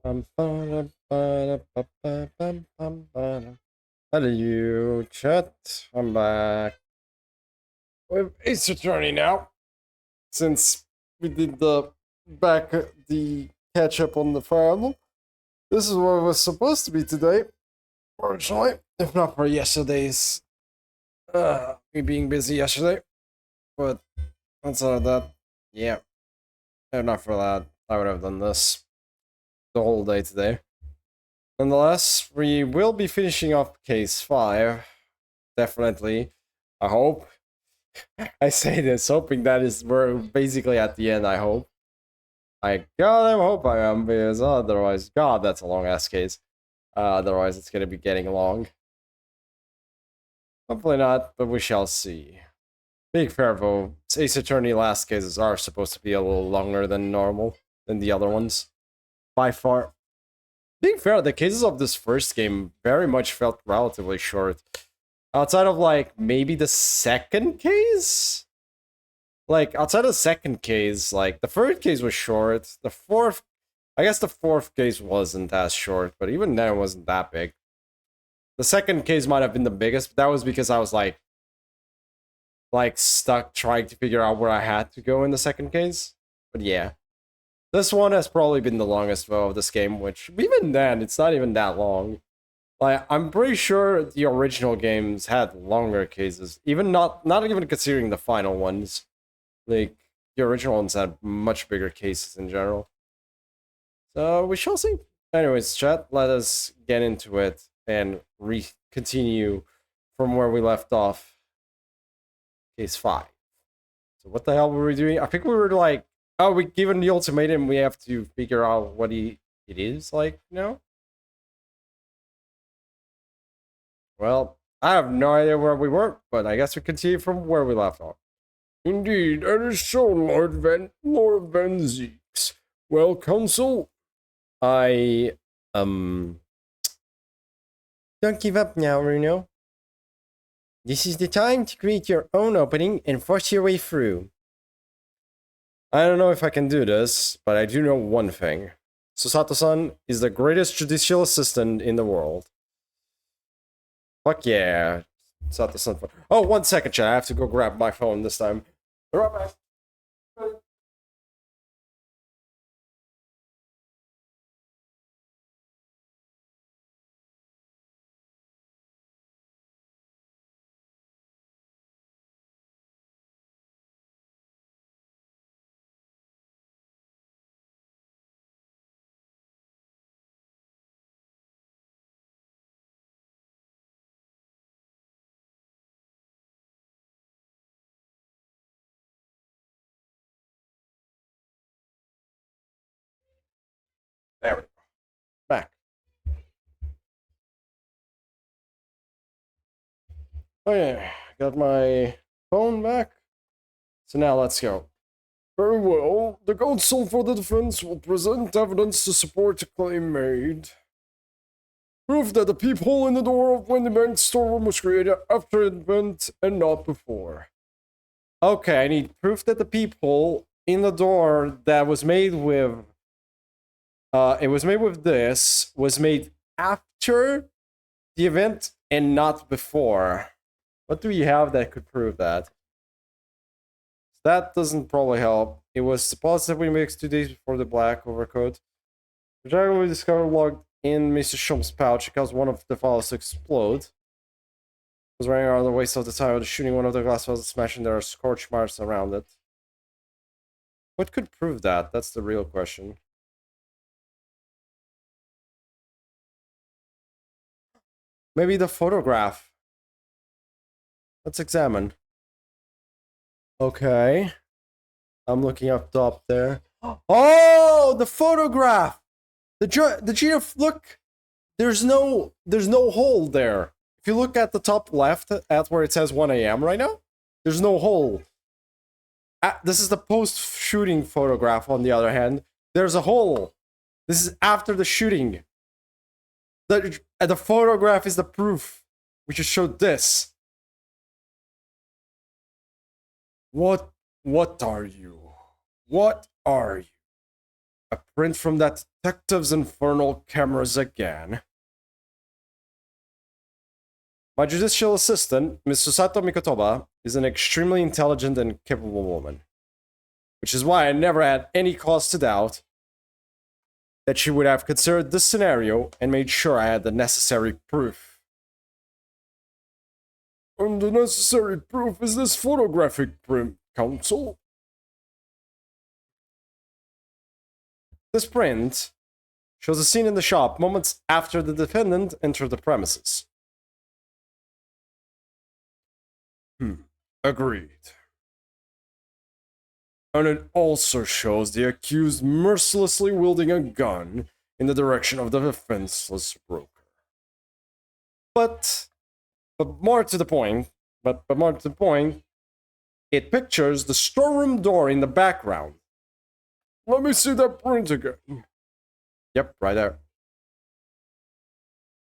Hello, chat. I'm back with Ace Attorney now. Since we did the catch up on the file, this is what it was supposed to be today, originally, if not for yesterday's me being busy yesterday. But outside of that, yeah, if not for that, I would have done this the whole day today. Nonetheless, we will be finishing off case 5. Definitely. I hope. I say this, hoping that we're basically at the end, I hope. I goddamn hope I am, because otherwise, god, that's a long ass case. Otherwise, it's gonna be getting long. Hopefully not, but we shall see. Being fair though, Ace Attorney last cases are supposed to be a little longer than normal, than the other ones. By far. Being fair, the cases of this first game very much felt relatively short. Outside of, like, maybe the second case? Like, outside of the second case, like, the third case was short. The fourth, I guess the fourth case wasn't as short, but even then it wasn't that big. The second case might have been the biggest, but that was because I was, like, stuck trying to figure out where I had to go in the second case. But yeah. This one has probably been the longest, though, of this game, which, even then, it's not even that long. Like, I'm pretty sure the original games had longer cases, even not even considering the final ones. Like, the original ones had much bigger cases in general. So we shall see. Anyways, chat, let us get into it and continue from where we left off. Case 5. So what the hell were we doing? I think we were like, oh, we given the ultimatum, we have to figure out what it is, like, you know? Well, I have no idea where we were, but I guess we continue from where we left off. Indeed, that is so, Lord Van Zeeks. Well, Counsel, I, Don't give up now, Bruno. This is the time to create your own opening and force your way through. I don't know if I can do this, but I do know one thing. Susato-san is the greatest judicial assistant in the world. Fuck yeah. Susato-san. Oh, 1 second, chat. I have to go grab my phone this time. Be right back. There we go. Back. Oh yeah, got my phone back. So now let's go. Very well. The counsel for the defense will present evidence to support the claim made. Proof that the peephole in the door of when the bank's storeroom was created after the event and not before. Okay, I need proof that the peephole in the door that was made with it was made with this was made after the event and not before. What do we have that could prove that? That doesn't probably help. It was positively mixed 2 days before the black overcoat. The dragon we discovered logged in Mr. Shump's pouch. It caused one of the files to explode. Was running around the waist of the time of the shooting. One of the glass files smashing. There are scorch marks around it. What could prove that? That's the real question. Maybe the photograph. Let's examine. Okay. I'm looking up top there. Oh, the photograph! The Gina, look! There's no hole there. If you look at the top left, at where it says 1 a.m. right now, there's no hole. This is the post-shooting photograph, on the other hand. There's a hole. This is after the shooting. The photograph is the proof. We just showed this. What are you? What are you? A print from that detective's infernal cameras again. My judicial assistant, Ms. Susato Mikotoba, is an extremely intelligent and capable woman. Which is why I never had any cause to doubt that she would have considered this scenario and made sure I had the necessary proof. And the necessary proof is this photographic print, counsel. This print shows a scene in the shop moments after the defendant entered the premises. Agreed. And it also shows the accused mercilessly wielding a gun in the direction of the defenseless broker. But more to the point, it pictures the storeroom door in the background. Let me see that print again. Yep, right there.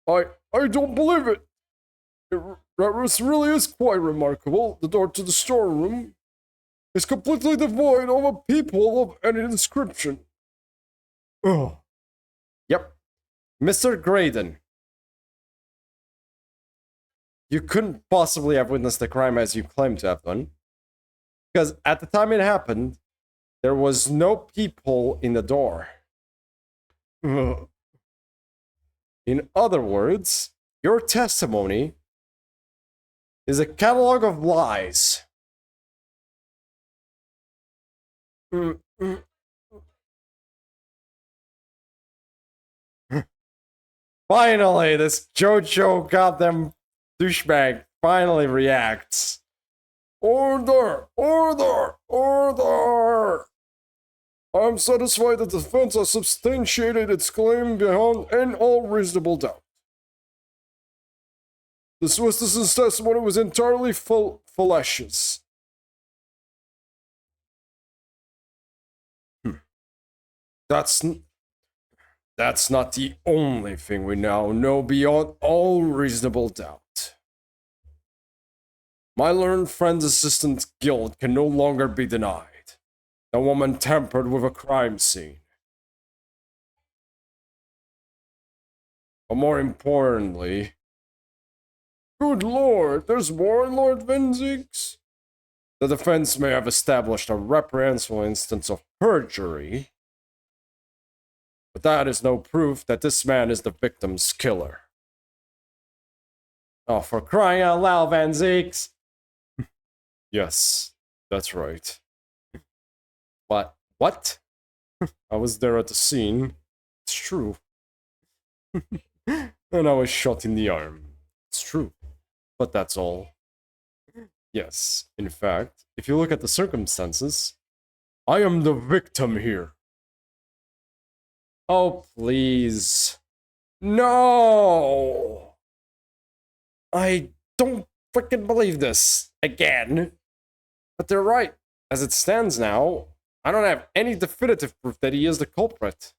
I don't believe it. That really is quite remarkable. The door to the storeroom is completely devoid of a peephole of any description. Oh. Yep. Mr. Graydon. You couldn't possibly have witnessed the crime as you claim to have done. Because at the time it happened, there was no peephole in the door. In other words, your testimony is a catalog of lies. Finally, this Jojo goddamn douchebag finally reacts. Order! Order! Order! I'm satisfied that the defense has substantiated its claim beyond any all reasonable doubt. This witness's testimony was entirely fallacious. That's not the only thing we now know beyond all reasonable doubt. My learned friend's assistant's guilt can no longer be denied. The woman tampered with a crime scene. But more importantly... Good lord, there's more in Lord Venzig's? The defense may have established a reprehensible instance of perjury, but that is no proof that this man is the victim's killer. Oh, for crying out loud, Van Zeeks! Yes, that's right. But what? I was there at the scene. It's true. And I was shot in the arm. It's true. But that's all. Yes, in fact, if you look at the circumstances, I am the victim here. Oh, please. No! I don't freaking believe this. Again. But they're right. As it stands now, I don't have any definitive proof that he is the culprit.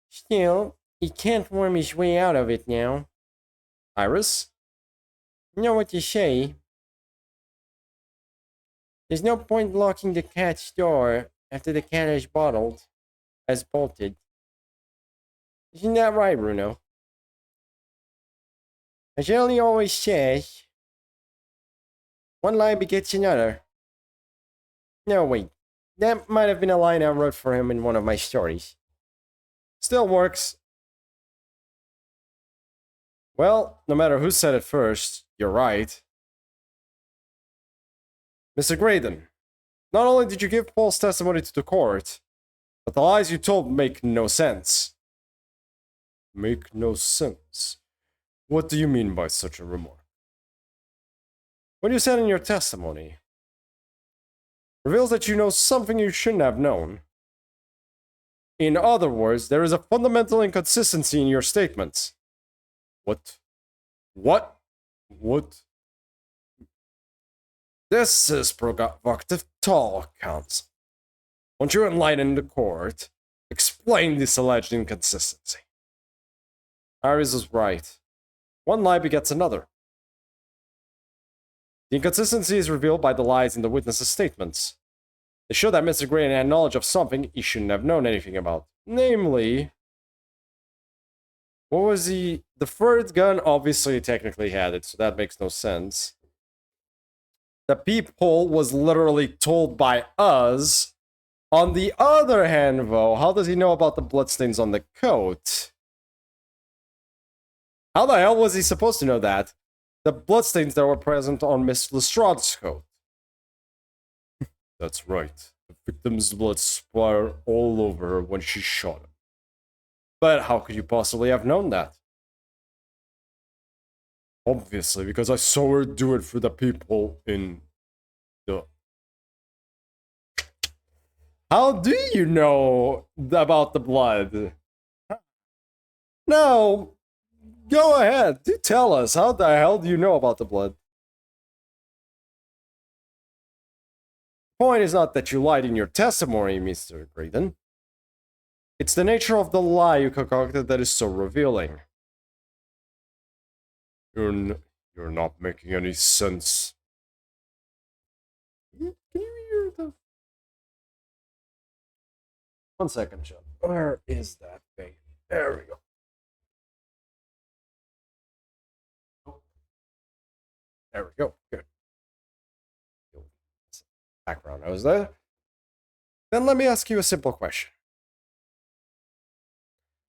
Still, he can't worm his way out of it now. Iris? You know what you say. There's no point locking the cat's door after the cat has bolted. Isn't that right, Bruno? As Ellie always says, one lie begets another. No, wait. That might have been a line I wrote for him in one of my stories. Still works. Well, no matter who said it first, you're right. Mr. Graydon, not only did you give false testimony to the court, but the lies you told make no sense. Make no sense? What do you mean by such a remark? What you said in your testimony reveals that you know something you shouldn't have known. In other words, there is a fundamental inconsistency in your statements. What? What? What? This is provocative talk, counsel. Won't you enlighten the court? Explain this alleged inconsistency. Iris is right. One lie begets another. The inconsistency is revealed by the lies in the witnesses' statements. They show that Mr. Grayden had knowledge of something he shouldn't have known anything about. Namely, what was he? The third gun obviously technically had it, so that makes no sense. The peephole was literally told by us. On the other hand, though, how does he know about the bloodstains on the coat? How the hell was he supposed to know that? The bloodstains that were present on Miss Lestrade's coat. That's right. The victim's blood splattered all over her when she shot him. But how could you possibly have known that? Obviously, because I saw her do it through the peephole in the... How do you know about the blood? No, go ahead. Do tell us. How the hell do you know about the blood? The point is not that you lied in your testimony, Mr. Grayden. It's the nature of the lie you concocted that is so revealing. You're not making any sense. Can you hear the... 1 second, John. Where is that thing? There we go. There we go. Good. Background noise there. Then let me ask you a simple question.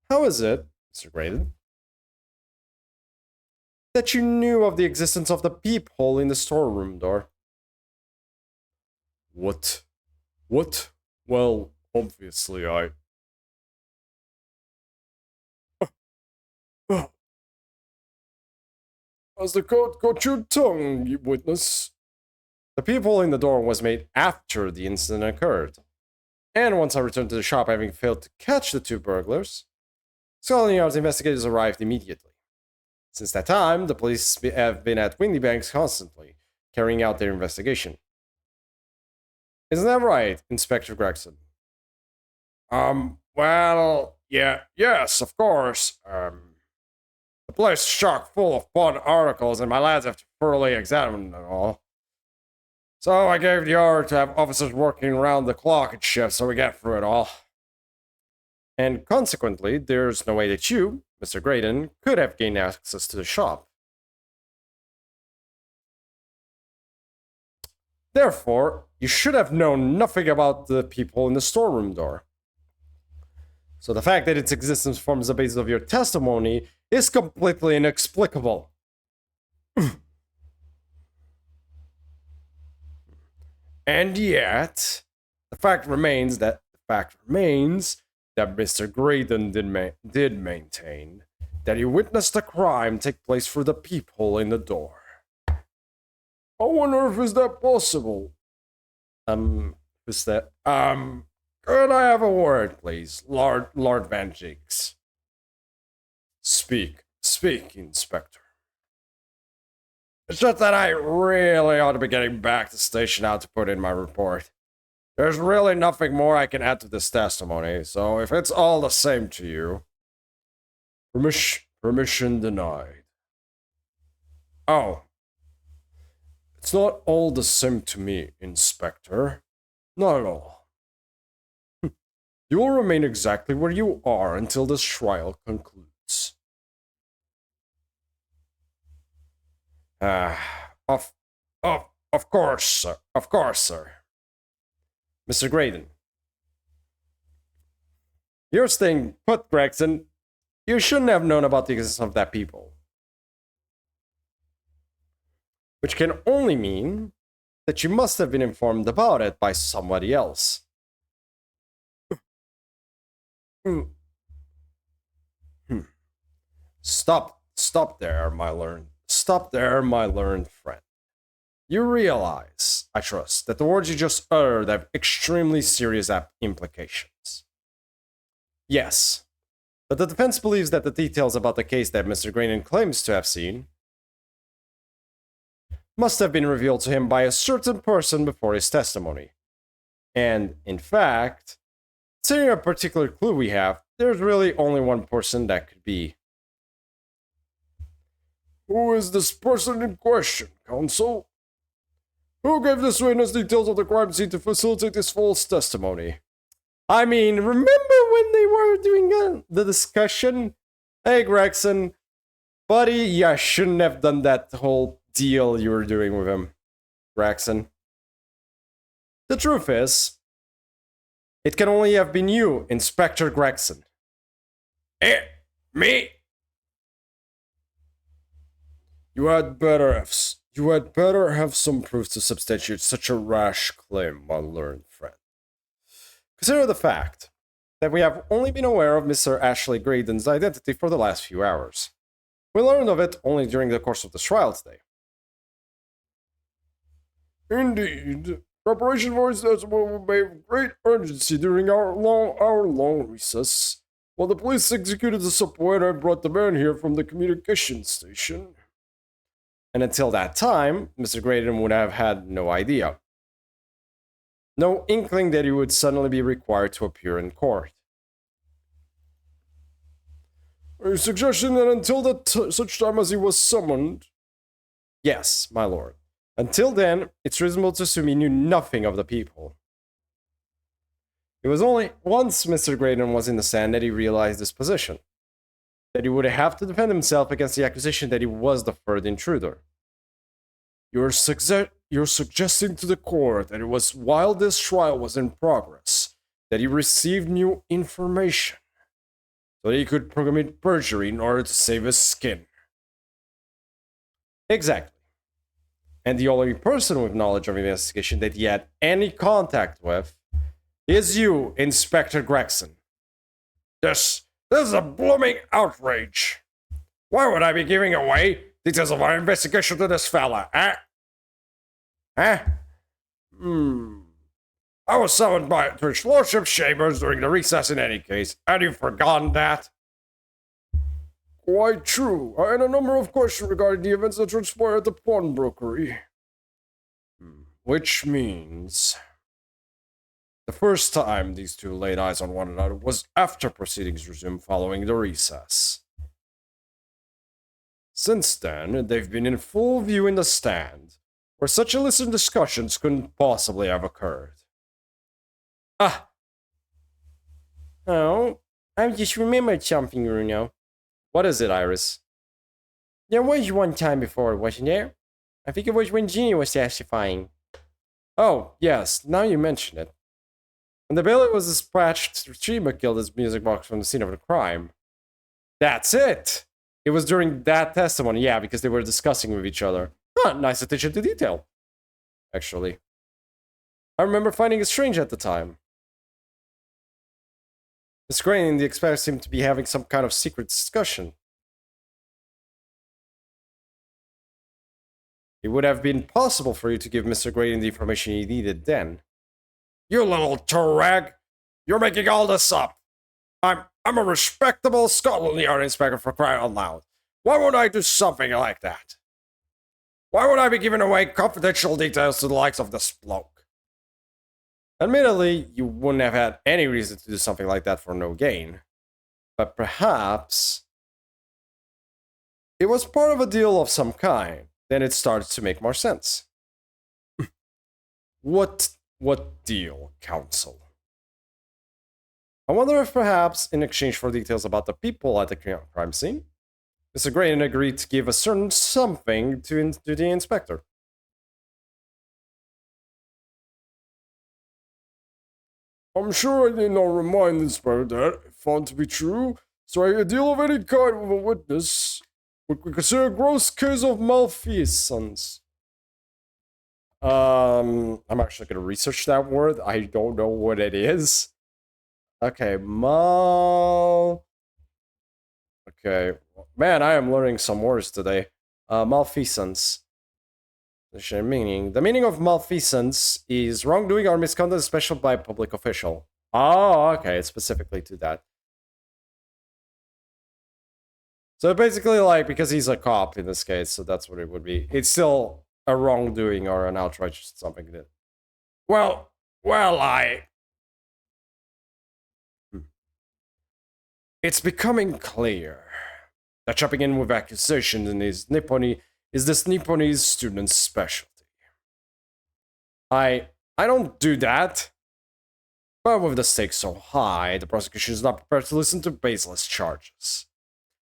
How is it, Mr. Grayden, that you knew of the existence of the peephole in the storeroom door? What? What? Well, obviously As the coat got your tongue, you witness. The peephole in the door was made after the incident occurred. And once I returned to the shop having failed to catch the 2 burglars, Scotland Yard's investigators arrived immediately. Since that time, the police have been at Windy Banks constantly, carrying out their investigation. Isn't that right, Inspector Gregson? Well, yes, of course. The place is chock full of fun articles, and my lads have to thoroughly examine them all. So I gave the order to have officers working around the clock at shift so we get through it all. And consequently, there's no way that you, Mr. Grayden, could have gained access to the shop. Therefore, you should have known nothing about the people in the storeroom door. So the fact that its existence forms the basis of your testimony is completely inexplicable. And yet, the fact remains that Mr. Grayden did maintain that he witnessed the crime take place through the peephole in the door. How on earth is that possible? Who's that? Could I have a word, please, Lord Van Jigs? Speak, Inspector. It's just that I really ought to be getting back to station now to put in my report. There's really nothing more I can add to this testimony, so if it's all the same to you... Permission denied. Oh. It's not all the same to me, Inspector. Not at all. You will remain exactly where you are until this trial concludes. Of course, sir. Of course, sir. Mr. Grayden. You're staying put, Gregson. You shouldn't have known about the existence of that people. Which can only mean that you must have been informed about it by somebody else. Stop there, my learned friend. You realize, I trust, that the words you just uttered have extremely serious implications. Yes, but the defense believes that the details about the case that Mr. Grayden claims to have seen must have been revealed to him by a certain person before his testimony. And, in fact, considering a particular clue we have, there's really only one person that could be. Who is this person in question, counsel? Who gave this witness details of the crime scene to facilitate his false testimony? I mean, remember when they were doing the discussion? Hey, Gregson. Buddy, yeah, shouldn't have done that whole deal you were doing with him, Gregson. The truth is, it can only have been you, Inspector Gregson. Me? You had better have some proof to substantiate such a rash claim, my learned friend. Consider the fact that we have only been aware of Mr. Ashley Graydon's identity for the last few hours. We learned of it only during the course of the trial today. Indeed. Preparation for his testimony will be of great urgency during our long recess, while the police executed the subpoena and brought the man here from the communication station. And until that time, Mr. Graydon would have had no idea. No inkling that he would suddenly be required to appear in court. Are you suggesting that until such time as he was summoned? Yes, my lord. Until then, it's reasonable to assume he knew nothing of the people. It was only once Mr. Graydon was in the stand that he realized his position. That he would have to defend himself against the accusation that he was the third intruder. You're suggesting to the court that it was while this trial was in progress that he received new information, so that he could commit perjury in order to save his skin. Exactly. And the only person with knowledge of the investigation that he had any contact with is you, Inspector Gregson. This is a blooming outrage. Why would I be giving away details of our investigation to this fella, eh? I was summoned to his lordship's chambers during the recess in any case. Had you forgotten that? Quite true. I had a number of questions regarding the events that transpired at the pawnbrokery. Which means the first time these two laid eyes on one another was after proceedings resumed following the recess. Since then, they've been in full view in the stand, where such illicit discussions couldn't possibly have occurred. Oh, I just remembered something, Bruno. What is it, Iris? There was one time before, wasn't there? I think it was when Ginny was testifying. Oh, yes, now you mention it. When the bailiff was dispatched, Shima killed his music box from the scene of the crime. That's it! It was during that testimony, yeah, because they were discussing with each other. Nice attention to detail. Actually. I remember finding it strange at the time. Miss Crane and the expert seemed to be having some kind of secret discussion. It would have been possible for you to give Mr. Graydon the information he needed then. You little turag! You're making all this up! I'm a respectable Scotland Yard inspector, for crying out loud. Why would I do something like that? Why would I be giving away confidential details to the likes of this bloke? Admittedly, you wouldn't have had any reason to do something like that for no gain. But perhaps it was part of a deal of some kind. Then it started to make more sense. What deal, counsel? I wonder if perhaps, in exchange for details about the people at the crime scene, Mr. Graydon agreed to give a certain something to the inspector. I'm sure I need not remind the inspector that, if found to be true, striking a deal of any kind with a witness would be considered a gross case of malfeasance. I'm actually going to research that word. I don't know what it is. Okay, Okay, man, I am learning some words today. Malfeasance. The meaning of malfeasance is wrongdoing or misconduct, especially by a public official. Oh, okay, it's specifically to that. So basically, like, because he's a cop in this case, so that's what it would be. It's still a wrongdoing or an outright something that. Well, It's becoming clear that jumping in with accusations is this Nipponese student's specialty. I don't do that. But with the stakes so high, the prosecution is not prepared to listen to baseless charges.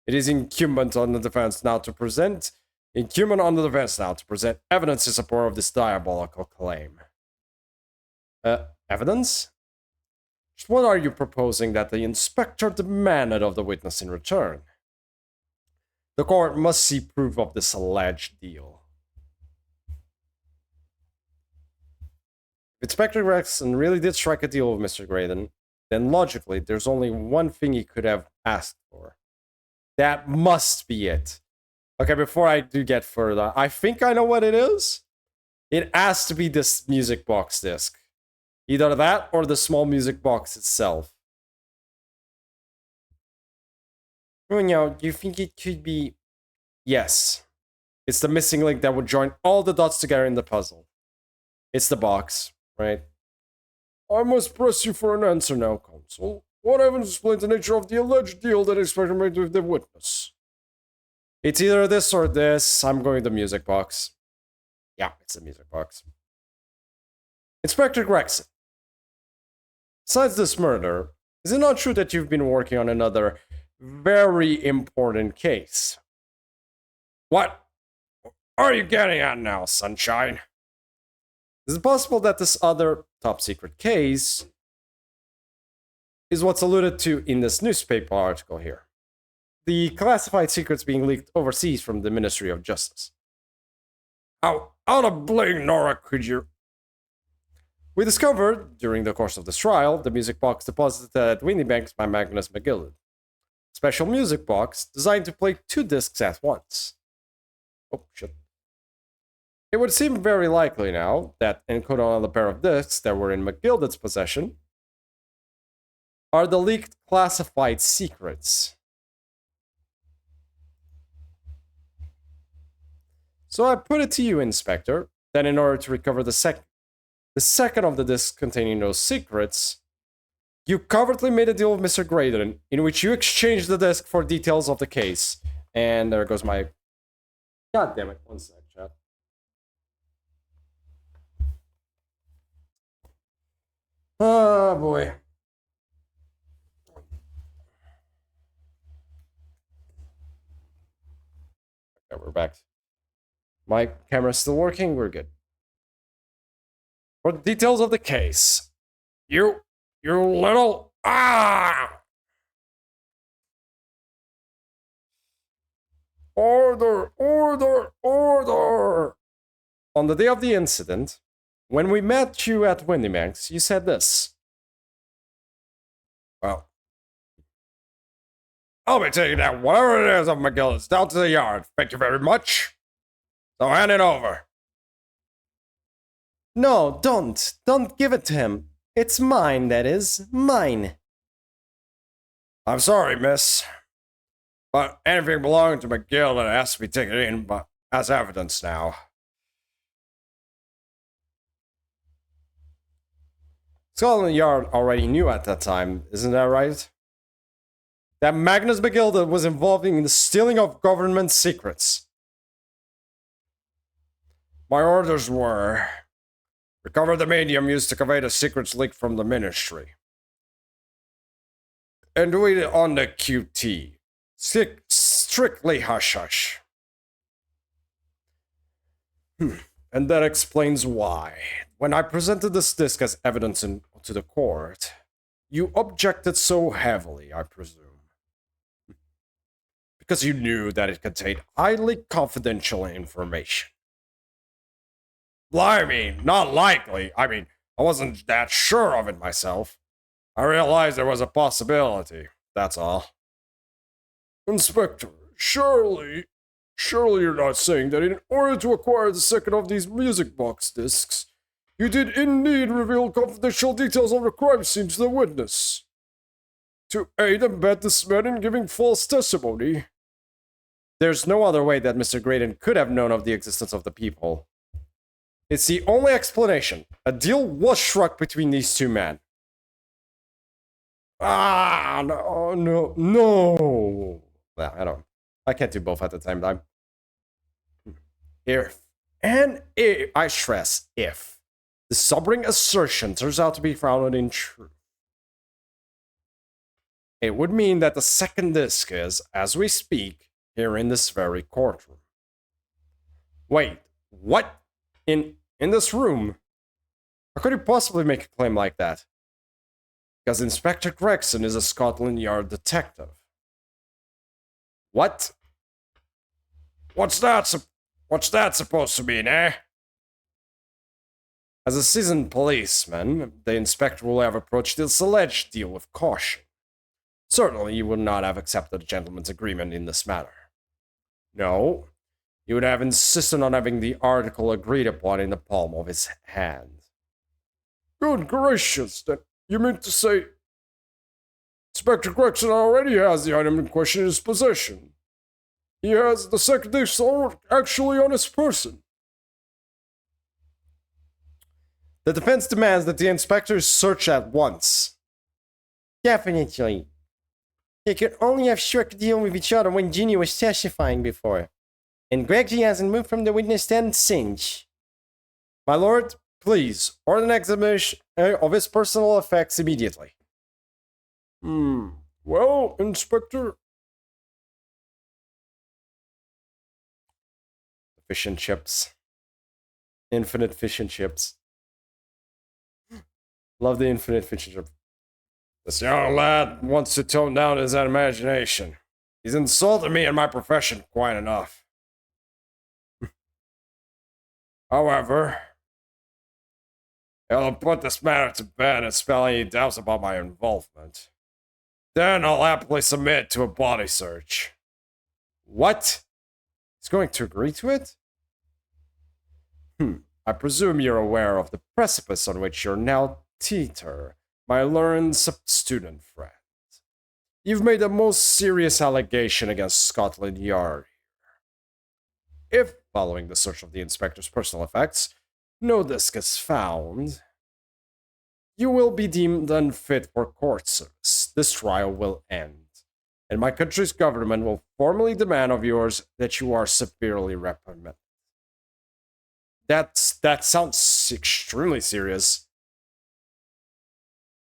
It is incumbent on the defense now to present evidence in support of this diabolical claim. Evidence? What are you proposing that the inspector demanded of the witness in return? The court must see proof of this alleged deal. If Inspector Gregson really did strike a deal with Mr. Graydon, then logically, there's only one thing he could have asked for. That must be it. Okay, before I do get further, I think I know what it is. It has to be this music box disc. Either that or the small music box itself. Do you think it could be... Yes. It's the missing link that would join all the dots together in the puzzle. It's the box, right? I must press you for an answer now, counsel. What evidence explains the nature of the alleged deal that Inspector made with the witness? It's either this or this. I'm going to the music box. Yeah, it's the music box. Inspector Gregson. Besides this murder, is it not true that you've been working on another very important case? What are you getting at now, Sunshine? Is it possible that this other top secret case is what's alluded to in this newspaper article here? The classified secrets being leaked overseas from the Ministry of Justice. How out of blame, Nora, could you... We discovered, during the course of this trial, the music box deposited at Windy Banks by Magnus McGill. Special music box designed to play 2 discs at once. Oh, shit. It would seem very likely now that encoded on the pair of discs that were in McGilded's possession are the leaked classified secrets. So I put it to you, Inspector, that in order to recover the second of the discs containing those secrets, you covertly made a deal with Mr. Graydon, in which you exchanged the disc for details of the case. And there goes my... God damn it, one sec, chat. Oh, boy. Okay, we're back. My camera's still working, we're good. For the details of the case, you little... Order, order, order! On the day of the incident, when we met you at Windy Banks, you said this. Well, I'll be taking that whatever it is of McGillis down to the yard. Thank you very much. So hand it over. No, don't. Don't give it to him. It's mine, that is. Mine. I'm sorry, miss. But anything belonging to McGill that has to be taken in but as evidence now. Scotland Yard already knew at that time, isn't that right? That Magnus McGill was involved in the stealing of government secrets. My orders were... recover the medium used to convey the secrets leaked from the ministry. And do it on the QT. Strictly hush-hush. And that explains why. When I presented this disc as evidence to the court, you objected so heavily, I presume. Because you knew that it contained highly confidential information. Blimey, not likely. I mean, I wasn't that sure of it myself. I realized there was a possibility, that's all. Inspector, surely you're not saying that in order to acquire the second of these music box discs, you did indeed reveal confidential details of the crime scene to the witness. To aid and abet this man in giving false testimony. There's no other way that Mr. Graydon could have known of the existence of the people. It's the only explanation. A deal was struck between these two men. No. Well, I can't do both at the same time. If, I stress if, The sobering assertion turns out to be founded in truth. It would mean that the second disc is, as we speak, here in this very courtroom. Wait, what? In this room? How could you possibly make a claim like that? Because Inspector Gregson is a Scotland Yard detective. What? What's that supposed to mean, eh? As a seasoned policeman, the inspector will have approached this alleged deal with caution. Certainly, you would not have accepted a gentleman's agreement in this matter. No, you would have insisted on having the article agreed upon in the palm of his hand. Good gracious, then you mean to say Inspector Gregson already has the item in question in his possession? He has the second disc actually on his person. The defense demands that the inspectors search at once. Definitely. They could only have struck a deal with each other when Ginny was testifying before. And Gregory hasn't moved from the witness stand since. My lord, please, order an examination of his personal effects immediately. Well, Inspector. Fish and chips. Infinite fish and chips. Love the infinite fish and chips. This young lad wants to tone down his imagination. He's insulted me and my profession quite enough. However, I'll put this matter to bed and spell any doubts about my involvement. Then I'll happily submit to a body search. What? He's going to agree to it? I presume you're aware of the precipice on which you're now teeter, my learned student friend. You've made a most serious allegation against Scotland Yard. If, following the search of the inspector's personal effects, no disc is found, you will be deemed unfit for court service. This trial will end, and my country's government will formally demand of yours that you are severely reprimanded. That sounds extremely serious.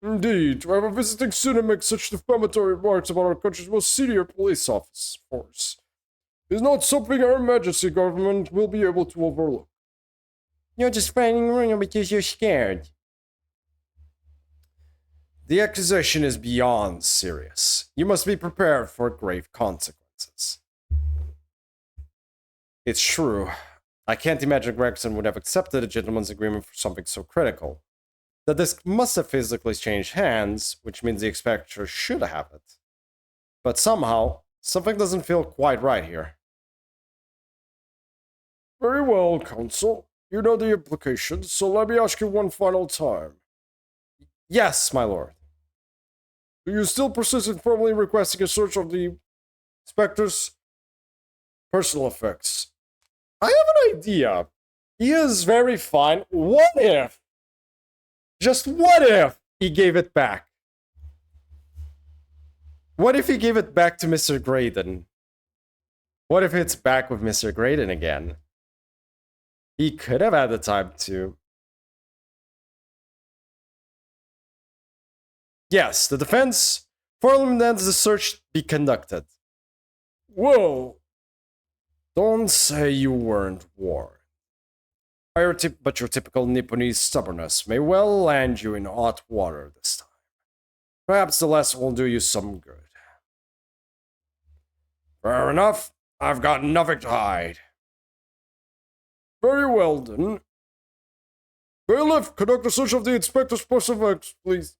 Indeed, to have a visiting student make such defamatory remarks about our country's most senior police force is not something our Majesty government will be able to overlook. You're just fighting wrong because you're scared. The accusation is beyond serious. You must be prepared for grave consequences. It's true. I can't imagine Gregson would have accepted a gentleman's agreement for something so critical. The disc must have physically changed hands, which means the inspector should have it. But somehow, something doesn't feel quite right here. Very well, counsel. You know the implications, so let me ask you one final time. Yes, my lord. Do you still persist in formally requesting a search of the inspector's personal effects? I have an idea. He is very fine. What if? Just what if he gave it back? What if he gave it back to Mr. Graydon? What if it's back with Mr. Graydon again? He could have had the time to. Yes, the defense formally demands the search be conducted. Whoa. Don't say you weren't warned. But your typical Nipponese stubbornness may well land you in hot water this time. Perhaps the lesson will do you some good. Fair enough. I've got nothing to hide. Very well, then. Bailiff, conduct a search of the inspector's personal effects, please.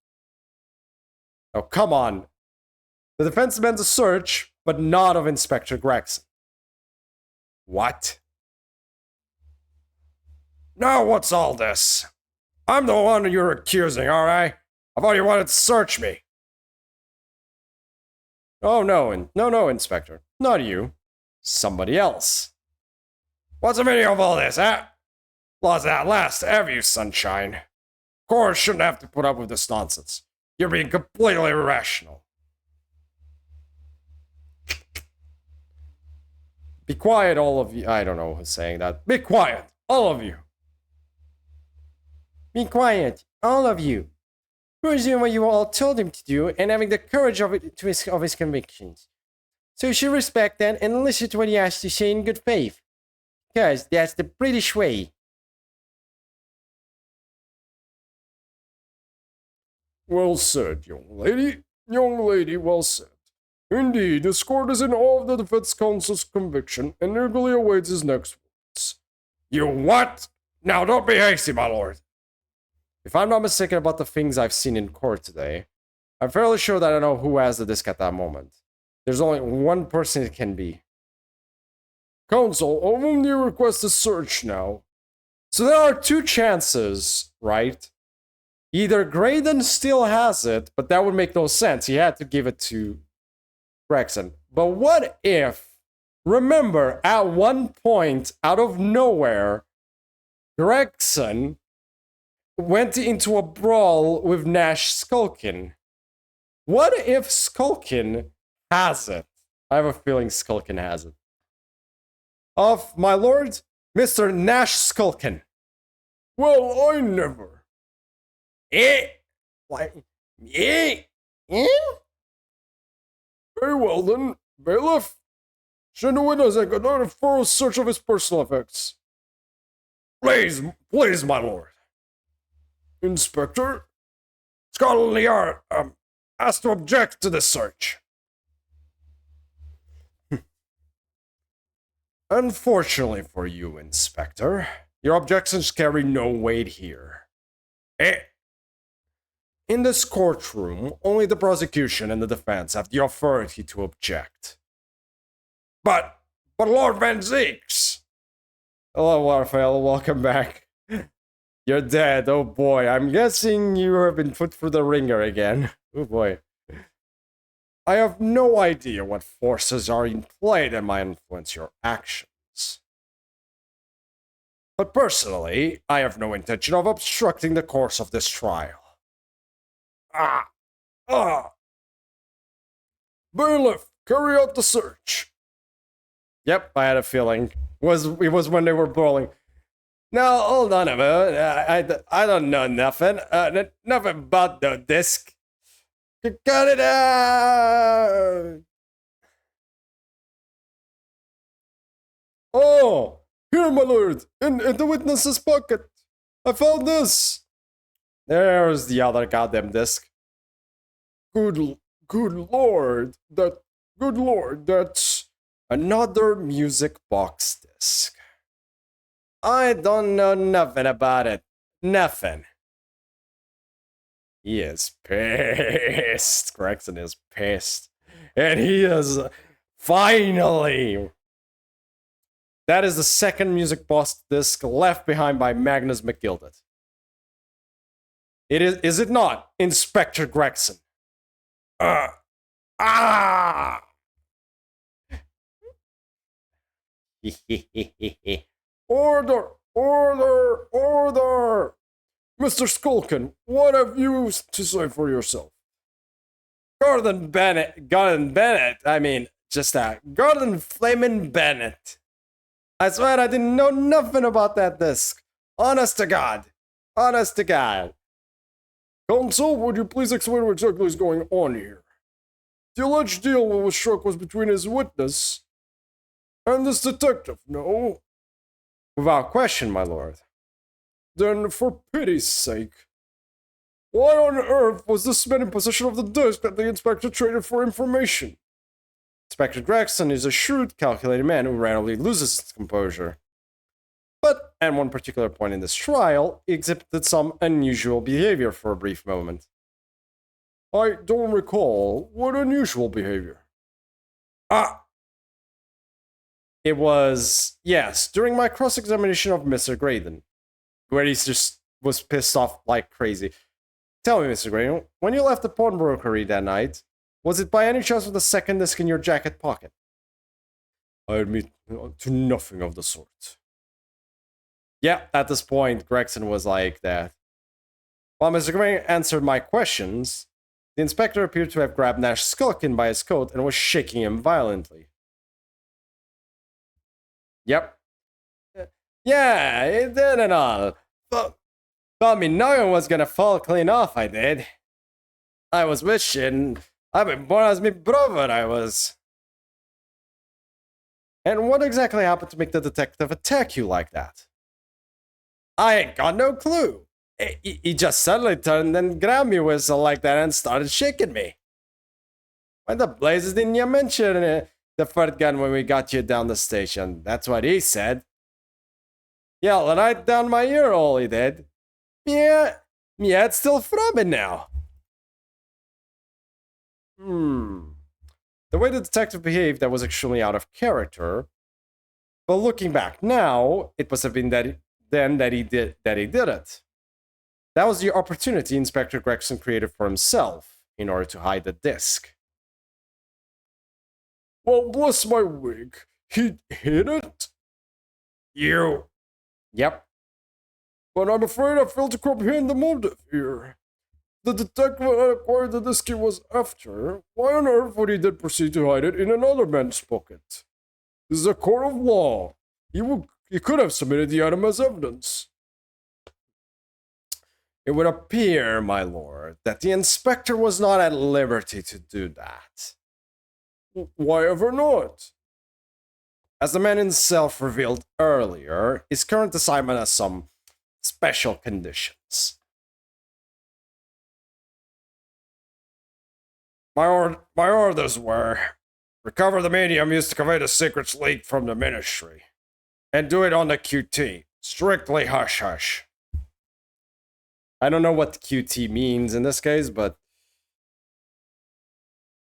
Oh, come on. The defense demands a search, but not of Inspector Gregson. What? Now what's all this? I'm the one you're accusing, alright? I thought you wanted to search me. Oh, no, Inspector. Not you. Somebody else. What's the meaning of all this, eh? Lost at last, have you, sunshine? Court shouldn't have to put up with this nonsense. You're being completely irrational. Be quiet, all of you. I don't know who's saying that. Be quiet, all of you. Be quiet, all of you. Who's doing what you all told him to do and having the courage of his convictions. So you should respect that and listen to what he has to say in good faith. Because that's the British way. Well said, young lady. Young lady, well said. Indeed, this court is in awe of the defense counsel's conviction and eagerly awaits his next words. You what? Now don't be hasty, my lord. If I'm not mistaken about the things I've seen in court today, I'm fairly sure that I know who has the disc at that moment. There's only one person it can be. Counsel, of whom do you request a search now? So there are two chances, right? Either Graydon still has it, but that would make no sense. He had to give it to Gregson. But what if, remember, at one point, out of nowhere, Gregson went into a brawl with Nash Skulkin. What if Skulkin has it? I have a feeling Skulkin has it. Of my lord, Mr. Nash Skulkin. Well, I never. Why? Very well then, bailiff. Send a witness and conduct a thorough search of his personal effects. Please, my lord. Inspector, Scotland Yard has to object to this search. Unfortunately for you, Inspector, your objections carry no weight here. In this courtroom, only the prosecution and the defense have the authority to object. But Lord Van Zeeks! Hello, Raphael, welcome back. You're dead, oh boy. I'm guessing you have been put through the ringer again. Oh boy. I have no idea what forces are in play that might influence your actions. But personally, I have no intention of obstructing the course of this trial. Bailiff, carry out the search. Yep, I had a feeling. It was when they were brawling. No, hold on a minute. I don't know nothing. Nothing about the disc. Cut it out! Oh, here, my lord, in the witness's pocket. I found this. There's the other goddamn disc. Good lord, that's another music box disc. I don't know nothing about it. Nothing. He is pissed. Gregson is pissed. And he is finally. That is the second music box disc left behind by Magnus McGilded. Is it not, Inspector Gregson? Order! Mr. Skulkin, what have you to say for yourself? Gordon Bennett, I mean, just that. Gordon Flamin' Bennett. I swear I didn't know nothing about that disc. Honest to God. Counsel, would you please explain what exactly is going on here? The alleged deal that was struck was between his witness and this detective, no? Without question, my lord. Then, for pity's sake, why on earth was this man in possession of the disc that the inspector traded for information? Inspector Gregson is a shrewd, calculating man who rarely loses his composure. But at one particular point in this trial, he exhibited some unusual behavior for a brief moment. I don't recall. What unusual behavior? It was, yes, during my cross-examination of Mr. Graydon, where he just was pissed off like crazy. Tell me, Mr. Graydon, when you left the pawnbrokery that night, was it by any chance with the second disc in your jacket pocket? I admit to nothing of the sort. Yeah, at this point, Gregson was like that. While Mr. Graydon answered my questions, the inspector appeared to have grabbed Nash Skulkin by his coat and was shaking him violently. Yep. Yeah, it did and all. Thought me knowing was gonna fall clean off, I did. I was wishing I'd been born as me brother, I was. And what exactly happened to make the detective attack you like that? I ain't got no clue. He just suddenly turned and grabbed me whistle like that and started shaking me. Why the blazes didn't you mention the third gun when we got you down the station? That's what he said. Yelled right down my ear hole, he did. Yeah, it's still throbbing now. The way the detective behaved, that was extremely out of character. But looking back now, it must have been that he did it. That was the opportunity Inspector Gregson created for himself in order to hide the disc. Well, bless my wig. He hid it? You. Yep. But I'm afraid I failed to comprehend the motive here. The detective that acquired the disc he was after, why on earth would he then proceed to hide it in another man's pocket? This is a court of law. He could have submitted the item as evidence. It would appear, my lord, that the inspector was not at liberty to do that. Why ever not? As the man himself revealed earlier, his current assignment has some special conditions. My orders were recover the medium used to convey the secrets leaked from the ministry, and do it on the QT. Strictly hush-hush. I don't know what QT means in this case, but...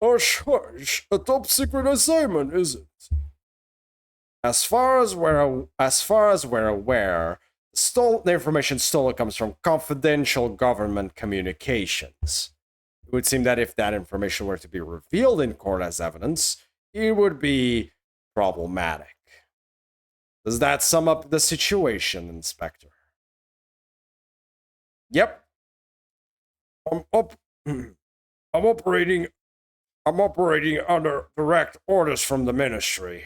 Hush-hush, a top-secret assignment, is it? As far as we're aware, the information stolen comes from confidential government communications. It would seem that if that information were to be revealed in court as evidence, it would be problematic. Does that sum up the situation, Inspector? Yep. I'm operating under direct orders from the ministry.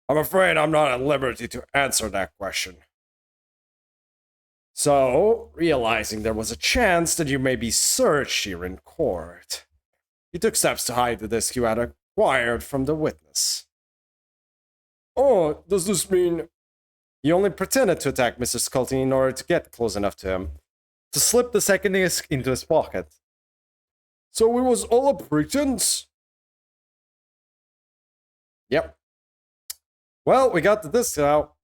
I'm afraid I'm not at liberty to answer that question. So, realizing there was a chance that you may be searched here in court, you took steps to hide the disc you had acquired from the witness. Oh, does this mean... You only pretended to attack Mr. Scully in order to get close enough to him, to slip the second disc into his pocket. So it was all a pretense? Yep. Well, we got the disc out.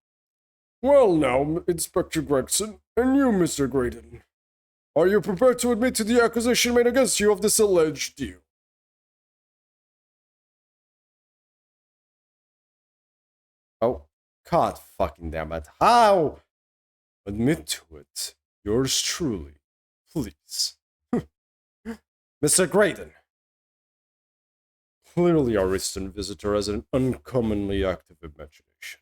Well now, Inspector Gregson, and you, Mr. Graydon. Are you prepared to admit to the accusation made against you of this alleged deal? Oh, God fucking damn it. How? Admit to it. Yours truly. Please. Mr. Graydon. Clearly our recent visitor has an uncommonly active imagination.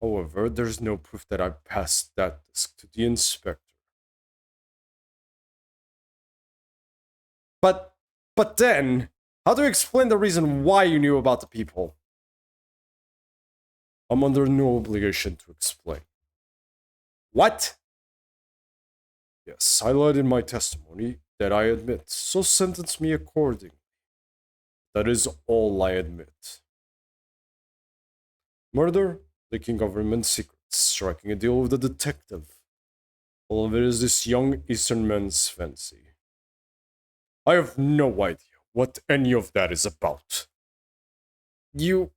However, there's no proof that I passed that disc to the inspector. But then, how do you explain the reason why you knew about the people? I'm under no obligation to explain. What? Yes, I lied in my testimony, that I admit, so sentence me accordingly. That is all I admit. Murder, leaking government secrets, striking a deal with a detective. All of it is this young Eastern man's fancy. I have no idea what any of that is about. You...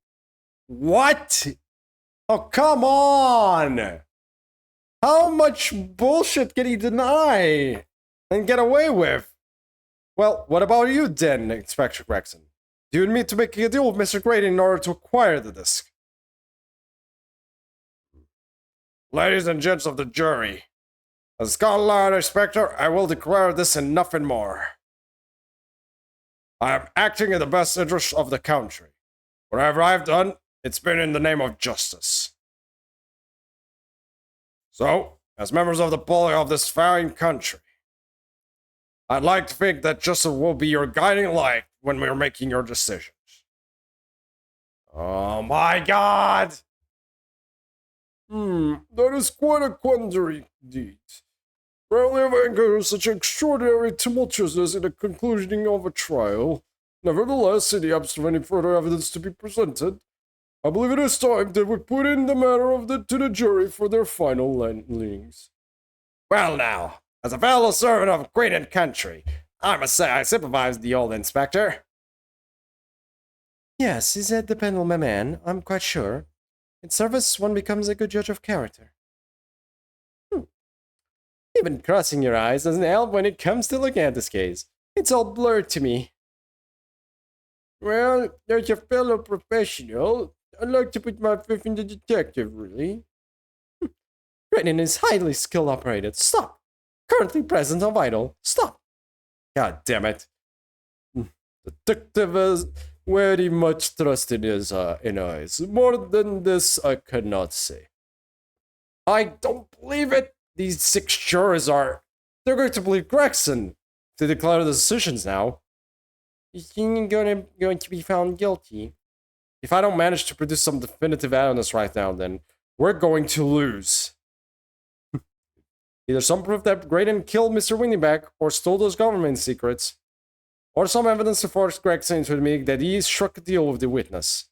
What? Oh, come on! How much bullshit can he deny and get away with? Well, what about you then, Inspector Gregson? Do you admit to making a deal with Mr. Graydon in order to acquire the disc? Ladies and gents of the jury, as Scotland Yard Inspector, I will declare this and nothing more. I am acting in the best interest of the country. Whatever I've done, it's been in the name of justice. So, as members of the public of this fine country, I'd like to think that justice will be your guiding light when we're making your decisions. Oh my God! That is quite a quandary indeed. Rarely have I encountered such extraordinary tumultuousness in the conclusion of a trial. Nevertheless, in the absence of any further evidence to be presented, I believe it is time that we put in the matter to the jury for their final leanings. Well now, as a fellow servant of Queen and country, I must say I sympathize with the old inspector. Yes, is that dependable, my man? I'm quite sure. In service, one becomes a good judge of character. Even crossing your eyes doesn't help when it comes to looking at this case. It's all blurred to me. Well, as a fellow professional, I'd like to put my faith in the detective, really. Brennan is highly skilled operator. Stop! Currently present on vital. Stop! God damn it. Detective is very much trusted in his eyes. More than this, I could not say. I don't believe it! These 6 jurors are... They're going to believe Gregson to declare the decisions now. Is he going to be found guilty? If I don't manage to produce some definitive evidence right now, then we're going to lose. Either some proof that Graydon killed Mr. Windyback or stole those government secrets, or some evidence to force Gregson into admitting that he struck a deal with the witness.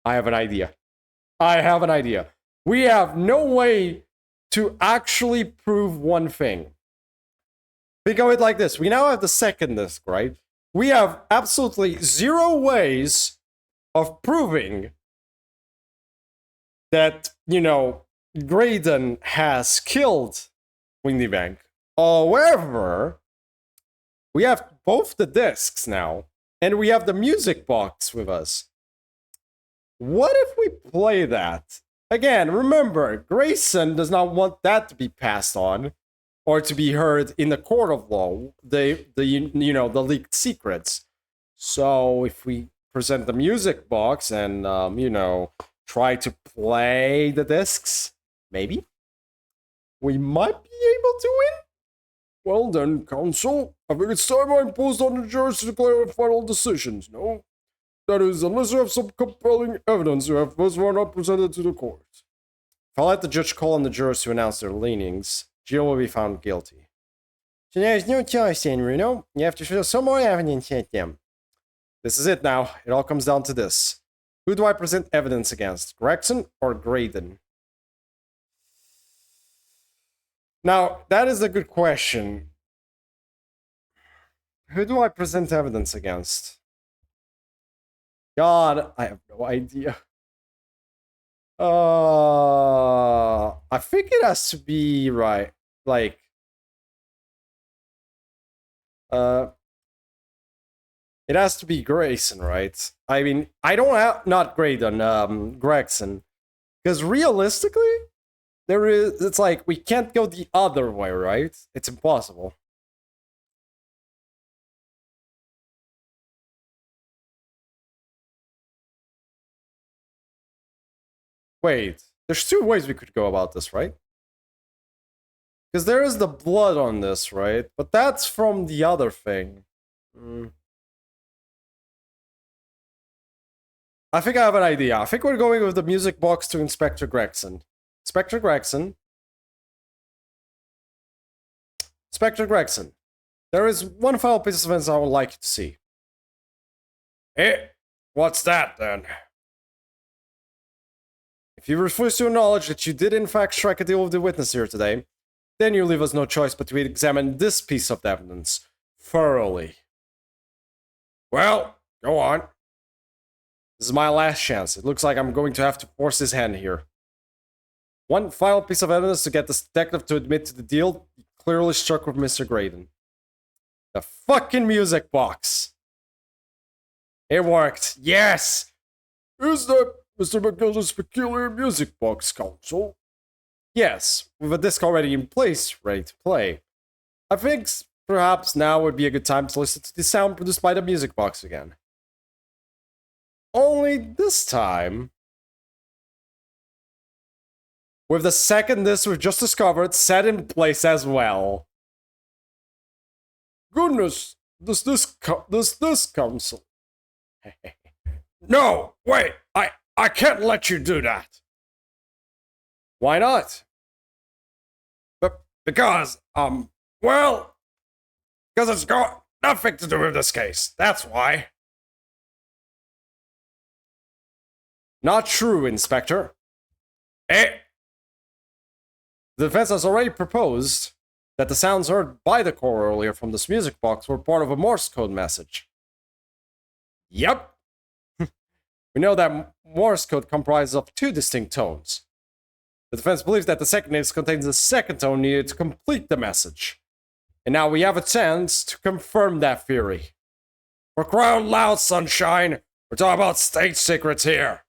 I have an idea. We have no way to actually prove one thing. Think of it like this. We now have the second disc, right? We have absolutely 0 ways of proving that, Graydon has killed Windybank. However, we have both the discs now, and we have the music box with us. What if we play that? Again, remember, Grayson does not want that to be passed on or to be heard in the court of law, the leaked secrets. So if we present the music box and, try to play the discs, maybe we might be able to win? Well then, counsel, I think it's time I imposed on the jurors to declare final decisions, no? That is, unless you have some compelling evidence you have thus far not presented to the court. If I let the judge call on the jurors to announce their leanings, Jill will be found guilty. So there's no choice then, Bruno. You have to show some more evidence at them. This is it now. It all comes down to this. Who do I present evidence against, Gregson or Graydon? Now, that is a good question. Who do I present evidence against? God, I have no idea. I think it has to be right. Like, it has to be Grayson, right? I mean, I don't have not Graydon, Gregson, because realistically, it's like we can't go the other way, right? It's impossible. Wait, there's 2 ways we could go about this, right? Because there is the blood on this, right? But that's from the other thing. I think I have an idea. I think we're going with the music box to Inspector Gregson. Inspector Gregson. Inspector Gregson. There is one final piece of evidence I would like you to see. Eh? What's that, then? If you refuse to acknowledge that you did in fact strike a deal with the witness here today, then you leave us no choice but to examine this piece of evidence thoroughly. Well, go on. This is my last chance. It looks like I'm going to have to force his hand here. One final piece of evidence to get this detective to admit to the deal he clearly struck with Mr. Graydon. The fucking music box. It worked. Yes! Is that Mr. McGilda's peculiar music box, counsel? Yes, with a disc already in place, ready to play. I think perhaps now would be a good time to listen to the sound produced by the music box again. Only this time, with the second disc we've just discovered set in place as well. Goodness, does this counsel? No, wait, I can't let you do that. Why not? But because, well, because it's got nothing to do with this case. That's why. Not true, Inspector. Eh? The defense has already proposed that the sounds heard by the core earlier from this music box were part of a Morse code message. Yep. We know that Morse code comprises of two distinct tones. The defense believes that the second is contains the second tone needed to complete the message. And now we have a chance to confirm that theory. We're crying loud, sunshine. We're talking about state secrets here.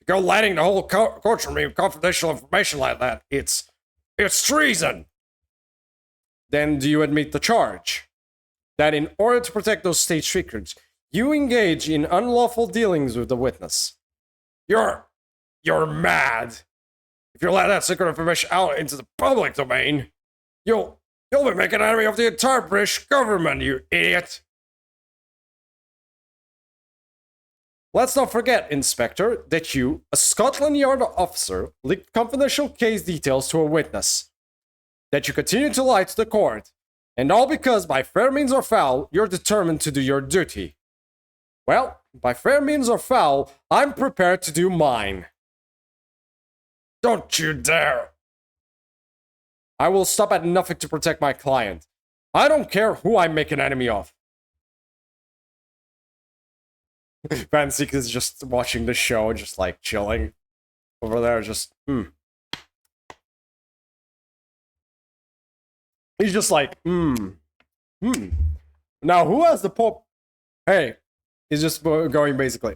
If you go letting the whole courtroom with confidential information like that, it's treason. Then do you admit the charge? That in order to protect those state secrets, you engage in unlawful dealings with the witness. You're mad. If you let that secret information out into the public domain, you'll be making an enemy of the entire British government, you idiot. Let's not forget, Inspector, that you, a Scotland Yard officer, leaked confidential case details to a witness. That you continue to lie to the court, and all because by fair means or foul, you're determined to do your duty. Well, by fair means or foul, I'm prepared to do mine. Don't you dare! I will stop at nothing to protect my client. I don't care who I make an enemy of. Van Seek is just watching the show, just like chilling over there, just He's just like, Now who has the pop? Hey, he's just going basically.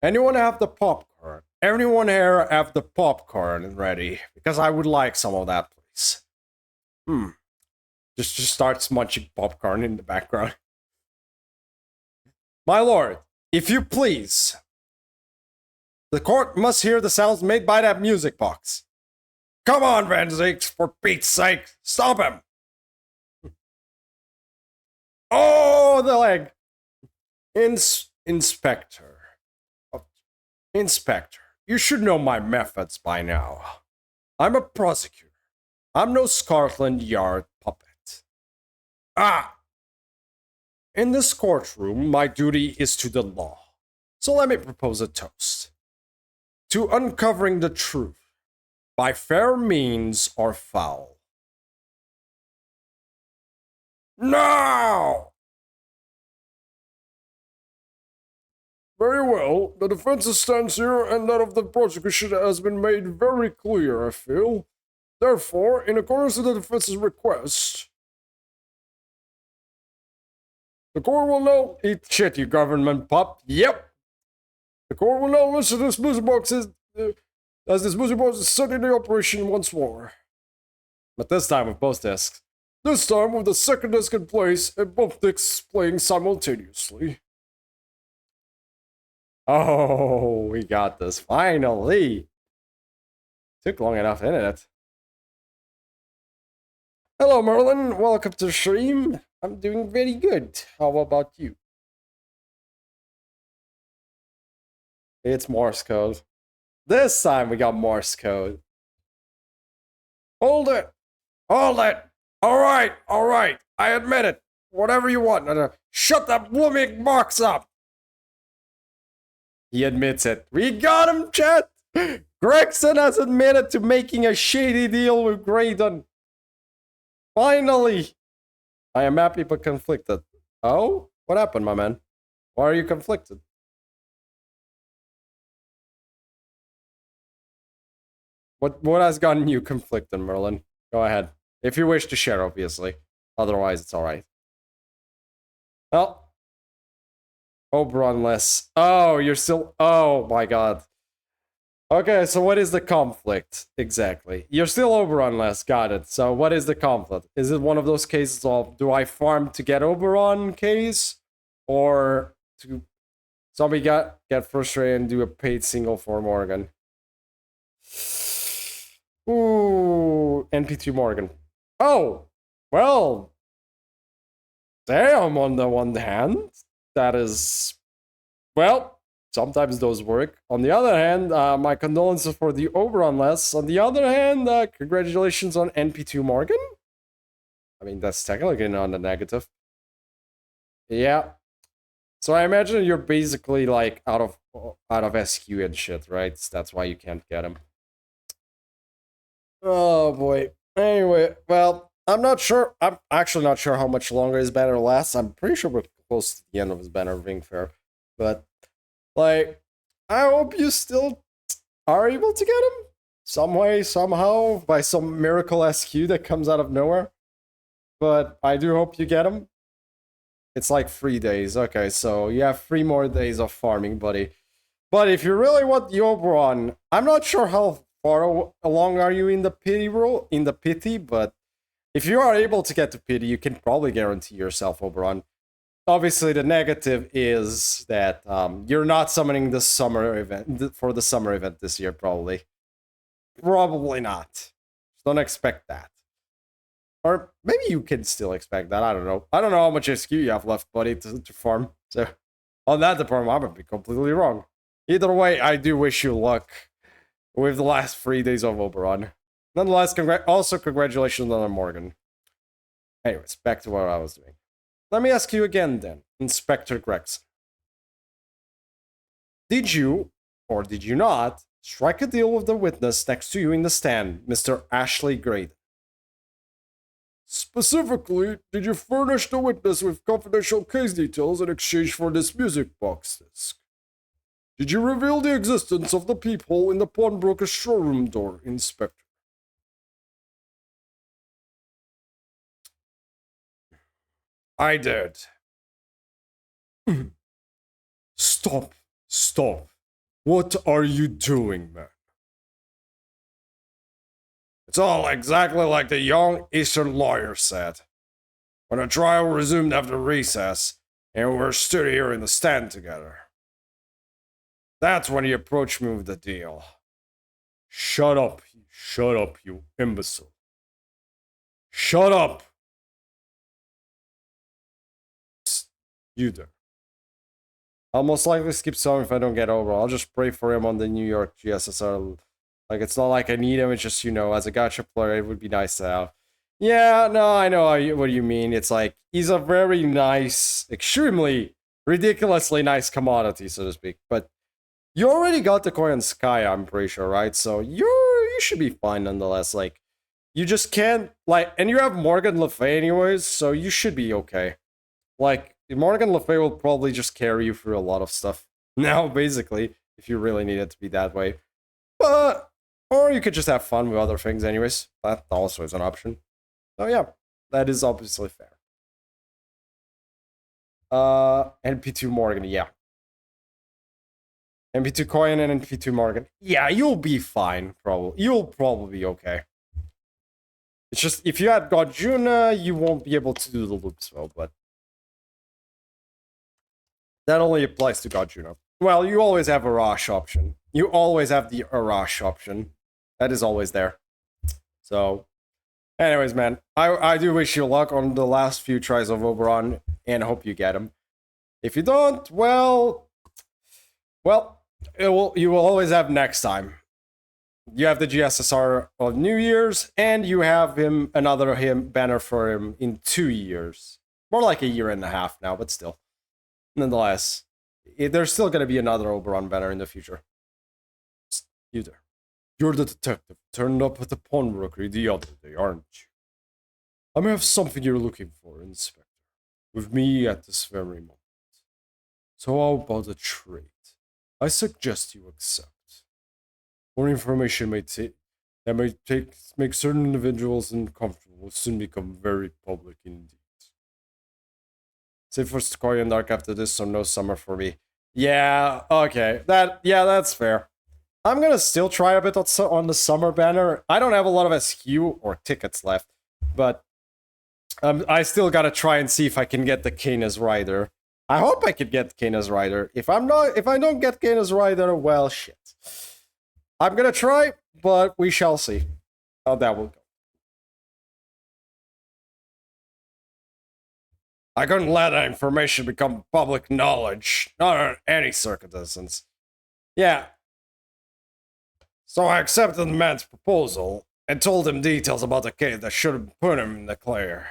Anyone have the popcorn? Everyone here have the popcorn ready? Because I would like some of that, please. Just starts munching popcorn in the background. My lord, if you please. The court must hear the sounds made by that music box. Come on, Van Zeeks, for Pete's sake, stop him! Oh, the leg! Inspector, you should know my methods by now. I'm a prosecutor. I'm no Scotland Yard puppet. In this courtroom, my duty is to the law. So let me propose a toast. To uncovering the truth, by fair means or foul. Now! Very well, the defense's stance here and that of the prosecution has been made very clear, I feel. Therefore, in accordance with the defense's request, the court will now eat shit, you government pup. Yep. The court will now listen to this music box as this music box is set into operation once more. But this time with both discs. This time with the second disc in place and both discs playing simultaneously. Oh, we got this. Finally. Took long enough, didn't it? Hello, Merlin. Welcome to the stream. I'm doing very good. How about you? It's Morse code. This time we got Morse code. Hold it. Hold it. All right. I admit it. Whatever you want. Shut that blooming box up. He admits it. We got him, chat. Gregson has admitted to making a shady deal with Graydon. Finally. I am happy but conflicted. Oh? What happened, my man? Why are you conflicted? What has gotten you conflicted, Merlin? Go ahead. If you wish to share, obviously. Otherwise, it's alright. Oh. Oberonless. Oh, you're still... Oh, my god. Okay, so what is the conflict? Exactly. You're still Oberonless. Got it. So what is the conflict? Is it one of those cases of, do I farm to get Oberon case? Or to... Somebody get frustrated and do a paid single for Morgan? Ooh, NP2 Morgan. Oh, well, damn, on the one hand, that is, well, sometimes those work. On the other hand, my condolences for the Oberon less. On the other hand, congratulations on NP2 Morgan. I mean, that's technically not a negative. Yeah. So I imagine you're basically like out of SQ and shit, right? That's why you can't get him. Oh boy. Anyway, well, I'm not sure. I'm actually not sure how much longer his banner lasts. I'm pretty sure we're close to the end of his banner being fair. But like, I hope you still are able to get him some way, somehow, by some miracle SQ that comes out of nowhere. But I do hope you get him. It's like 3 days. Okay, so you have 3 more days of farming, buddy. But if you really want the Oberon, I'm not sure how far along are you in the pity rule, in the pity, but if you are able to get to pity, you can probably guarantee yourself Oberon. Obviously, the negative is that you're not summoning the summer event for the summer event this year, probably. Probably not. Don't expect that. Or maybe you can still expect that. I don't know. I don't know how much SQ you have left, buddy, to farm. So on that department, I might be completely wrong. Either way, I do wish you luck with the last 3 days of Oberon. Nonetheless, also congratulations on Morgan. Anyways, back to what I was doing. Let me ask you again then, Inspector Gregson. Did you, or did you not, strike a deal with the witness next to you in the stand, Mr. Ashley Graydon? Specifically, did you furnish the witness with confidential case details in exchange for this music box disc? Did you reveal the existence of the peephole in the pawnbroker's showroom door, Inspector? I did. Stop. Stop. What are you doing, man? It's all exactly like the young Eastern lawyer said. When the trial resumed after recess, and we were stood here in the stand together. That's when he approached me with the deal. Shut up, you imbecile. Shut up! Psst, you there. I'll most likely skip some if I don't get over. I'll just pray for him on the New York GSSR. Like, it's not like I need him, it's just, you know, as a gacha player, it would be nice to have. Yeah, no, I know what you mean. It's like, he's a very nice, extremely, ridiculously nice commodity, so to speak. But you already got the Koyan Sky, I'm pretty sure, right? So you should be fine nonetheless. Like, you just can't, like, and you have Morgan Le Fay anyways, so you should be okay. Like, Morgan Le Fay will probably just carry you through a lot of stuff. Now, basically, if you really need it to be that way. But, or you could just have fun with other things anyways. That also is an option. So yeah, that is obviously fair. NP2 Morgan, yeah. NP2 Coin and NP2 Morgan. Yeah, you'll be fine, probably. You'll probably be okay. It's just, if you had Godjuna, you won't be able to do the loops well, but that only applies to Godjuna. Well, you always have a Arash option. You always have the Arash option. That is always there. So, anyways, man, I do wish you luck on the last few tries of Oberon, and hope you get him. If you don't, well, you will always have next time. You have the GSSR of New Year's, and you have another banner for him in 2 years. More like a year and a half now, but still. Nonetheless, there's still going to be another Oberon banner in the future. You there. You're the detective turned up at the pawnbroker the other day, aren't you? I may have something you're looking for, Inspector. With me at this very moment. So how about a trade? I suggest you accept. More information make certain individuals uncomfortable will soon become very public indeed. Save for Sky and Dark after this, so no summer for me. Yeah, okay. That's fair. I'm gonna still try a bit on the summer banner. I don't have a lot of SQ or tickets left, but I still gotta try and see if I can get the Kana's Rider. I hope I could get Kana's Rider. If I don't get Kana's Rider, well, shit. I'm gonna try, but we shall see how that will go. I couldn't let that information become public knowledge, not under any circumstances. Yeah. So I accepted the man's proposal and told him details about the case that should have put him in the clear.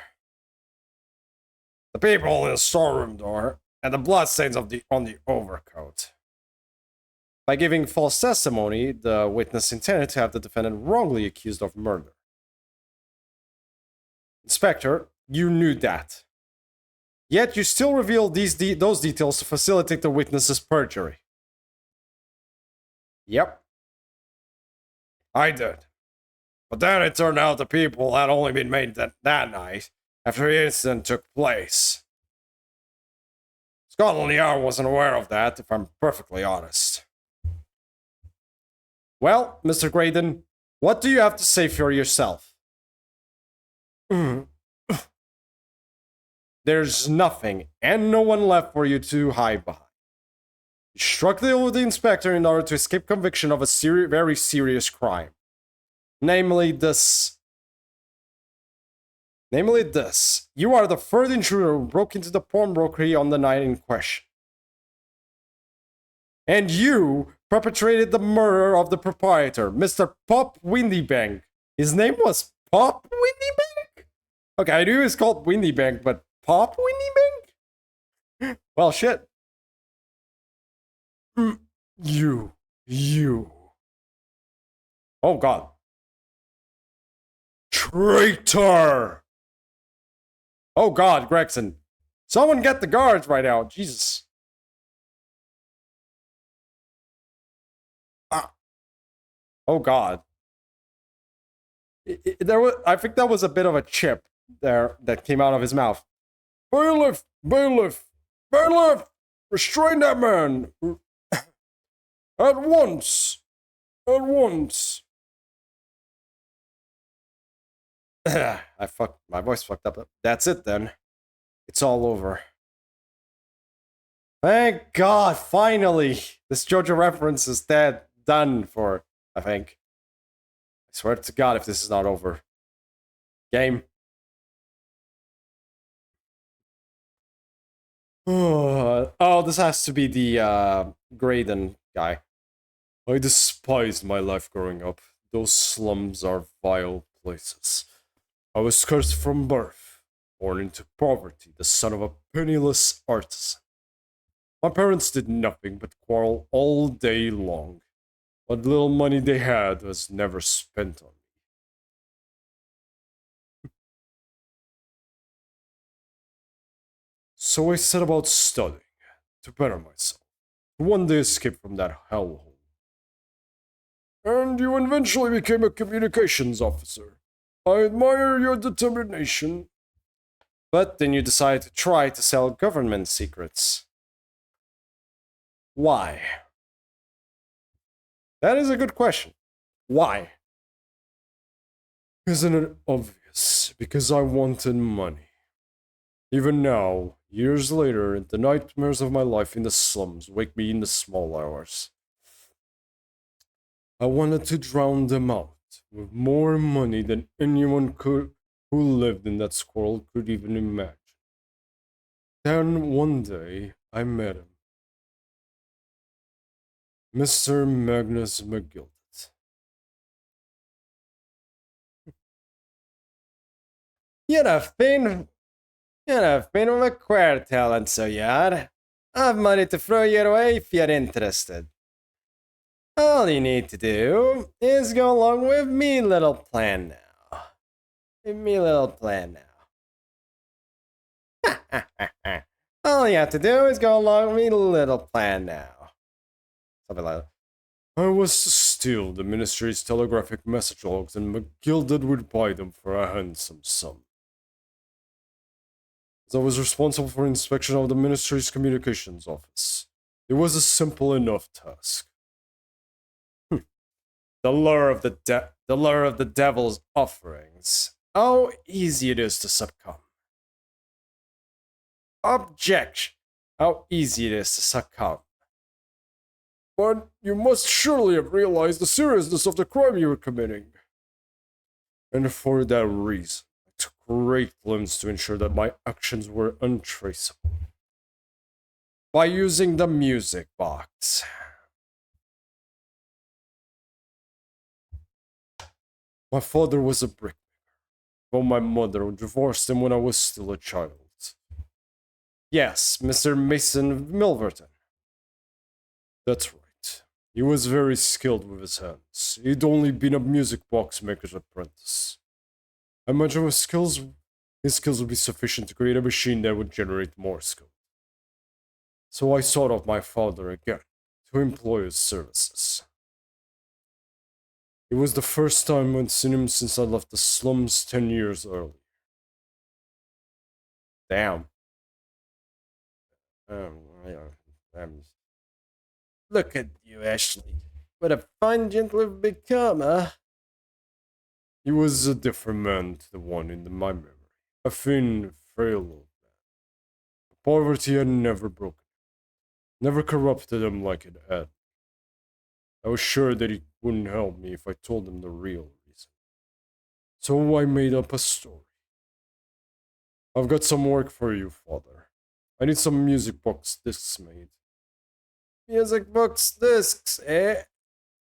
The people in the storeroom door and the bloodstains on the overcoat. By giving false testimony, the witness intended to have the defendant wrongly accused of murder. Inspector, you knew that. Yet you still revealed those details to facilitate the witness's perjury. Yep. I did. But then it turned out the people had only been made that night after the incident took place. Scotland Yard wasn't aware of that, if I'm perfectly honest. Well, Mr. Graydon, what do you have to say for yourself? There's nothing and no one left for you to hide behind. You struck the deal with the inspector in order to escape conviction of a very serious crime. Namely this. You are the third intruder who broke into the pawnbrokery on the night in question. And you perpetrated the murder of the proprietor, Mr. Pop Windybank. His name was Pop Windybank? Okay, I knew he was called Windybank, but Pop Windybank? Well, shit. You. Oh, God. Traitor! Oh, God, Gregson. Someone get the guards right now. Jesus. Oh, God. I think that was a bit of a chip there that came out of his mouth. Bailiff! Restrain that man! At once! My voice fucked up. That's it then. It's all over. Thank God, finally! This JoJo reference is done for, I think. I swear to God if this is not over. Game. Oh, this has to be the Graydon guy. I despised my life growing up. Those slums are vile places. I was cursed from birth, born into poverty, the son of a penniless artisan. My parents did nothing but quarrel all day long. What little money they had was never spent on me. So I set about studying, to better myself, to one day escape from that hellhole. And you eventually became a communications officer. I admire your determination. But then you decided to try to sell government secrets. Why? That is a good question. Why? Isn't it obvious? Because I wanted money. Even now, years later, the nightmares of my life in the slums wake me in the small hours. I wanted to drown them out with more money than anyone who lived in that squirrel could even imagine. Then one day, I met him. Mr. Magnus McGildet. You're a fin of a queer talent, so you are. I've money to throw your way if you're interested. All you need to do is go along with me little plan now. All you have to do is go along with me little plan now. Something like that. I was to steal the ministry's telegraphic message logs and McGildet would buy them for a handsome sum. As I was responsible for inspection of the ministry's communications office, it was a simple enough task. The lure of the devil's offerings. How easy it is to succumb. Objection. How easy it is to succumb. But you must surely have realized the seriousness of the crime you were committing. And for that reason, I took great lengths to ensure that my actions were untraceable. By using the music box. My father was a brickmaker, while my mother divorced him when I was still a child. Yes, Mr. Mason Milverton. That's right. He was very skilled with his hands. He'd only been a music box maker's apprentice. I imagine his skills would be sufficient to create a machine that would generate more skill. So I sought out my father again to employ his services. It was the first time I'd seen him since I left the slums 10 years earlier. Damn. Yeah, look at you, Ashley. What a fine gentleman you've become, huh? He was a different man to the one in my memory. A thin, frail old man. Poverty had never broken him, never corrupted him like it had. I was sure that he wouldn't help me if I told him the real reason. So I made up a story. I've got some work for you, father. I need some music box discs made. Music box discs, eh?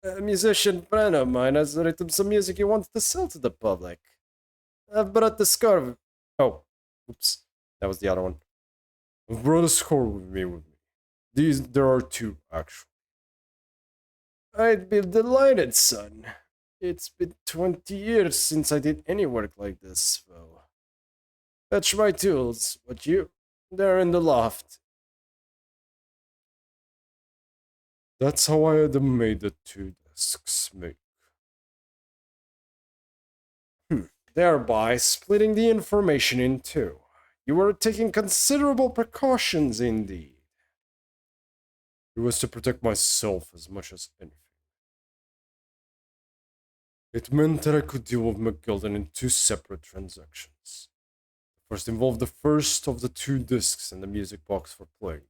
A musician friend of mine has written some music he wants to sell to the public. I've brought the score. Oh, oops. That was the other one. I've brought a score with me. There are two, actually. I'd be delighted, son. It's been 20 years since I did any work like this, though. Fetch my tools, but you, they're in the loft. That's how I had made the two discs make. Thereby splitting the information in two. You were taking considerable precautions indeed. It was to protect myself as much as anything. It meant that I could deal with McGilden in two separate transactions. The first involved the first of the two discs and the music box for playing.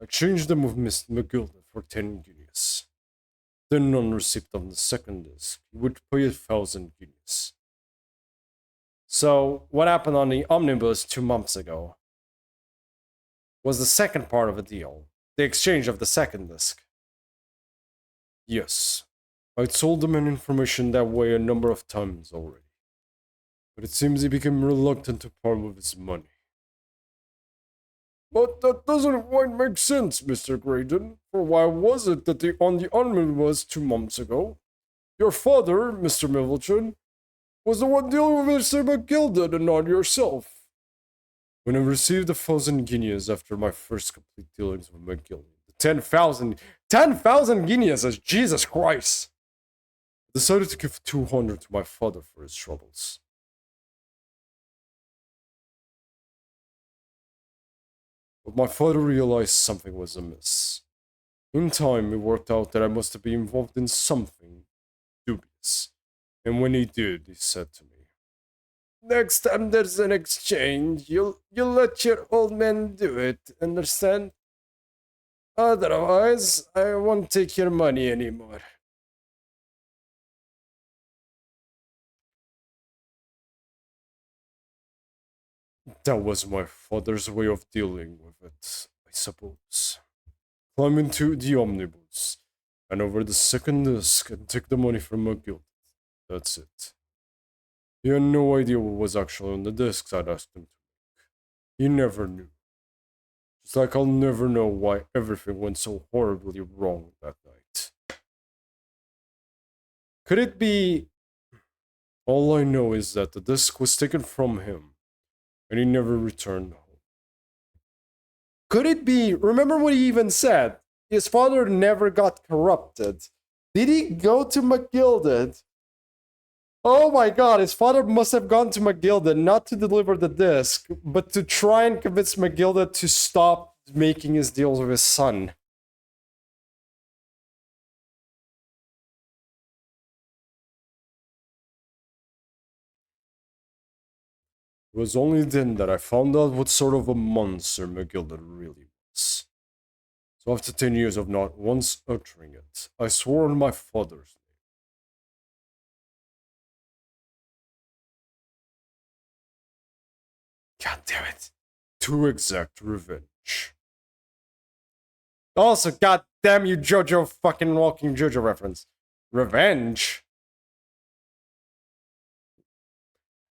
I exchanged them with Miss McGilden for 10 guineas. Then, on receipt of the second disc, he would pay 1,000 guineas. So, what happened on the omnibus 2 months ago was the second part of a deal, the exchange of the second disc. Yes, I told the man information that way a number of times already, but it seems he became reluctant to part with his money. But that doesn't quite make sense, Mr. Graydon, for why was it that on the omnibus 2 months ago, your father, Mr. Milverton, was the one dealing with Mr. McGilden and not yourself? When I received 1,000 guineas after my first complete dealings with McGilden, 10,000 guineas as Jesus Christ! I decided to give 200 to my father for his troubles. But my father realized something was amiss. In time, it worked out that I must have been involved in something dubious. And when he did, he said to me, next time there's an exchange, you'll let your old man do it, understand? Otherwise, I won't take your money anymore. That was my father's way of dealing with it, I suppose. Climb into the omnibus, and over the second disc and take the money from McGilden. That's it. He had no idea what was actually on the discs I'd asked him to make. He never knew. Just like I'll never know why everything went so horribly wrong that night. Could it be... All I know is that the disc was taken from him, and he never returned home. Could it be... Remember what he even said? His father never got corrupted. Did he go to McGilden? Oh my god, his father must have gone to McGilden not to deliver the disc, but to try and convince McGilden to stop making his deals with his son. It was only then that I found out what sort of a monster McGilden really was. So after 10 years of not once uttering it, I swore on my father's name. God damn it. To exact revenge. Also, god damn you, JoJo fucking walking JoJo reference. Revenge?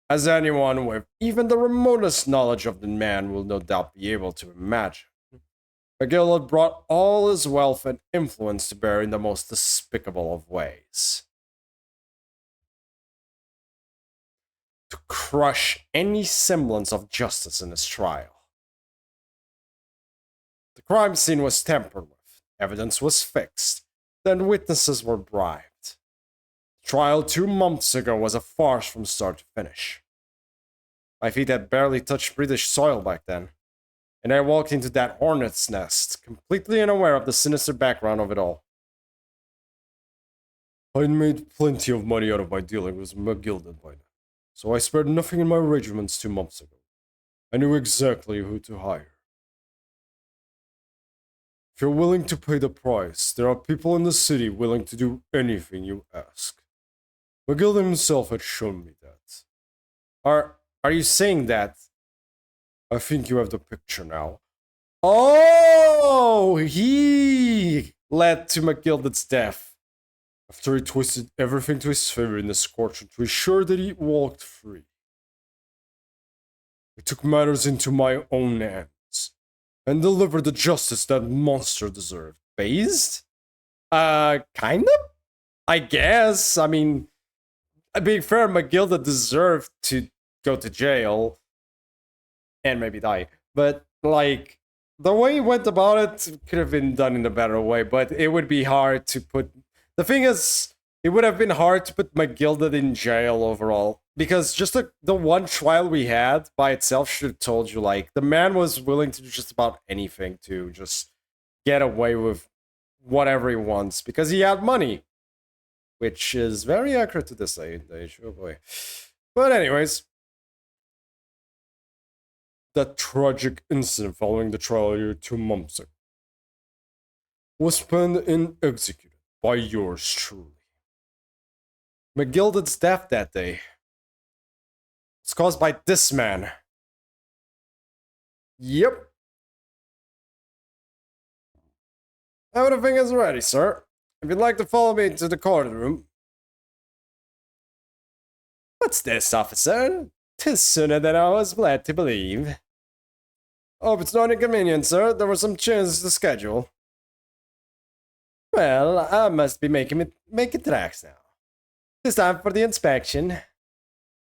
As anyone with even the remotest knowledge of the man will no doubt be able to imagine, McGill had brought all his wealth and influence to bear in the most despicable of ways. To crush any semblance of justice in his trial. The crime scene was tampered with, evidence was fixed, then witnesses were bribed. The trial 2 months ago was a farce from start to finish. My feet had barely touched British soil back then, and I walked into that hornet's nest, completely unaware of the sinister background of it all. I'd made plenty of money out of my dealing with McGilded by then, so I spared nothing in my arrangements 2 months ago. I knew exactly who to hire. If you're willing to pay the price, there are people in the city willing to do anything you ask. McGill himself had shown me that. Are you saying that? I think you have the picture now. Oh, he led to McGilded's death. After he twisted everything to his favor in the scorcher to ensure that he walked free. I took matters into my own hands and delivered the justice that monster deserved. Based? Kind of? I guess. I mean, being fair, McGilded deserved to go to jail and maybe die. But, like, the way he went about it could have been done in a better way, but it would be hard to put... The thing is, it would have been hard to put McGilded in jail overall, because just the one trial we had by itself should have told you, like, the man was willing to do just about anything to just get away with whatever he wants, because he had money, which is very accurate to this age, oh boy. But anyways, that tragic incident following the trial 2 months ago was planned and executed by yours truly. McGilded's death that day was caused by this man. Yep. Everything is ready, sir. If you'd like to follow me to the courtroom. What's this, officer? 'Tis sooner than I was led to believe. Hope it's not inconvenient, sir. There were some changes to the schedule. Well, I must be making tracks now. It's time for the inspection.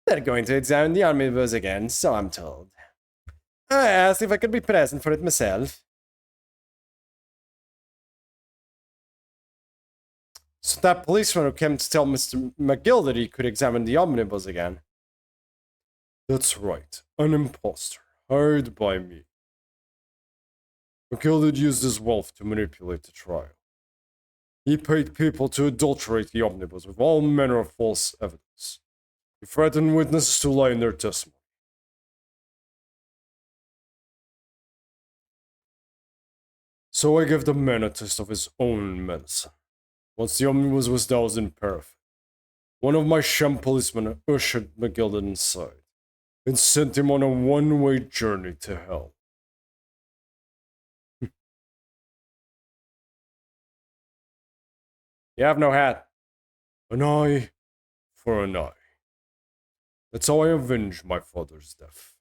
They're going to examine the omnibus again, so I'm told. I asked if I could be present for it myself. So that policeman who came to tell Mr. McGill that he could examine the omnibus again. That's right, an imposter, hired by me. McGill had used his wealth to manipulate the trial. He paid people to adulterate the omnibus with all manner of false evidence. He threatened witnesses to lie in their testimony. So I gave the man a taste of his own medicine. Once the omnibus was doused in paraffin, one of my sham policemen ushered McGilded inside and sent him on a one-way journey to hell. You have no hat. An eye for an eye. That's how I avenged my father's death.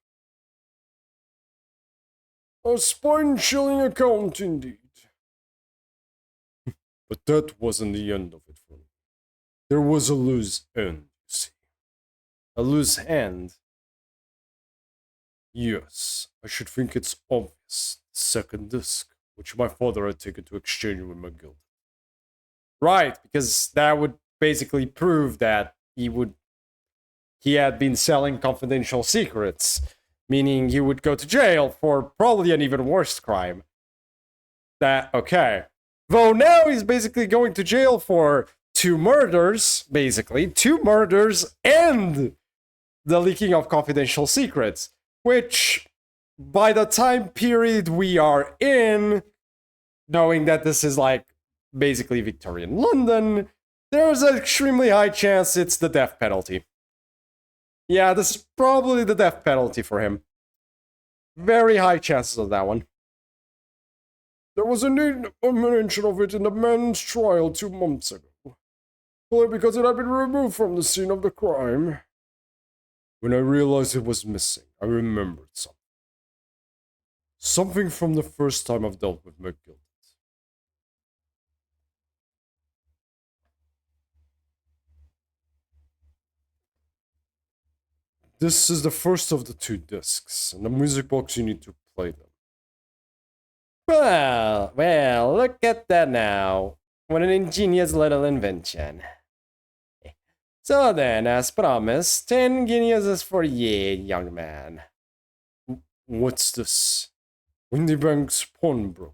A spine-chilling account indeed. But that wasn't the end of it for me. There was a loose end, you see. A loose end? Yes, I should think it's obvious. The second disc, which my father had taken to exchange with McGill. Right, because that would basically prove that he had been selling confidential secrets, meaning he would go to jail for probably an even worse crime. Okay. Though now he's basically going to jail for 2 murders, basically. 2 murders and the leaking of confidential secrets, which, by the time period we are in, knowing that this is like basically Victorian London, there's an extremely high chance it's the death penalty. Yeah, this is probably the death penalty for him. Very high chances of that one. There was indeed a mention of it in the man's trial 2 months ago. Only because it had been removed from the scene of the crime. When I realized it was missing, I remembered something. Something from the first time I've dealt with McGill. This is the first of the 2 discs, and the music box you need to play them. Well, look at that now. What an ingenious little invention. So then, as promised, 10 guineas for ye, young man. What's this? Windybank's pawnbroker.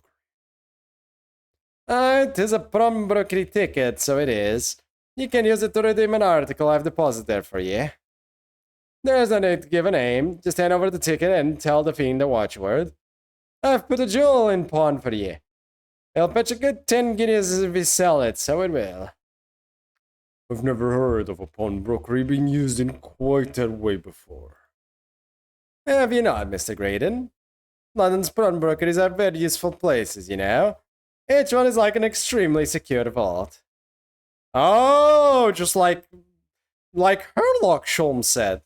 It is a pawnbrokery ticket, so it is. You can use it to redeem an article I've deposited there for ye. There's no need to give a name. Just hand over the ticket and tell the fiend the watchword. I've put a jewel in pawn for ye. It'll fetch a good 10 guineas if you sell it, so it will. I've never heard of a pawnbrokery being used in quite that way before. Have you not, Mr. Graydon? London's pawnbrokeries are very useful places, you know. Each one is like an extremely secure vault. Oh, just like Herlock Sholmes said.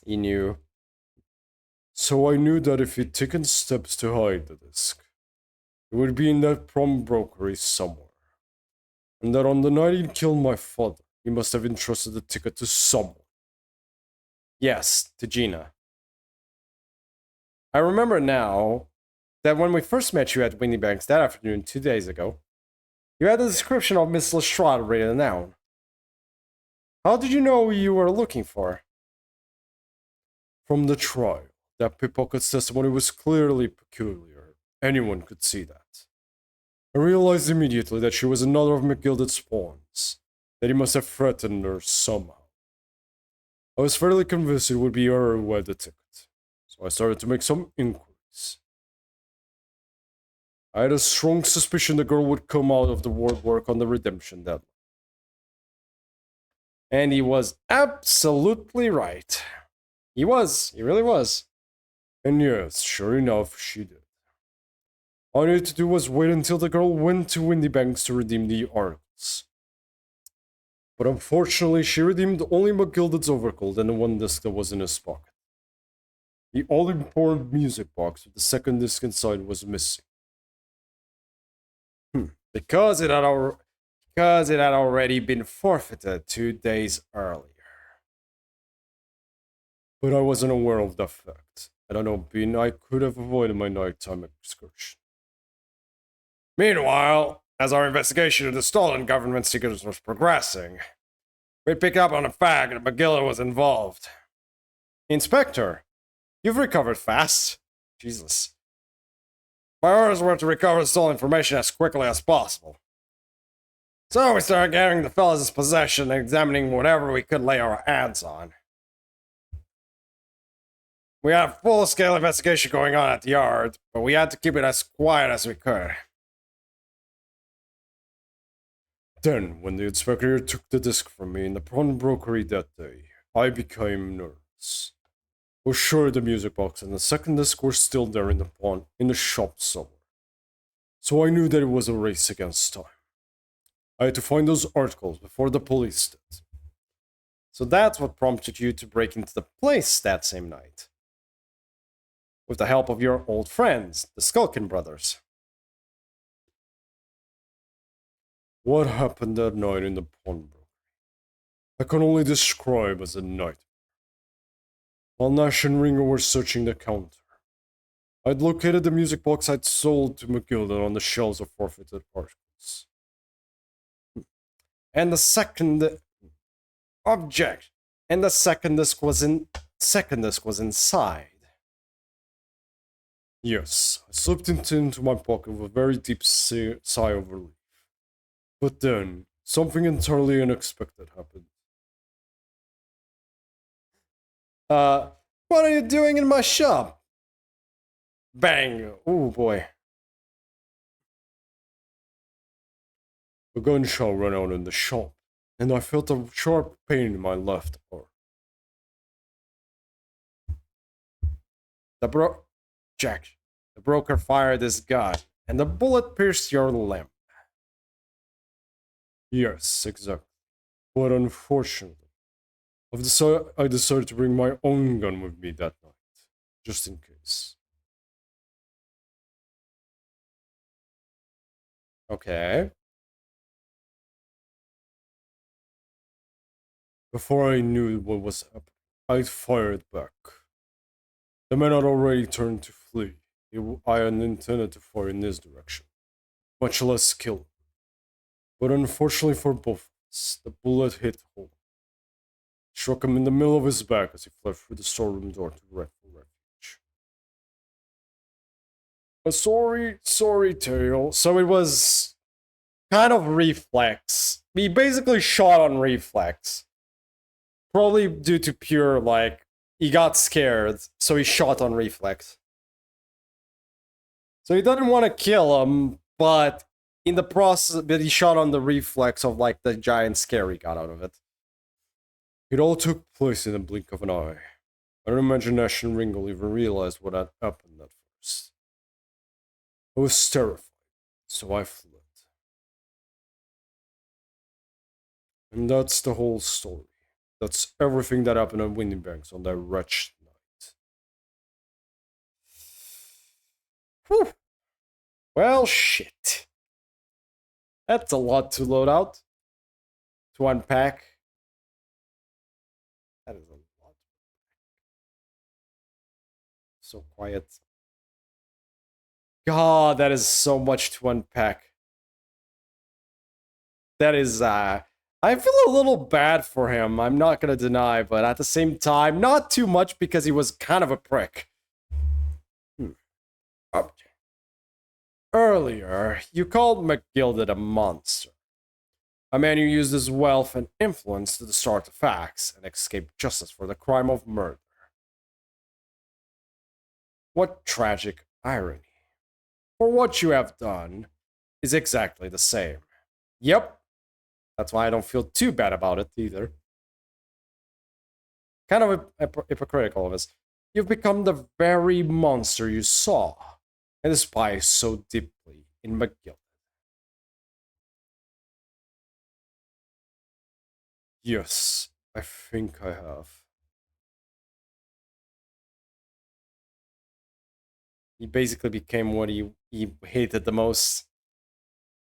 He knew. So I knew that if he'd taken steps to hide the disc, it would be in that pawnbrokery somewhere. And that on the night he killed my father, he must have entrusted the ticket to someone. Yes, to Gina. I remember now that when we first met you at Windybank's that afternoon 2 days ago, you had the description of Miss Lestrade written down. How did you know who you were looking for? From the trial. That pickpocket's testimony was clearly peculiar. Anyone could see that. I realized immediately that she was another of McGilded's pawns, that he must have threatened her somehow. I was fairly convinced it would be her who had the ticket, so I started to make some inquiries. I had a strong suspicion the girl would come out of the ward work on the redemption deadline. And he was absolutely right. He really was. And yes, sure enough, she did. All I needed to do was wait until the girl went to Windybanks to redeem the articles. But unfortunately, she redeemed only McGilded's overcoat and the 1 disc that was in his pocket. The all-important music box with the 2nd disc inside was missing. Because it had already been forfeited 2 days earlier. But I wasn't aware of the fact. Had I not been, I could have avoided my nighttime excursion. Meanwhile, as our investigation of the stolen government secrets was progressing, we'd pick up on the fact that McGill was involved. Inspector, you've recovered fast. Jesus. My orders were to recover the stolen information as quickly as possible. So we started gathering the fellas' possession and examining whatever we could lay our hands on. We had a full-scale investigation going on at the yard, but we had to keep it as quiet as we could. Then, when the inspector took the disc from me in the pawnbrokery that day, I became nervous. I was sure the music box and the 2nd disc were still there in the shop somewhere. So I knew that it was a race against time. I had to find those articles before the police did. So that's what prompted you to break into the place that same night. With the help of your old friends, the Skulkin brothers. What happened that night in the pawnbrokery? I can only describe as a nightmare. While Nash and Ringer were searching the counter, I'd located the music box I'd sold to McGilded on the shelves of forfeited articles. And the second object, and the second disc was inside. Yes, I slipped it into my pocket with a very deep sigh of relief. But then, something entirely unexpected happened. What are you doing in my shop? Bang! Oh boy. A gunshot rang out in the shop, and I felt a sharp pain in my left arm. Jack, the broker fired his gun, and the bullet pierced your limb. Yes, exactly. But unfortunately, I decided to bring my own gun with me that night, just in case. Okay. Before I knew what was up, I fired back. The man had already turned to flee. I had intended to fire in this direction, much less kill him. But unfortunately for both of us, the bullet hit home. Struck him in the middle of his back as he fled through the storeroom door to rightful refuge. Sorry tale. So it was kind of reflex. He basically shot on reflex. Probably due to pure, like, he got scared, so he shot on reflex. So he didn't want to kill him, but in the process, but he shot on the reflex of, like, the giant scare he got out of it. It all took place in the blink of an eye. I don't imagine Ash and Ringo even realized what had happened at first. I was terrified, so I fled. And that's the whole story. That's everything that happened at Windy Banks on that wretched night. Whew. Well, shit. That's a lot to load out. To unpack. That is a lot. So quiet. God, that is so much to unpack. That is, I feel a little bad for him, I'm not gonna deny, but at the same time, not too much because he was kind of a prick. Earlier, you called McGilded a monster. A man who used his wealth and influence to distort the facts and escape justice for the crime of murder. What tragic irony. For what you have done is exactly the same. Yep. That's why I don't feel too bad about it either. Kind of hypocritical of us. You've become the very monster you saw and despise so deeply in McGill. Yes, I think I have. He basically became what he hated the most.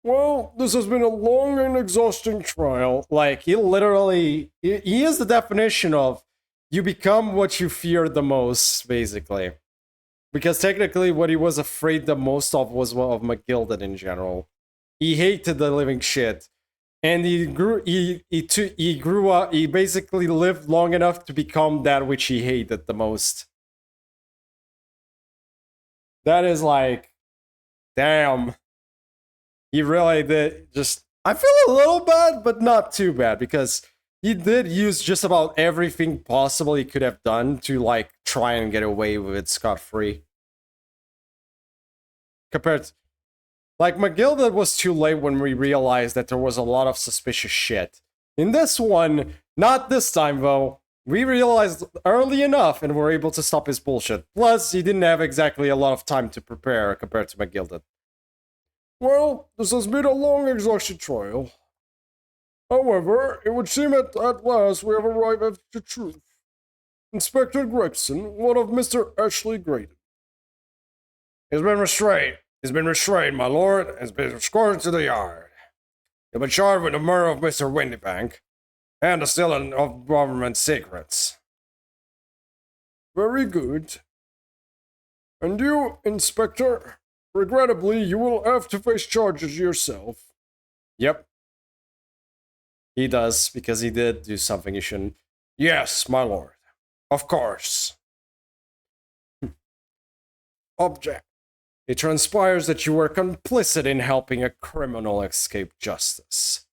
Well, this has been a long and exhausting trial. Like, he literally, he is the definition of you become what you fear the most, basically. Because technically, what he was afraid the most of was of McGilded in general. He hated the living shit. And he grew up, he basically lived long enough to become that which he hated the most. That is like, damn. He really did just, I feel a little bad, but not too bad, because he did use just about everything possible he could have done to, like, try and get away with it scot-free. Compared to, like, McGilded was too late when we realized that there was a lot of suspicious shit. In this one, not this time though, we realized early enough and were able to stop his bullshit. Plus, he didn't have exactly a lot of time to prepare compared to McGilded. Well, this has been a long, exhausting trial. However, it would seem at last we have arrived at the truth. Inspector Gregson, one of Mr. Ashley Graydon. He's been restrained. He's been restrained, my lord, and has been escorted to the yard. He'll be charged with the murder of Mr. Windybank and the stealing of government secrets. Very good. And you, Inspector, regrettably, you will have to face charges yourself. Yep. He does, because he did do something he shouldn't. Yes, my lord. Of course. Object. It transpires that you were complicit in helping a criminal escape justice.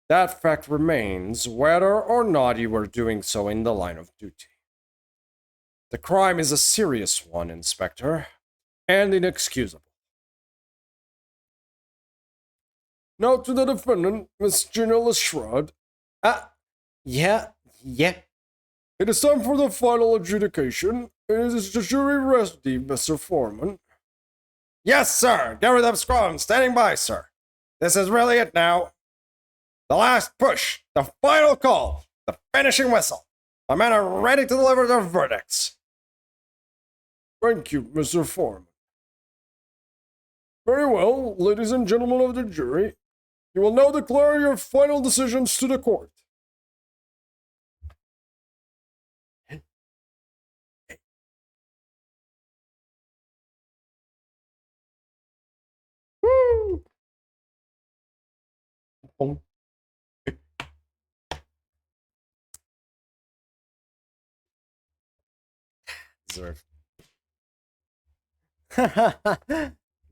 That fact remains, whether or not you were doing so in the line of duty. The crime is a serious one, Inspector, and inexcusable. Now to the defendant, Miss Gina Lestrade. Yeah. It is time for the final adjudication. Is the jury ready, Mr. Foreman? Yes, sir. Get rid of Scrum. Standing by, sir. This is really it now. The last push. The final call. The finishing whistle. The men are ready to deliver their verdicts. Thank you, Mr. Foreman. Very well, ladies and gentlemen of the jury. You will now declare your final decisions to the court. Woo! Deserve.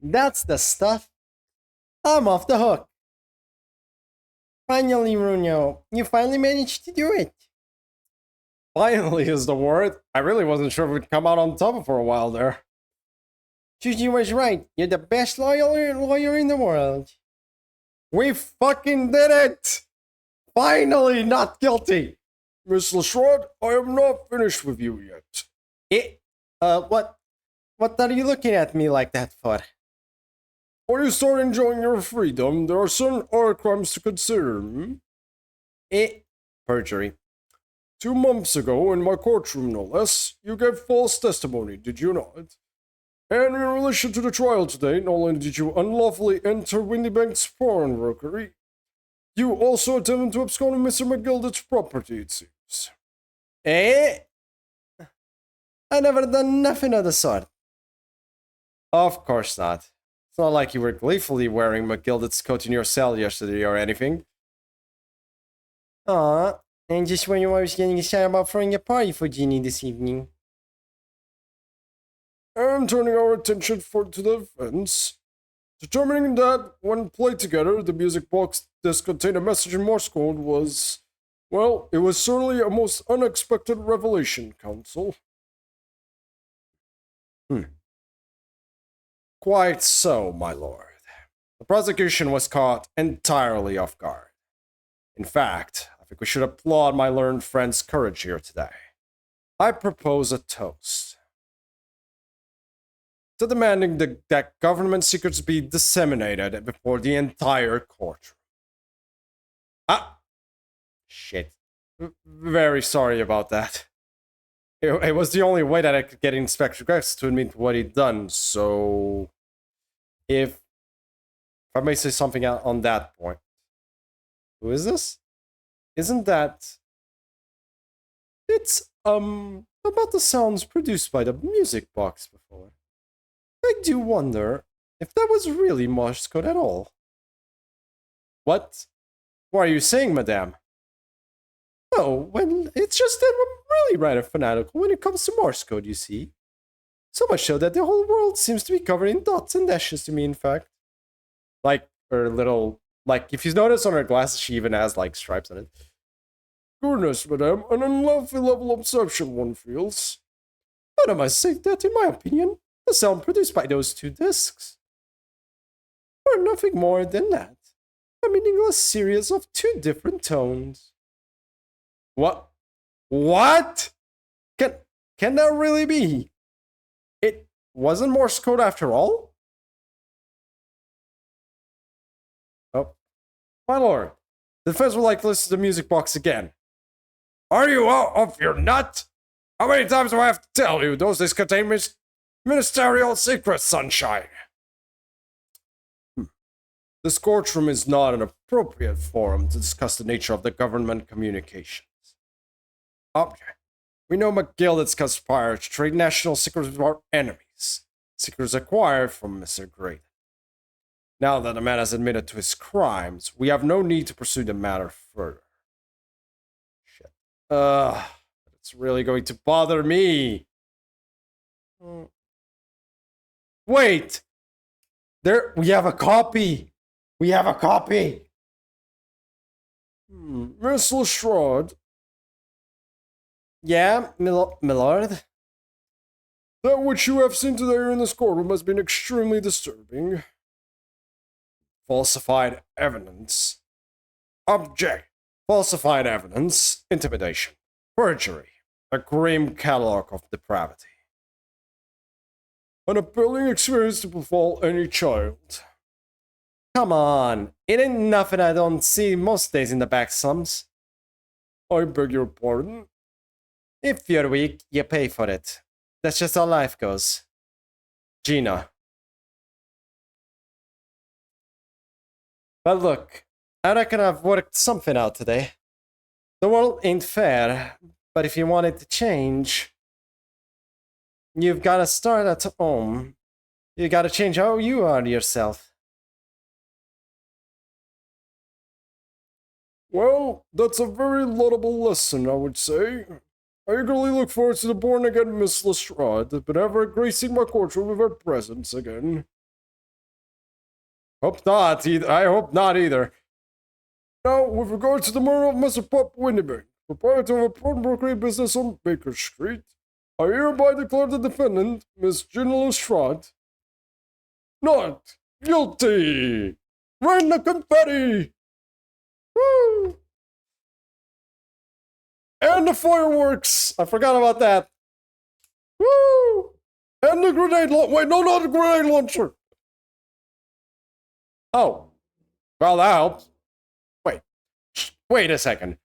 That's the stuff. I'm off the hook. Finally, Bruno, you finally managed to do it. Finally is the word. I really wasn't sure if we'd come out on top for a while there. Gigi was right. You're the best lawyer in the world. We fucking did it! Finally not guilty! Miss Lestrade, I am not finished with you yet. What are you looking at me like that for? When you start enjoying your freedom, there are certain other crimes to consider. Perjury. 2 months ago, in my courtroom no less, you gave false testimony, did you not? And in relation to the trial today, not only did you unlawfully enter Windybank's foreign rookery, you also attempted to abscond with Mr. McGilder's property, it seems. I never done nothing of the sort. Of course not. It's not like you were gleefully wearing McGilder's coat in your cell yesterday or anything. Aw, and just when I was getting excited about throwing a party for Ginny this evening. And turning our attention to the defense, determining that when played together, the music box disc contained a message in Morse code was, well, it was certainly a most unexpected revelation, counsel. Quite so, my lord. The prosecution was caught entirely off guard. In fact, I think we should applaud my learned friend's courage here today. I propose a toast to demanding that government secrets be disseminated before the entire courtroom. Shit. Very sorry about that. It was the only way that I could get Inspector Grex to admit what he'd done, so if I may say something on that point. Who is this? Isn't that... It's, about the sounds produced by the music box before. I do wonder if that was really Morse code at all. What? What are you saying, madame? Oh, well, it's just that I'm really rather fanatical when it comes to Morse code, you see. So much so that the whole world seems to be covered in dots and dashes to me, in fact. Like, her little... Like, if you notice on her glasses, she even has, like, stripes on it. Goodness, madame, an unlovely level of obsession one feels. But I must say that, in my opinion, the sound produced by those 2 discs are nothing more than that. A meaningless series of 2 different tones. What? What? Can that really be? It wasn't Morse code after all? Oh. My lord, the defense would like to listen to the music box again. Are you out of your nut? How many times do I have to tell you those discs contain ministerial secrets, sunshine? This courtroom is not an appropriate forum to discuss the nature of the government communications. Object. We know McGilded's conspired to trade national secrets with our enemies. Secrets acquired from Mr. Graydon. Now that the man has admitted to his crimes, we have no need to pursue the matter further. Shit. It's really going to bother me. Wait! We have a copy! We have a copy! Miss Lestrade. Yeah, my lord? That which you have seen today in this courtroom has been extremely disturbing. Falsified evidence. Object. Falsified evidence. Intimidation. Perjury. A grim catalog of depravity. An appealing experience to befall any child. Come on, it ain't nothing I don't see most days in the back slums. I beg your pardon? If you're weak, you pay for it. That's just how life goes. Gina. But look, I reckon I've worked something out today. The world ain't fair, but if you want it to change, you've gotta start at home. You gotta change how you are yourself. Well, that's a very laudable lesson, I would say. I eagerly look forward to the born-again Miss Lestrade, but ever gracing my courtroom with her presence again. Hope not, I hope not either. Now, with regard to the murder of Mr. Pop Winnebank, proprietor of a pawnbrokery business on Baker Street, I hereby declare the defendant, Miss Gina Lestrade, not guilty! Rain the confetti! Woo! And the fireworks! I forgot about that. Woo! And the grenade launcher. Wait, no, not the grenade launcher. Oh. Well, that helps. Wait a second.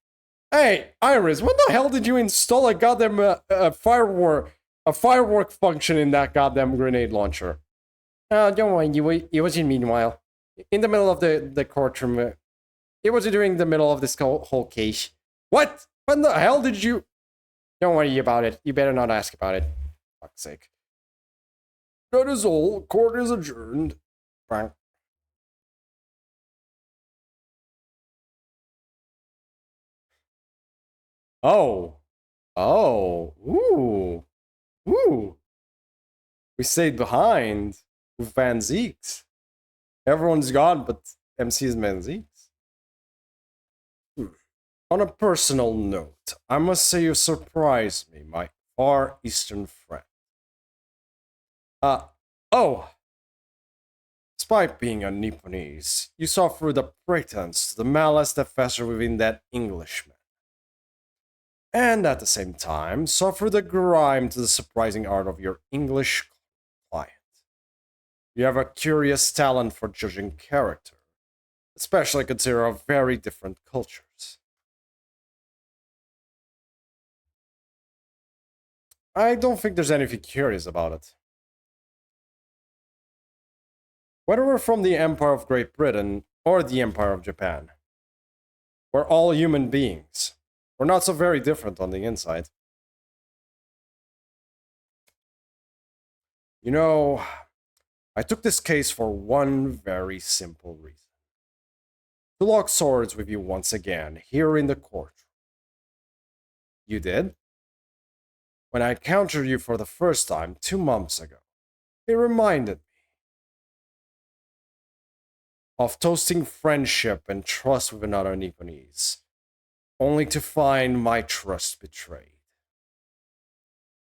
Hey, Iris, what the hell did you install a goddamn firework function in that goddamn grenade launcher? Don't worry, it was in meanwhile. In the middle of the courtroom. It was during the middle of this whole case. What? What the hell did you... Don't worry about it. You better not ask about it. For fuck's sake. That is all. Court is adjourned. Frank. Oh. Oh. Ooh. Ooh. We stayed behind with Van Zeeks. Everyone's gone but MC's Van Zeeks. On a personal note, I must say you surprised me, my Far Eastern friend. Oh. Despite being a Nipponese, you saw through the pretense to the malice that festered within that Englishman. And at the same time, saw through the grime to the surprising art of your English client. You have a curious talent for judging character, especially considering our very different cultures. I don't think there's anything curious about it. Whether we're from the Empire of Great Britain or the Empire of Japan, we're all human beings. We're not so very different on the inside. You know, I took this case for one very simple reason. To lock swords with you once again, here in the courtroom. You did? When I encountered you for the first time 2 months ago, it reminded me of toasting friendship and trust with another Nipponese, only to find my trust betrayed.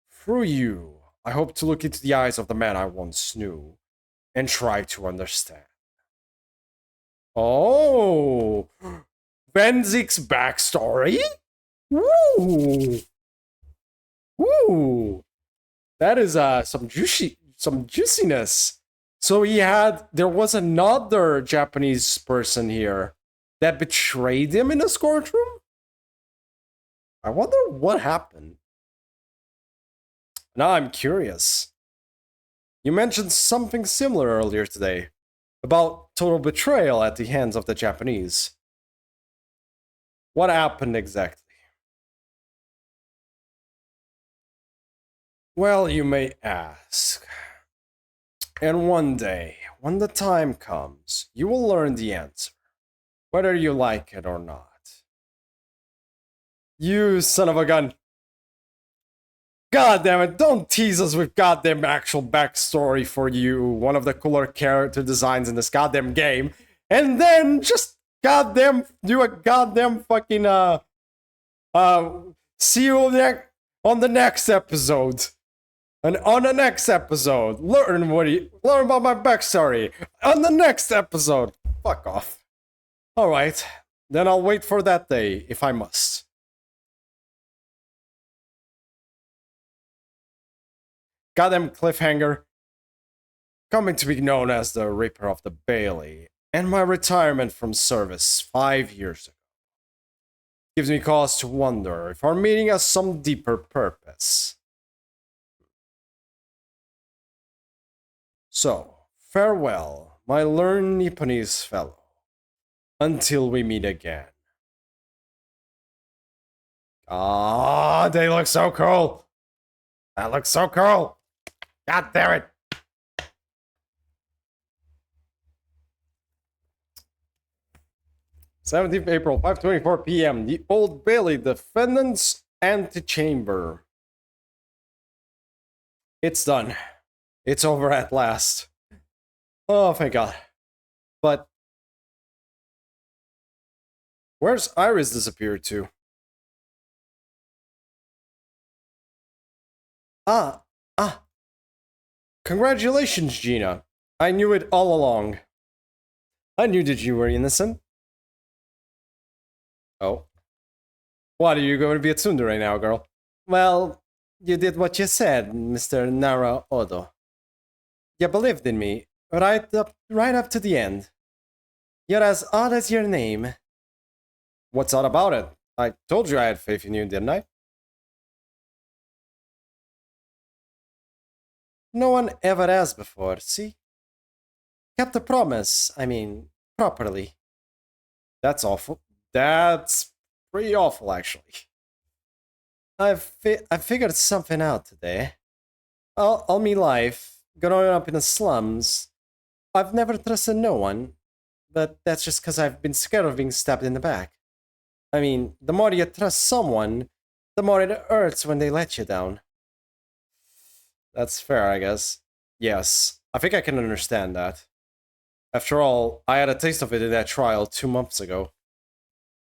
Through you, I hope to look into the eyes of the man I once knew and try to understand. Oh! Benzik's backstory? Woo! Woo! That is some juiciness. So there was another Japanese person here that betrayed him in this courtroom? I wonder what happened. Now I'm curious. You mentioned something similar earlier today about total betrayal at the hands of the Japanese. What happened exactly? Well, you may ask. And one day, when the time comes, you will learn the answer, whether you like it or not. You son of a gun. God damn it, don't tease us with goddamn actual backstory for you, one of the cooler character designs in this goddamn game, and then just goddamn do a goddamn fucking see you on the next episode. And on the next episode, learn about my backstory. On the next episode. Fuck off. Alright, then I'll wait for that day, if I must. Goddamn cliffhanger. coming to be known as the Reaper of the Bailey, and my retirement from service 5 years ago gives me cause to wonder if our meeting has some deeper purpose. So, farewell, my learned Nipponese fellow, until we meet again. Ah, they look so cool! That looks so cool! God damn it! 17th April, 5:24 p.m. The Old Bailey Defendant's Antechamber. It's done. It's over at last. Oh, thank God. But where's Iris disappeared to? Ah. Congratulations, Gina. I knew it all along. I knew that you were innocent. Oh. What, are you going to be a tsundere now, girl? Well, you did what you said, Mr. Nara Odo. You believed in me, right up to the end. You're as odd as your name. What's odd about it? I told you I had faith in you, didn't I? No one ever has before, see? Kept a promise, I mean, properly. That's awful. That's pretty awful, actually. I figured something out today. All me life, growing up in the slums, I've never trusted no one, but that's just because I've been scared of being stabbed in the back. I mean, the more you trust someone, the more it hurts when they let you down. That's fair, I guess. Yes, I think I can understand that. After all, I had a taste of it in that trial 2 months ago.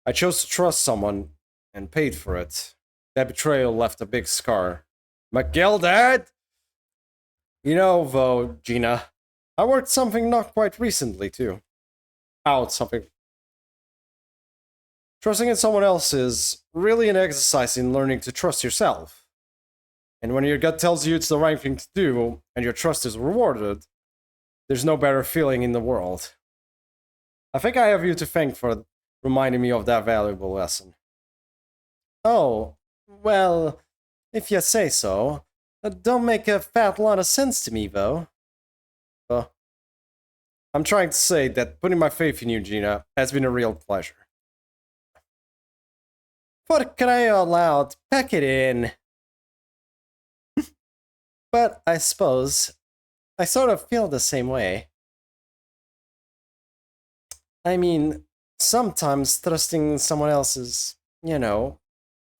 I chose to trust someone, and paid for it. That betrayal left a big scar. McGildad? You know, though, Gina, I worked something not quite recently, too. Out something. Trusting in someone else is really an exercise in learning to trust yourself. And when your gut tells you it's the right thing to do, and your trust is rewarded, there's no better feeling in the world. I think I have you to thank for reminding me of that valuable lesson. Oh, well, if you say so. Don't make a fat lot of sense to me, though. I'm trying to say that putting my faith in you, Gina, has been a real pleasure. For crying out loud, pack it in. But I suppose I sort of feel the same way. I mean, sometimes trusting someone else is,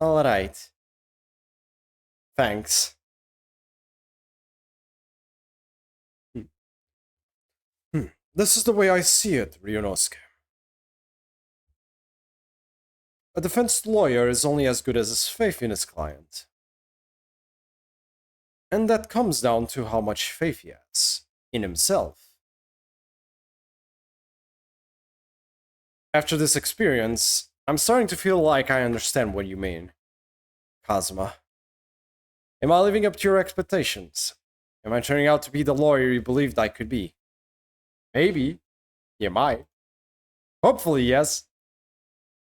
alright. Thanks. This is the way I see it, Ryunosuke. A defense lawyer is only as good as his faith in his client. And that comes down to how much faith he has in himself. After this experience, I'm starting to feel like I understand what you mean, Kazuma. Am I living up to your expectations? Am I turning out to be the lawyer you believed I could be? Maybe. You might. Hopefully, yes.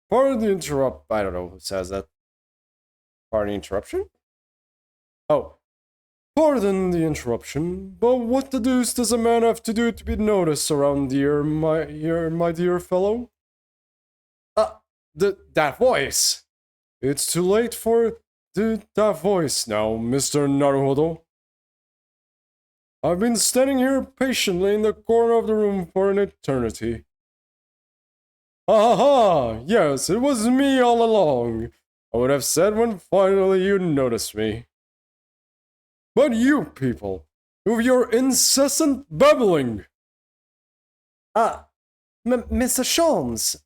Pardon the interrupt. I don't know who says that. Pardon the interruption? Oh. Pardon the interruption, but what the deuce does a man have to do to be noticed around here, my dear fellow? That voice! It's too late for that voice now, Mr. Naruhodo. I've been standing here patiently in the corner of the room for an eternity. Aha! Yes, it was me all along. I would have said when finally you noticed me. But you people, with your incessant babbling. Mr. Sholmes.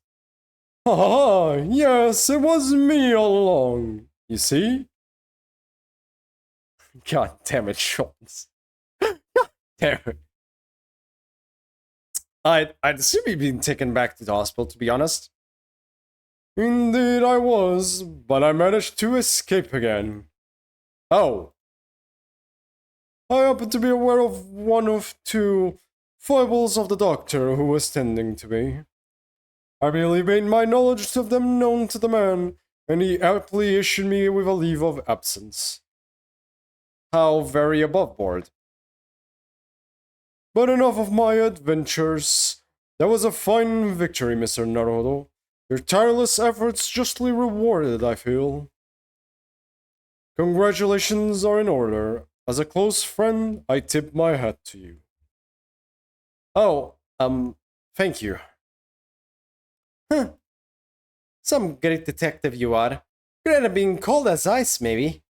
Ah, yes, it was me all along. You see? God damn it, Sholmes. Damn it. I'd assume you'd been taken back to the hospital, to be honest. Indeed I was, but I managed to escape again. Oh. I happen to be aware of one of two foibles of the doctor who was tending to me. I merely made my knowledge of them known to the man, and he aptly issued me with a leave of absence. How very above board. But enough of my adventures. That was a fine victory, Mr. Naruto. Your tireless efforts justly rewarded, I feel. Congratulations are in order. As a close friend, I tip my hat to you. Oh, thank you. Huh. Some great detective you are. Great at being cold as ice, maybe.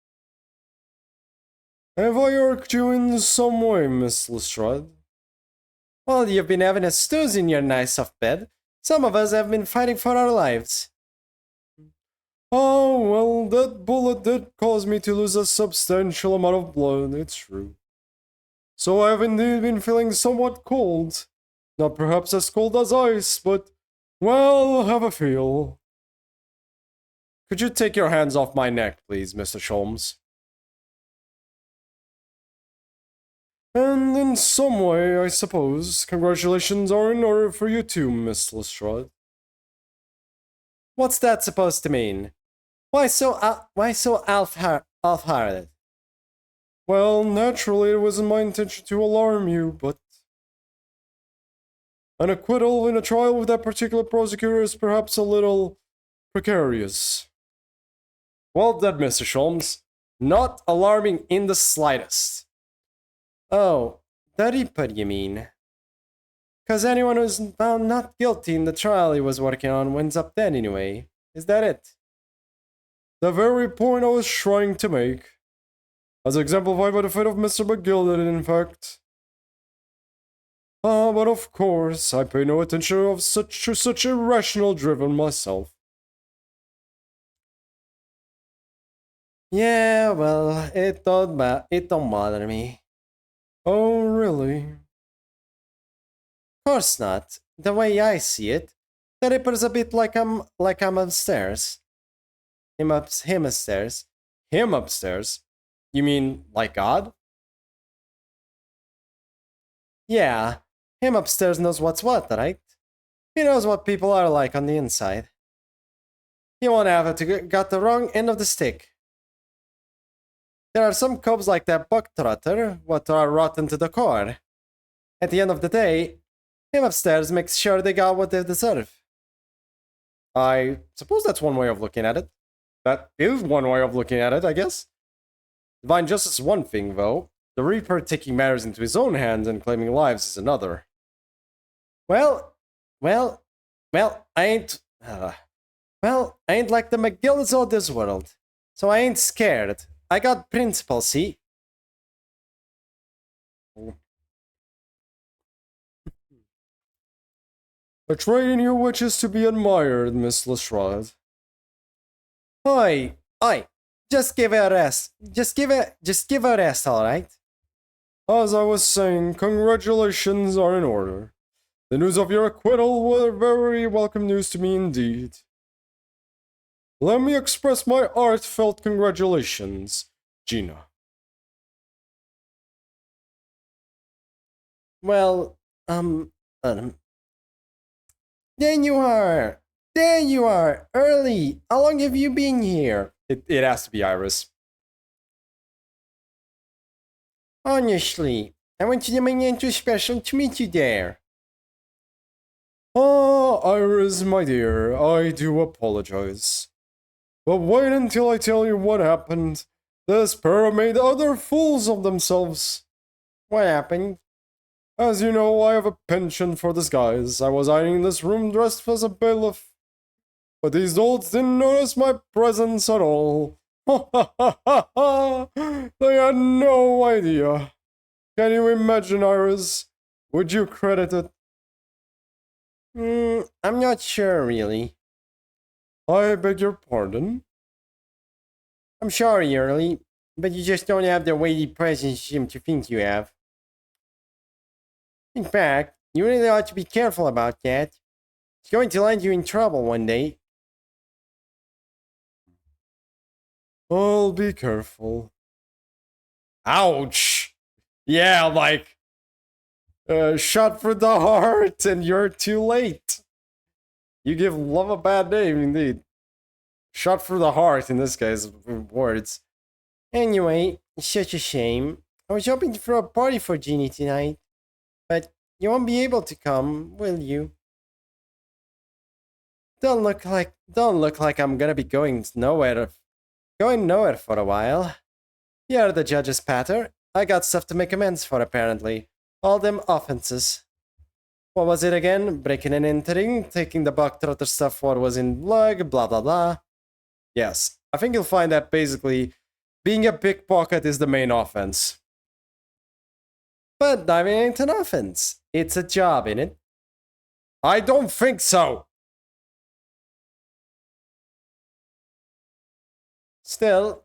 Have I irked you in some way, Miss Lestrade? Well, you've been having a snooze in your nice soft bed. Some of us have been fighting for our lives. Oh, well, that bullet did cause me to lose a substantial amount of blood, it's true. So I have indeed been feeling somewhat cold. Not perhaps as cold as ice, but, well, have a feel. Could you take your hands off my neck, please, Mr. Sholmes? And in some way, I suppose, congratulations are in order for you too, Miss Lestrade. What's that supposed to mean? Why so half-hearted? Well, naturally, it wasn't my intention to alarm you, but an acquittal in a trial with that particular prosecutor is perhaps a little precarious. Well done, Mr. Sholmes. Not alarming in the slightest. Oh, the Reaper, you mean? 'Cause anyone who's found not guilty in the trial he was working on ends up dead anyway. Is that it? The very point I was trying to make. As exemplified by the fate of Mr. McGill, in fact. Ah, but of course, I pay no attention to such irrational driven myself. Yeah, well, it don't bother me. Oh, really? Of course not. The way I see it, the Ripper's a bit like I'm upstairs. Him upstairs. Him upstairs? You mean like God? Yeah, him upstairs knows what's what, right? He knows what people are like on the inside. He won't have to got the wrong end of the stick. There are some cubs like that buck trotter what are rotten to the core. At the end of the day, him upstairs makes sure they got what they deserve. I suppose that's one way of looking at it. That is one way of looking at it, I guess. Divine justice is one thing, though. The Reaper taking matters into his own hands and claiming lives is another. Well, I ain't... well, I ain't like the McGills of this world. So I ain't scared. I got principles, see? A trait in you which is to be admired, Miss Lestrade. Oi, just give her a rest. Just give her a rest, alright? As I was saying, congratulations are in order. The news of your acquittal were very welcome news to me indeed. Let me express my heartfelt congratulations, Gina. Well, there you are! There you are! Early! How long have you been here? It has to be Iris. Honestly, I went to the Magneto special to meet you there. Ah, Iris, my dear, I do apologize. But wait until I tell you what happened. This pair made other fools of themselves. What happened? As you know, I have a penchant for disguise. I was hiding in this room dressed as a bailiff. But these dolts didn't notice my presence at all. Ha ha ha ha ha! They had no idea. Can you imagine, Iris? Would you credit it? I'm not sure, really. I beg your pardon? I'm sorry, Early, but you just don't have the weighty presence you seem to think you have. In fact, you really ought to be careful about that. It's going to land you in trouble one day. I'll be careful. Ouch! Yeah, like, shot for the heart, and you're too late. You give love a bad name, indeed. Shot for the heart, in this case, words. Anyway, it's such a shame. I was hoping to throw a party for Jeannie tonight, but you won't be able to come, will you? Don't look like I'm gonna be going nowhere for a while. You're the judge's patter. I got stuff to make amends for, apparently. All them offenses. What was it again? Breaking and entering, taking the buck trotter stuff what was in lug, blah blah blah. Yes, I think you'll find that basically being a pickpocket is the main offense. But diving ain't an offense. It's a job, innit? I don't think so. Still,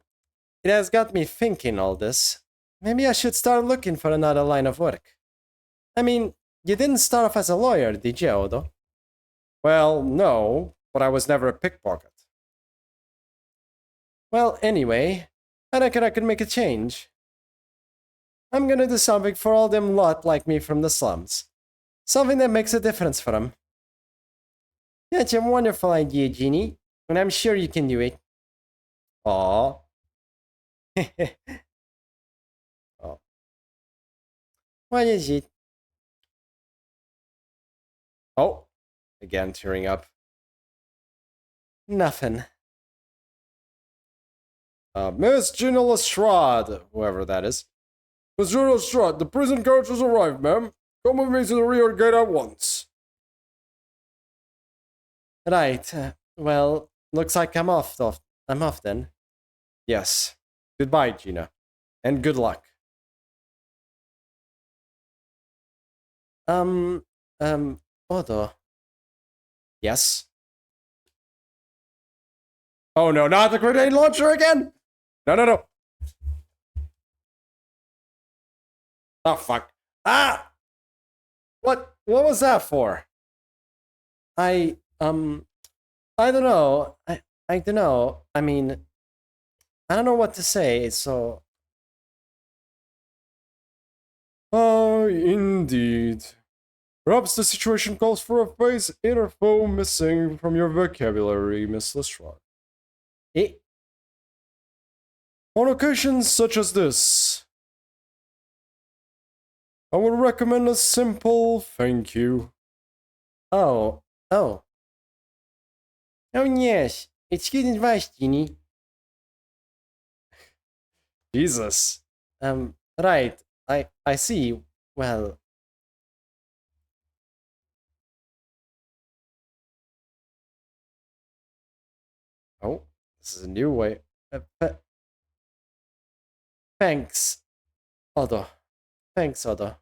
it has got me thinking all this. Maybe I should start looking for another line of work. I mean, you didn't start off as a lawyer, did you, Odo? Well, no, but I was never a pickpocket. Well, anyway, I reckon I could make a change. I'm gonna do something for all them lot like me from the slums. Something that makes a difference for them. That's a wonderful idea, Jeannie, and I'm sure you can do it. Aw. Oh. What is it? Oh, again tearing up. Nothing. Miss Gina Lestrade, whoever that is. Miss Gina Lestrade, the prison coach has arrived, ma'am. Come with me to the rear gate at once. Right. Well, looks like I'm off. I'm off then. Yes. Goodbye, Gina. And good luck. Odo. Yes? Oh no, not the grenade launcher again! No, no, no. Oh, fuck. Ah! What was that for? I don't know. I don't know. I mean, I don't know what to say, so... Oh, indeed. Perhaps the situation calls for a phrase in or foe missing from your vocabulary, Miss Lestrade. On occasions such as this, I would recommend a simple thank you. Oh. Oh, yes. It's good advice, Jeannie. Jesus. Right. I see. Well... Oh, this is a new way. Thanks, Odo. Thanks, Odo.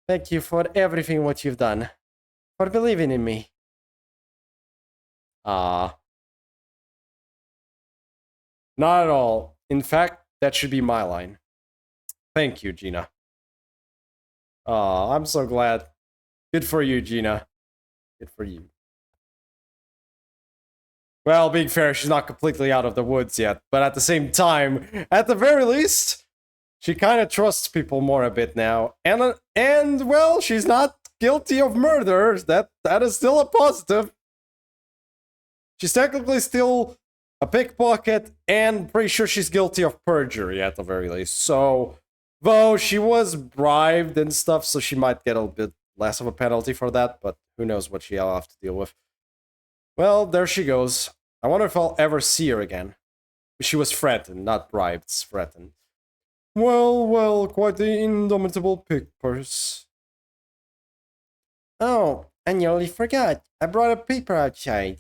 Thank you for everything what you've done. For believing in me. Ah. Not at all. In fact, that should be my line. Thank you, Gina. I'm so glad. Good for you, Gina. Good for you. Well, being fair, she's not completely out of the woods yet, but at the same time, at the very least, she kind of trusts people more a bit now. And well, she's not guilty of murder. That is still a positive. She's technically still a pickpocket, and pretty sure she's guilty of perjury at the very least. So, though she was bribed and stuff, so she might get a bit less of a penalty for that, but who knows what she'll have to deal with. Well, there she goes. I wonder if I'll ever see her again. She was threatened, not bribed, it's threatened. Well, quite the indomitable pig purse. Oh, I nearly forgot. I brought a paper outside.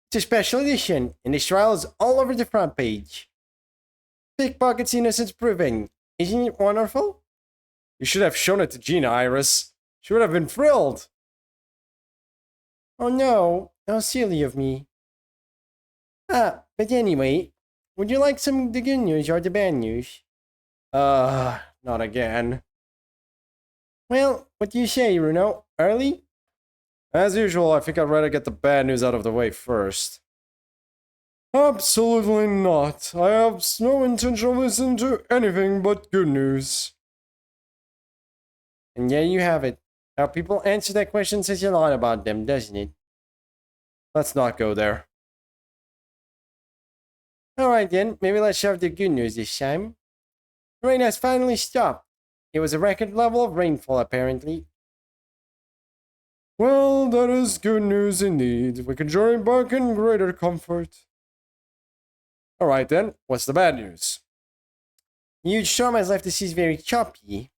It's a special edition, and the trial is all over the front page. Pickpocket's innocence proven. Isn't it wonderful? You should have shown it to Gina, Iris. She would have been thrilled. Oh no, how silly of me. But anyway, would you like some of the good news or the bad news? Not again. Well, what do you say, Bruno? Early? As usual, I think I'd rather get the bad news out of the way first. Absolutely not. I have no intention of listening to anything but good news. And yeah, you have it. How people answer that question says a lot about them, doesn't it? Let's not go there. Alright then, maybe let's share the good news this time. Rain has finally stopped. It was a record level of rainfall, apparently. Well, that is good news indeed. We can journey back in greater comfort. Alright then, what's the bad news? Huge storm has left the seas very choppy.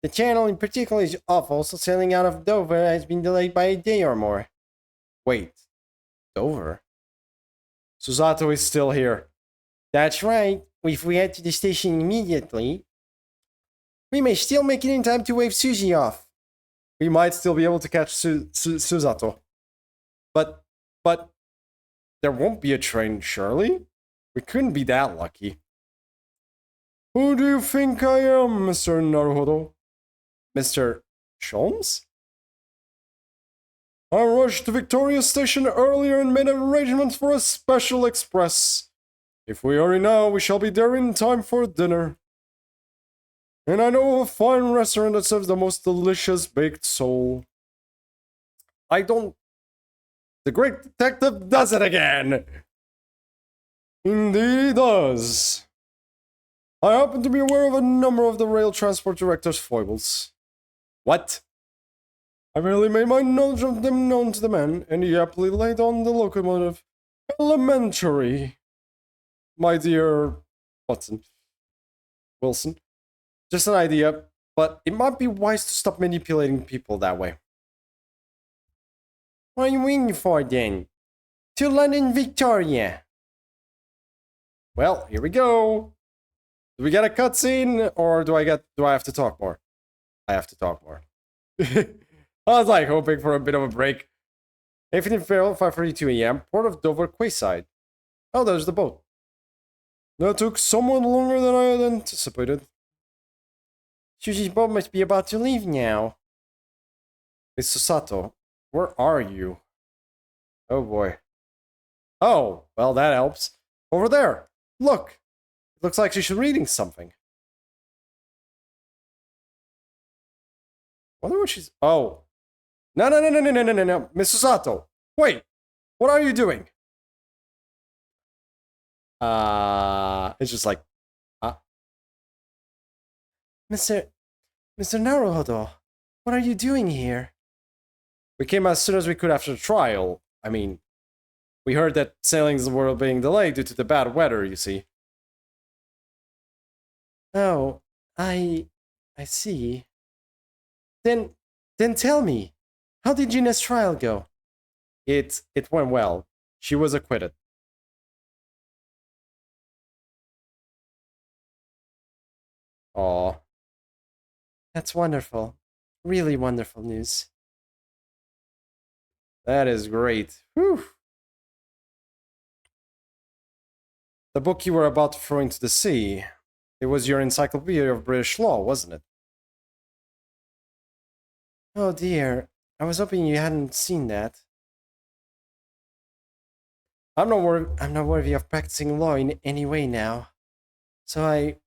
The channel in particular is awful, so sailing out of Dover has been delayed by a day or more. Wait, Dover? Susato is still here. That's right. If we head to the station immediately, we may still make it in time to wave Suzy off. We might still be able to catch Susato. But, there won't be a train, surely? We couldn't be that lucky. Who do you think I am, Mr. Naruhodo? Mr. Sholmes? I rushed to Victoria Station earlier and made arrangements for a special express. If we hurry now, we shall be there in time for dinner. And I know of a fine restaurant that serves the most delicious baked sole. I don't... The great detective does it again! Indeed he does. I happen to be aware of a number of the rail transport director's foibles. What? I merely made my knowledge of them known to the man, and he aptly laid on the locomotive. Elementary. My dear Wilson. Just an idea, but it might be wise to stop manipulating people that way. What are you waiting for then? To London, Victoria. Well, here we go. Do we get a cutscene, or do I have to talk more? I have to talk more. I was like hoping for a bit of a break. Everything failed, 5:32 a.m. Port of Dover Quayside. Oh, there's the boat. That took somewhat longer than I had anticipated. Susie's boat must be about to leave now. Miss Susato, where are you? Oh boy. Oh, well that helps. Over there. Look. It looks like she's reading something. Wonder what she's... Oh. No. Miss Susato. Wait. What are you doing? It's just like... Mr. Naruhodo, what are you doing here? We came as soon as we could after the trial. I mean, we heard that sailings were being delayed due to the bad weather, you see. Oh, I see. Then tell me, how did Gina's trial go? It went well. She was acquitted. Aw. That's wonderful. Really wonderful news. That is great. Whew. The book you were about to throw into the sea. It was your Encyclopedia of British Law, wasn't it? Oh dear. I was hoping you hadn't seen that. I'm not worthy of practicing law in any way now. So I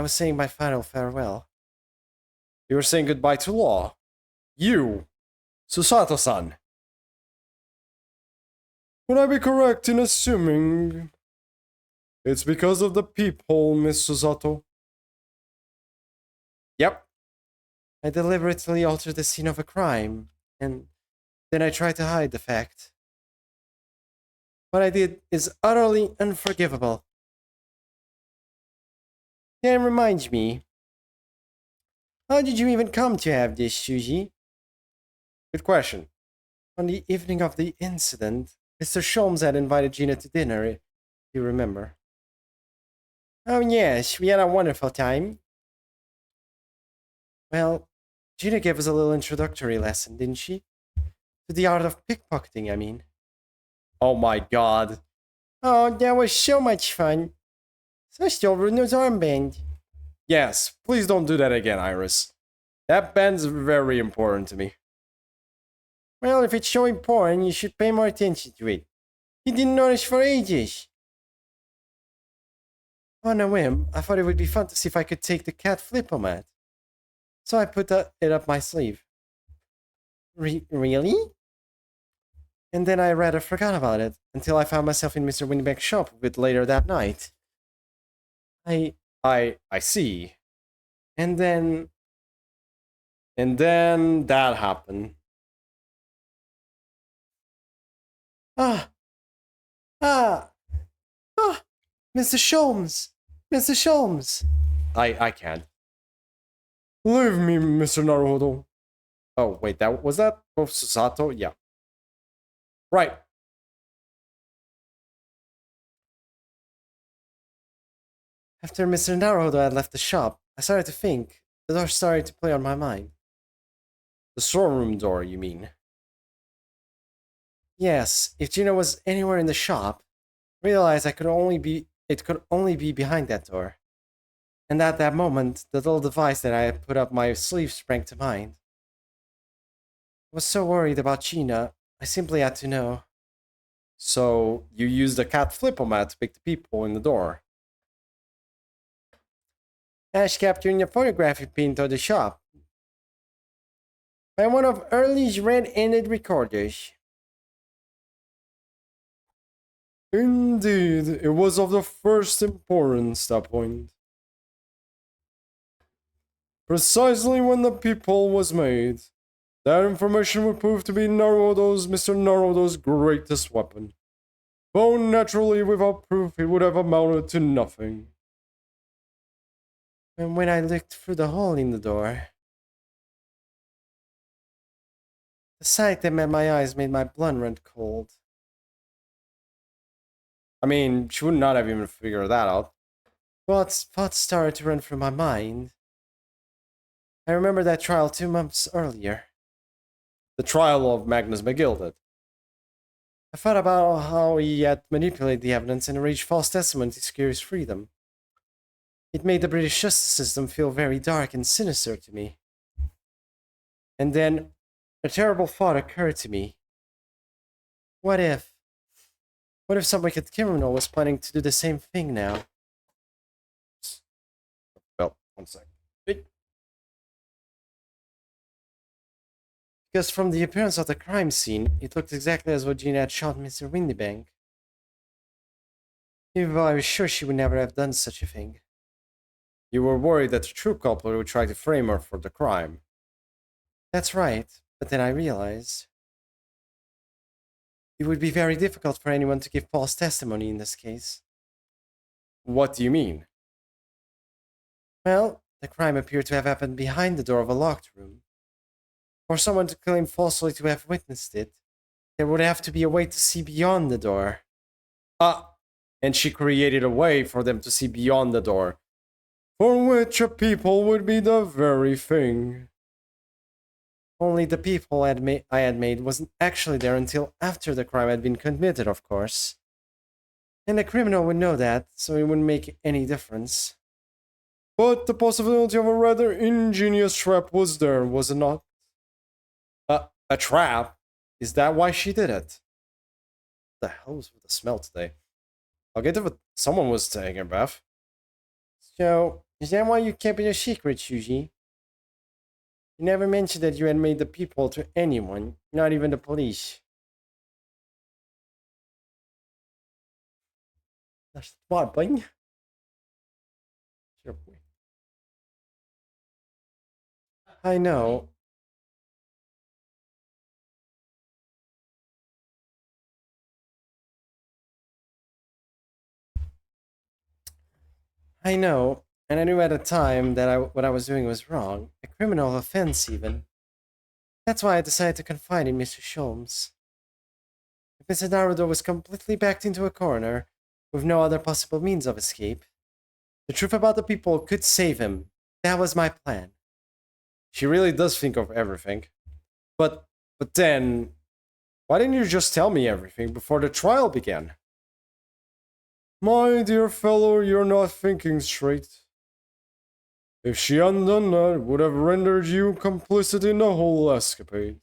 was saying my final farewell. You were saying goodbye to law. You, Susato-san. Would I be correct in assuming it's because of the peephole, Miss Susato? Yep. I deliberately altered the scene of a crime, and then I tried to hide the fact. What I did is utterly unforgivable. That reminds me. How did you even come to have this, Suzy? Good question. On the evening of the incident, Mr. Sholmes had invited Gina to dinner, if you remember. Oh yes, we had a wonderful time. Well, Gina gave us a little introductory lesson, didn't she? To the art of pickpocketing, I mean. Oh my god. Oh, that was so much fun. So I stole Bruno's armband. Yes, please don't do that again, Iris. That band's very important to me. Well, if it's so important, you should pay more attention to it. You didn't notice for ages. On a whim, I thought it would be fun to see if I could take the cat flip-o-mat. So I put it up my sleeve. Really? And then I rather forgot about it until I found myself in Mr. Windybank's shop a bit later that night. I see. And then That happened. ah ah ah Mr. Sholmes! Mr. Sholmes! I can't. Leave me, Mr. Naruhodo. Oh, wait, was that Professor Sato? Yeah. Right. After Mr. Naruhodo had left the shop, I started to think. The door started to play on my mind. The storeroom door, you mean? Yes, if Gina was anywhere in the shop, I realized it could only be behind that door. And at that moment, the little device that I had put up my sleeve sprang to mind. I was so worried about Gina, I simply had to know. So, you used the cat flip-o-mat to pick the people in the door. Ash capturing a photographic print of the shop by one of Early's red-ended recorders. Indeed, it was of the first importance, that point. Precisely when the people was made, that information would prove to be Mr. Naruto's greatest weapon. Though naturally, without proof, it would have amounted to nothing. And when I looked through the hole in the door, the sight that met my eyes made my blood run cold. I mean, she would not have even figured that out. Thoughts started to run through my mind. I remember that trial 2 months earlier. The trial of Magnus McGilded. I thought about how he had manipulated the evidence and arranged false testimony to secure his freedom. It made the British justice system feel very dark and sinister to me. And then a terrible thought occurred to me. What if some wicked criminal was planning to do the same thing now? Well, 1 sec. Because from the appearance of the crime scene, it looked exactly as though Gina had shot Mr. Windybank. Even though I was sure she would never have done such a thing. You were worried that the true culprit would try to frame her for the crime. That's right, but then I realized it would be very difficult for anyone to give false testimony in this case. What do you mean? Well, the crime appeared to have happened behind the door of a locked room. For someone to claim falsely to have witnessed it, there would have to be a way to see beyond the door. And she created a way for them to see beyond the door, for which a people would be the very thing. Only the people I had made wasn't actually there until after the crime had been committed, of course. And the criminal would know that, so it wouldn't make any difference. But the possibility of a rather ingenious trap was there, was it not? A trap? Is that why she did it? What the hell was with the smell today? I'll get if someone was taking a bath. So, is that why you kept it a secret, Suji? You never mentioned that you had made the people to anyone, not even the police. That's what, boy. Sure, boy. I know. I know, and I knew at the time that what I was doing was wrong, a criminal offense even. That's why I decided to confide in Mr. Sholmes. If Mr. Naruto was completely backed into a corner, with no other possible means of escape, the truth about the people could save him. That was my plan. She really does think of everything. But then, why didn't you just tell me everything before the trial began? My dear fellow, you're not thinking straight. If she hadn't done that, it would have rendered you complicit in the whole escapade.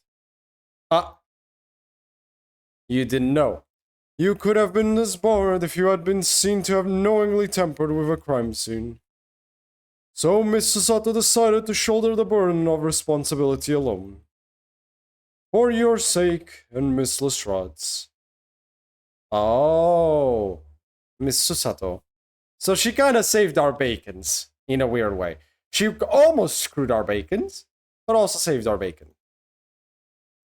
You didn't know. You could have been disbarred if you had been seen to have knowingly tampered with a crime scene. So Miss Susato decided to shoulder the burden of responsibility alone. For your sake and Miss Lestrade's. Oh, Miss Susato. So she kind of saved our bacons in a weird way. She almost screwed our bacons, but also saved our bacon.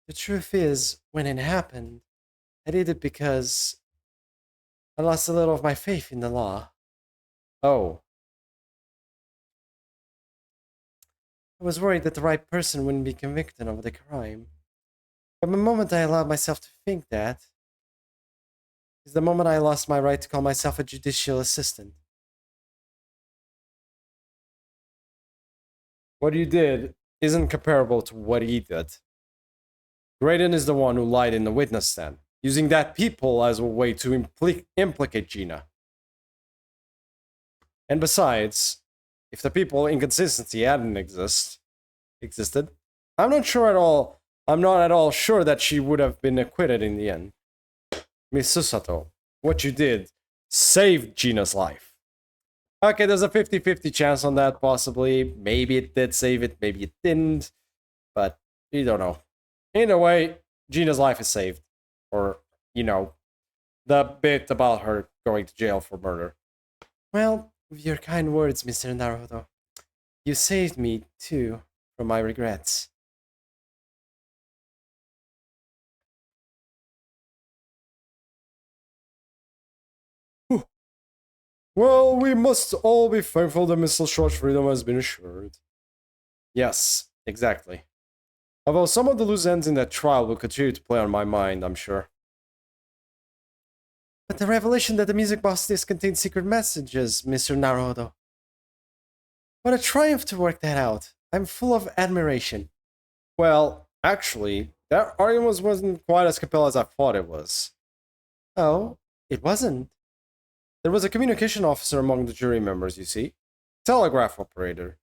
The truth is, when it happened, I did it because I lost a little of my faith in the law. Oh. I was worried that the right person wouldn't be convicted of the crime. But the moment I allowed myself to think that is the moment I lost my right to call myself a judicial assistant. What you did isn't comparable to what he did. Graydon is the one who lied in the witness stand, using that people as a way to implicate Gina. And besides, if the people inconsistency hadn't existed, I'm not at all sure that she would have been acquitted in the end. Miss Susato, what you did saved Gina's life. Okay, there's a 50-50 chance on that, possibly. Maybe it did save it, maybe it didn't. But you don't know. Either way, Gina's life is saved. Or, the bit about her going to jail for murder. Well, with your kind words, Mr. Naruto, you saved me, too, from my regrets. Well, we must all be thankful that Miss Lestrade's freedom has been assured. Yes, exactly. Although some of the loose ends in that trial will continue to play on my mind, I'm sure. But the revelation that the music box disc contained secret messages, Mr. Naruto. What a triumph to work that out. I'm full of admiration. Well, actually, that argument wasn't quite as compelling as I thought it was. Oh, it wasn't. There was a communication officer among the jury members, you see. Telegraph operator.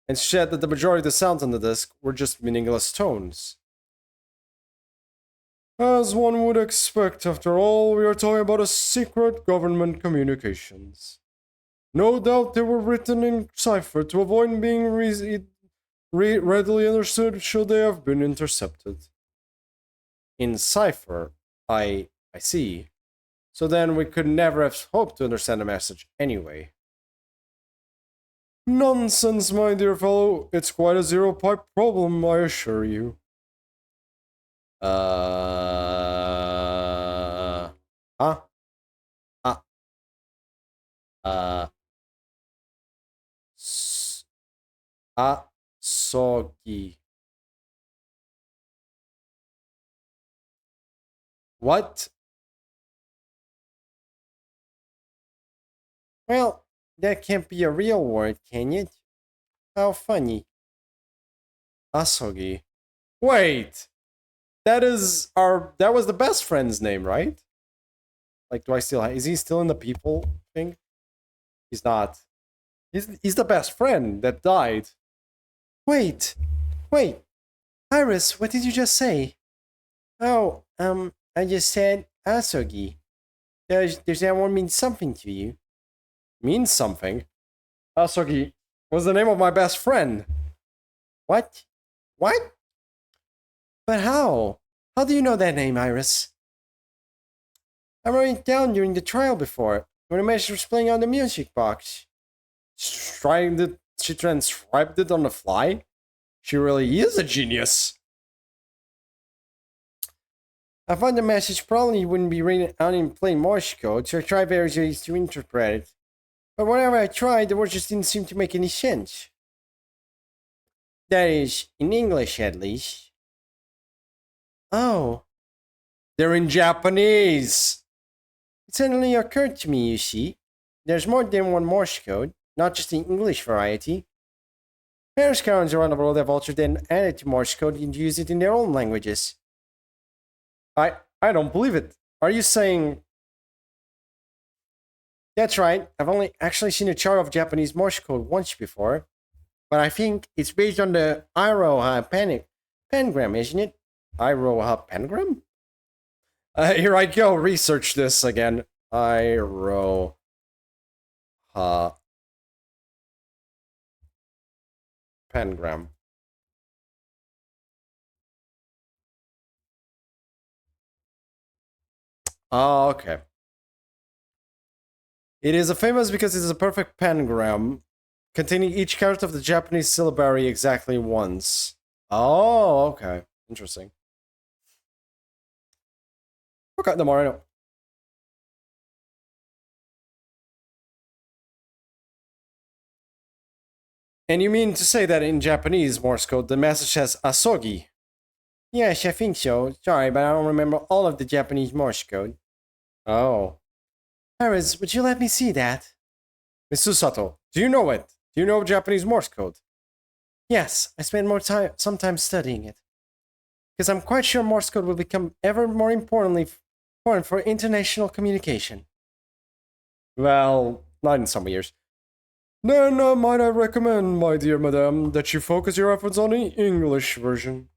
And said that the majority of the sounds on the disc were just meaningless tones. As one would expect, after all, we are talking about a secret government communications. No doubt they were written in cipher to avoid being readily understood should they have been intercepted. In cipher, I see. So then we could never have hoped to understand the message anyway. Nonsense, my dear fellow. It's quite a zero-pipe problem, I assure you. Huh? Soggy. What? Well, that can't be a real word, can it? How funny. Asogi. Wait! That was the best friend's name, right? Like, is he still in the people thing? He's not. He's the best friend that died. Wait. Iris, what did you just say? Oh, I just said Asogi. Does that one mean something to you? Means something? Asogi was the name of my best friend. What? What? But how? How do you know that name, Iris? I wrote it down during the trial before, when the message was playing on the music box. She transcribed it on the fly? She really is a genius. I thought the message probably wouldn't be written out in plain Morse code, so I tried various ways to interpret it. But whenever I tried, the words just didn't seem to make any sense. That is, in English at least. Oh. They're in Japanese. It suddenly occurred to me, you see. There's more than one Morse code, not just the English variety. Paris currents around the world have altered and added to Morse code and used it in their own languages. I don't believe it. Are you saying... That's right. I've only actually seen a chart of Japanese Morse code once before. But I think it's based on the Iroha pentagram, isn't it? Iroha pentagram? Here I go, research this again. Iroha. Pengram. Oh, okay. It is famous because it is a perfect pangram, containing each character of the Japanese syllabary exactly once. Oh, okay. Interesting. Okay, the more I know. And you mean to say that in Japanese Morse code, the message has asogi? Yes, I think so. Sorry, but I don't remember all of the Japanese Morse code. Oh. Harris, would you let me see that? Miss Susato, do you know it? Do you know Japanese Morse code? Yes, I spent some time studying it. Because I'm quite sure Morse code will become ever more important for international communication. Well, not in some years. Then might I recommend, my dear madame, that you focus your efforts on the English version.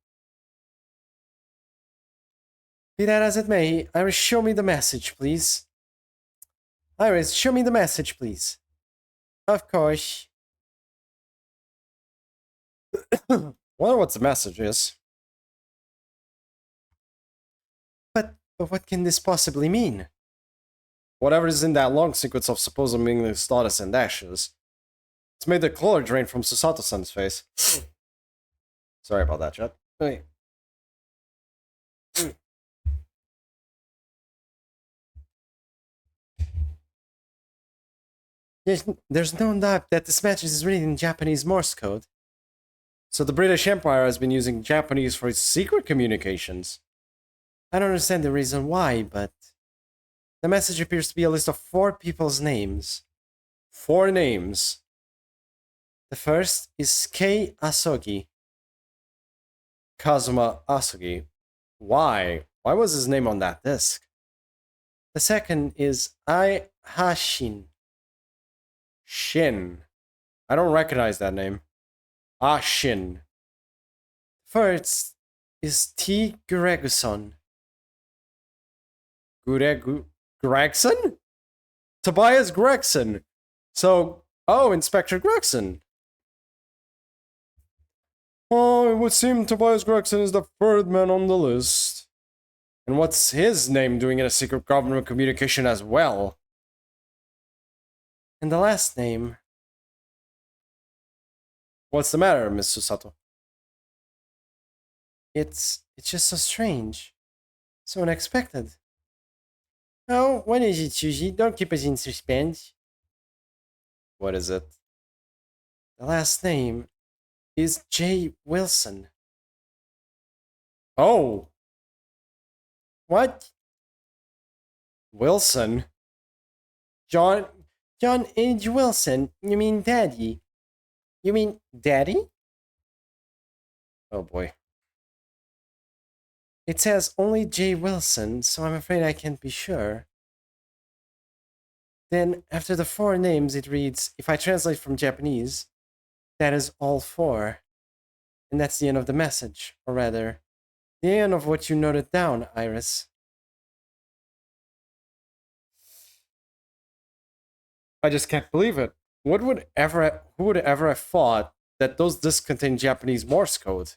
Be that as it may, Iris, show me the message, please. Iris, show me the message, please. Of course. Wonder what the message is. But what can this possibly mean? Whatever is in that long sequence of supposed meaningless dots and dashes. It's made the color drain from Susato-san's face. Sorry about that, chat. Wait. There's no doubt that this message is written in Japanese Morse code. So the British Empire has been using Japanese for its secret communications. I don't understand the reason why, but the message appears to be a list of 4 people's names. 4 names. The first is Kei Asogi. Kazuma Asogi. Why? Why was his name on that disc? The second is Ai Hashin. Shin. I don't recognize that name. Shin. First is T. Greguson. Gregson? Tobias Gregson. So, Inspector Gregson. Oh, it would seem Tobias Gregson is the 3rd man on the list. And what's his name doing in a secret government communication as well? And the last name. What's the matter, Miss Susato? It's just so strange. So unexpected. Oh, what is it, Susie? Don't keep us in suspense. What is it? The last name is J. Wilson. Oh. What? Wilson? John H. Wilson? You mean Daddy? You mean Daddy? Oh boy. It says only J. Wilson, so I'm afraid I can't be sure. Then, after the 4 names, it reads, if I translate from Japanese, that is all 4. And that's the end of the message, or rather, the end of what you noted down, Iris. I just can't believe it. Who would ever have thought that those discs contain Japanese Morse code?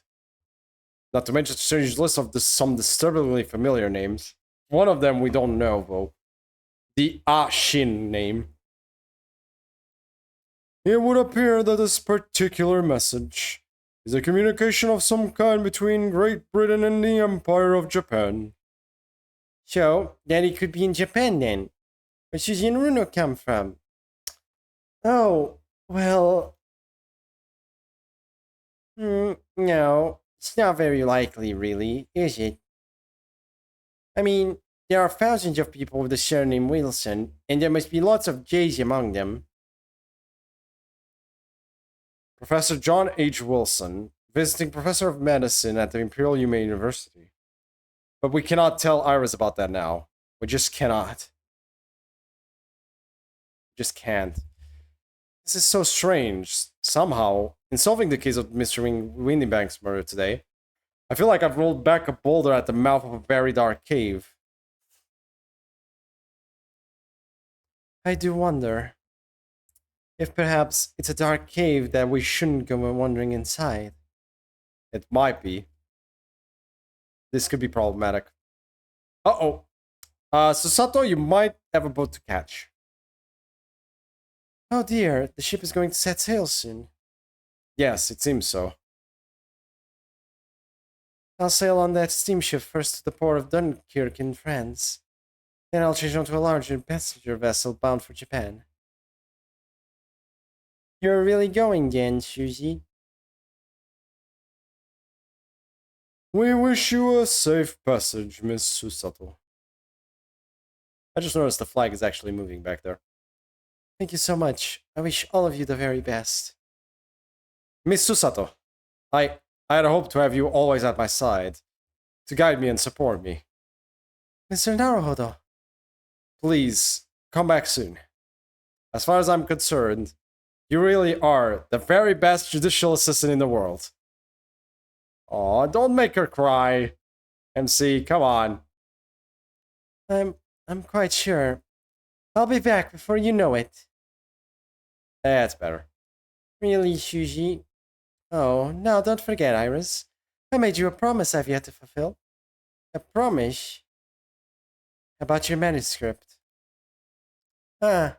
Not to mention a strange list of some disturbingly familiar names. One of them we don't know, though. The Shin name. It would appear that this particular message is a communication of some kind between Great Britain and the Empire of Japan. So, Daddy could be in Japan then? Where Suzy and Runo come from? Oh, well... no, it's not very likely, really, is it? I mean, there are thousands of people with the surname Wilson, and there must be lots of J's among them. Professor John H. Wilson, visiting professor of medicine at the Imperial Humane University. But we cannot tell Iris about that now. We just cannot. Just can't. This is so strange. Somehow, in solving the case of Mr. Windybank's murder today, I feel like I've rolled back a boulder at the mouth of a very dark cave. I do wonder if perhaps it's a dark cave that we shouldn't go wandering inside. It might be. This could be problematic. Uh-oh. Susato, you might have a boat to catch. Oh dear, the ship is going to set sail soon. Yes, it seems so. I'll sail on that steamship first to the port of Dunkirk in France. Then I'll change onto a larger passenger vessel bound for Japan. You're really going, then, Shuji? We wish you a safe passage, Miss Susato. I just noticed the flag is actually moving back there. Thank you so much. I wish all of you the very best. Miss Susato, I had hoped to have you always at my side, to guide me and support me. Mr. Naruhodo. Please, come back soon. As far as I'm concerned, you really are the very best judicial assistant in the world. Aw, don't make her cry. MC, come on. I'm quite sure. I'll be back before you know it. That's better. Really, Shuji? Oh, now don't forget, Iris. I made you a promise I've yet to fulfill. A promise? About your manuscript. Ah.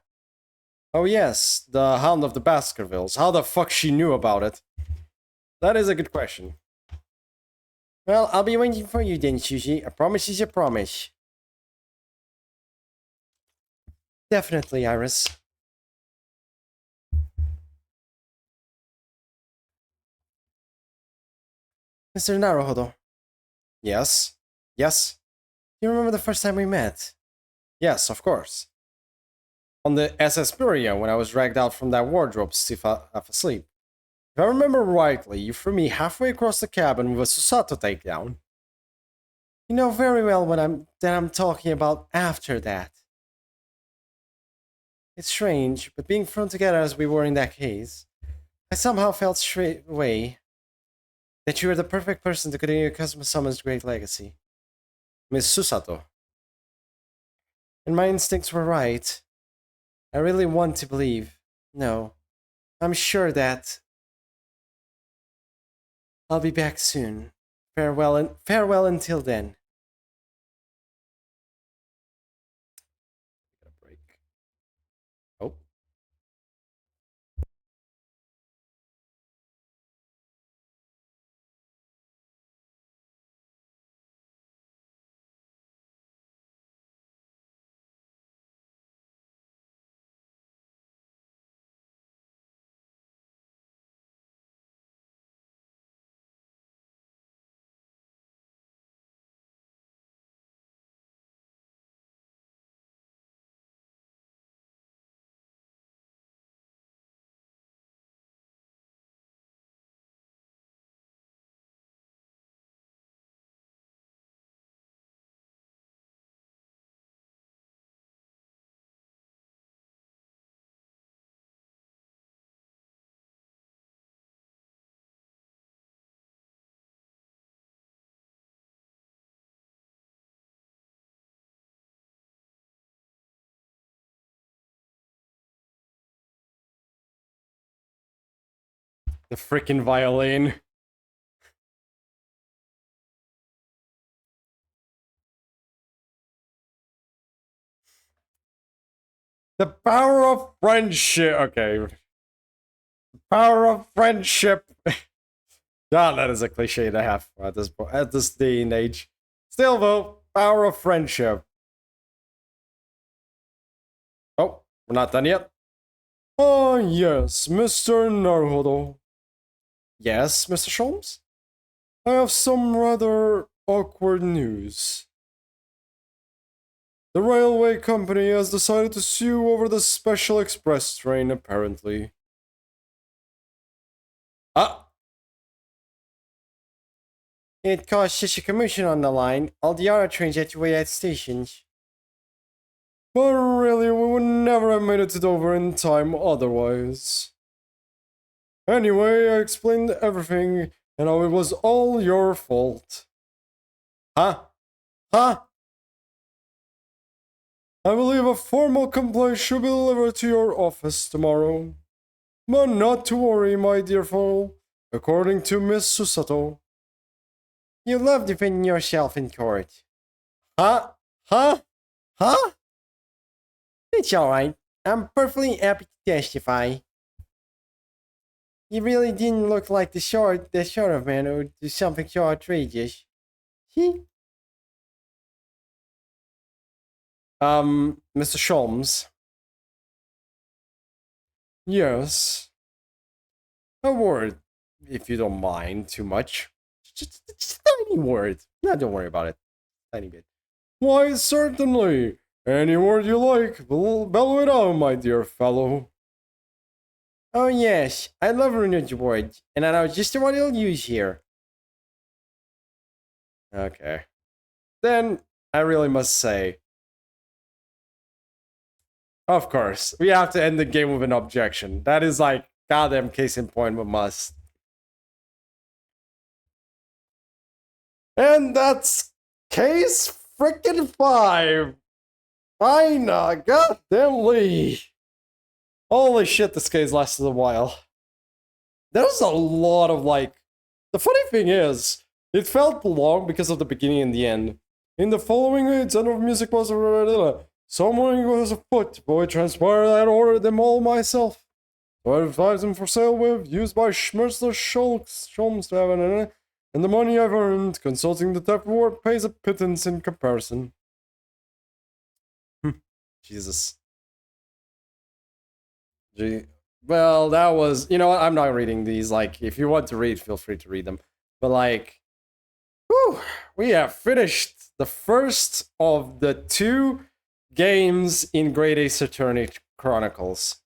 Oh yes, the Hound of the Baskervilles. How the fuck she knew about it? That is a good question. Well, I'll be waiting for you then, Shuji. A promise is a promise. Definitely, Iris. Mr. Naruhodo. Yes? Yes? You remember the first time we met? Yes, of course. On the SS Buria when I was dragged out from that wardrobe stiff half asleep. If I remember rightly, you threw me halfway across the cabin with a Susato takedown. You know very well what I'm talking about after that. It's strange, but being thrown together as we were in that case, I somehow felt straight away that you were the perfect person to continue Kazuma-sama's great legacy. Miss Susato. And my instincts were right. I really want to believe. No, I'm sure that I'll be back soon. Farewell and farewell until then. Break. Oh. The freaking violin. The power of friendship. Okay. The power of friendship. God, that is a cliche to have at this day and age. Still, though, power of friendship. Oh, we're not done yet. Oh, yes, Mr. Naruhodo. Yes, Mr. Sholmes? I have some rather awkward news. The railway company has decided to sue over the special express train, apparently. Ah! It caused such a commotion on the line. All the other trains had to wait at stations. But really, we would never have made it to Dover in time otherwise. Anyway, I explained everything, and how it was all your fault. Huh? Huh? I believe a formal complaint should be delivered to your office tomorrow. But not to worry, my dear fellow. According to Miss Susato. You love defending yourself in court. Huh? Huh? Huh? It's alright. I'm perfectly happy to testify. You really didn't look like the sort of man who would do something so outrageous. See? Mr. Sholmes. Yes. A word, if you don't mind too much. Just a tiny word. No, don't worry about it. Tiny bit. Why, certainly. Any word you like, bellow it out, my dear fellow. Oh yes, I love ruined words, and I know just what I'll use here. Okay. Then, I really must say, of course, we have to end the game with an objection. That is like, goddamn case in point, we must. And that's case frickin' 5. Fine, goddamn Lee. Holy shit, this case lasted a while. There's a lot of like... The funny thing is, it felt long because of the beginning and the end. In the following its end of music was someone was afoot, but it transpired I had ordered them all myself. So I advised them for sale with, used by Schmerzer Scholms to have and the money I've earned, consulting the type of work pays a pittance in comparison. Jesus. Gee. Well, that was... You know what? I'm not reading these. Like, if you want to read, feel free to read them. But, like... Whew, we have finished the first of the 2 games in Great Ace Attorney Chronicles.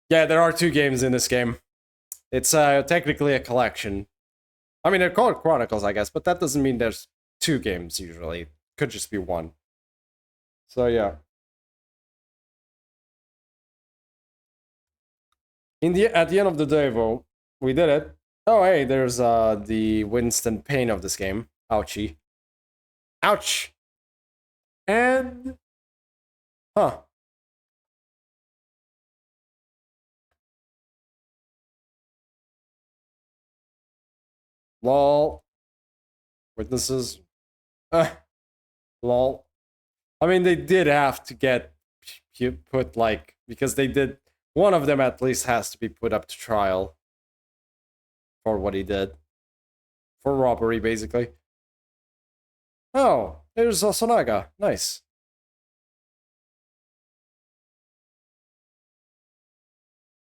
Yeah, there are 2 games in this game. It's technically a collection. I mean, they're called Chronicles, I guess, but that doesn't mean there's 2 games usually. It could just be 1. So, yeah. At the end of the day, though, we did it. Oh, hey, there's the Winston Payne of this game. Ouchie. Ouch! And... Huh. Lol. Witnesses. Lol. I mean, they did have to get put, like... Because they did... One of them at least has to be put up to trial. For what he did. For robbery, basically. Oh, there's Sonaga. Nice.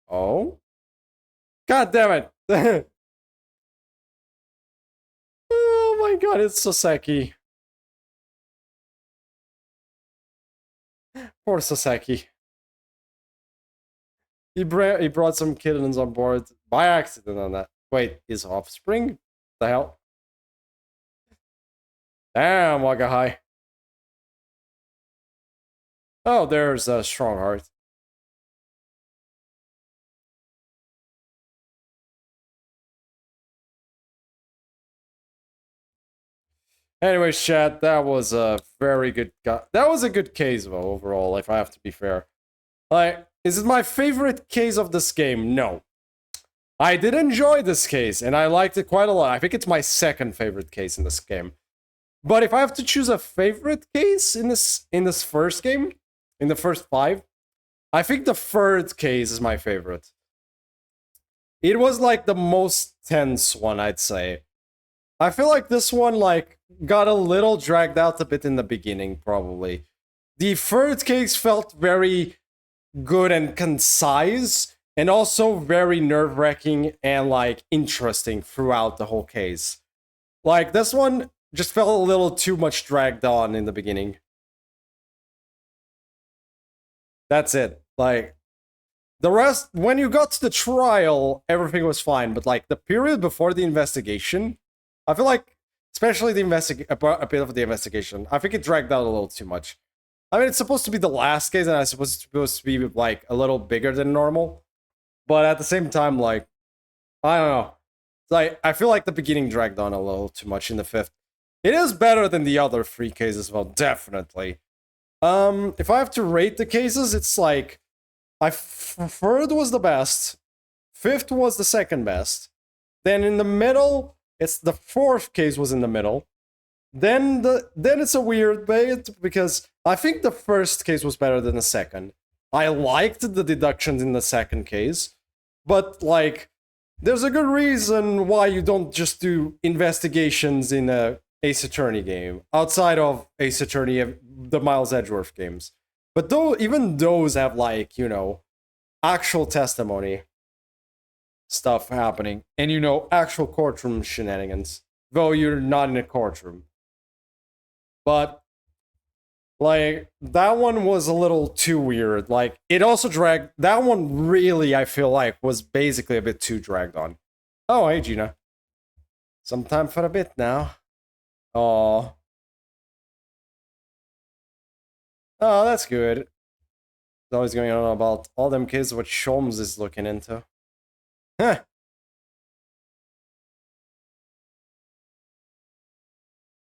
Oh? God damn it! Oh my god, it's Soseki. Poor Soseki. He brought some kittens on board by accident on that. Wait, his offspring? The hell? Damn, Wagahai. Oh, there's a strong heart. Anyways, chat, that was a very good... That was a good case, though, overall, if I have to be fair. Like, is it my favorite case of this game? No. I did enjoy this case, and I liked it quite a lot. I think it's my second favorite case in this game. But if I have to choose a favorite case in this first game, in the first 5, I think the third case is my favorite. It was like the most tense one, I'd say. I feel like this one, like, got a little dragged out a bit in the beginning, probably. The third case felt very good and concise, and also very nerve-wracking and, like, interesting throughout the whole case. Like, this one just felt a little too much dragged on in the beginning. That's it. Like, the rest, when you got to the trial, everything was fine, but, like, the period before the investigation, I feel like, especially a bit of the investigation, I think it dragged out a little too much. I mean, it's supposed to be the last case, and I suppose it's supposed to be, like, a little bigger than normal. But at the same time, like, I don't know. It's like, I feel like the beginning dragged on a little too much in the 5th. It is better than the other 3 cases, well, definitely. If I have to rate the cases, it's like third was the best, fifth was the second best, then in the middle, it's the fourth case was in the middle. Then it's a weird bit because I think the first case was better than the second. I liked the deductions in the second case, but like there's a good reason why you don't just do investigations in a Ace Attorney game outside of Ace Attorney, the Miles Edgeworth games. But though even those have like, you know, actual testimony stuff happening and you know actual courtroom shenanigans, though you're not in a courtroom. But like that one was a little too weird. Like it also dragged that one really, I feel like, was basically a bit too dragged on. Oh, hey Gina. Some time for a bit now. Oh. Oh, that's good. It's always going on about all them kids what Sholmes is looking into. Huh.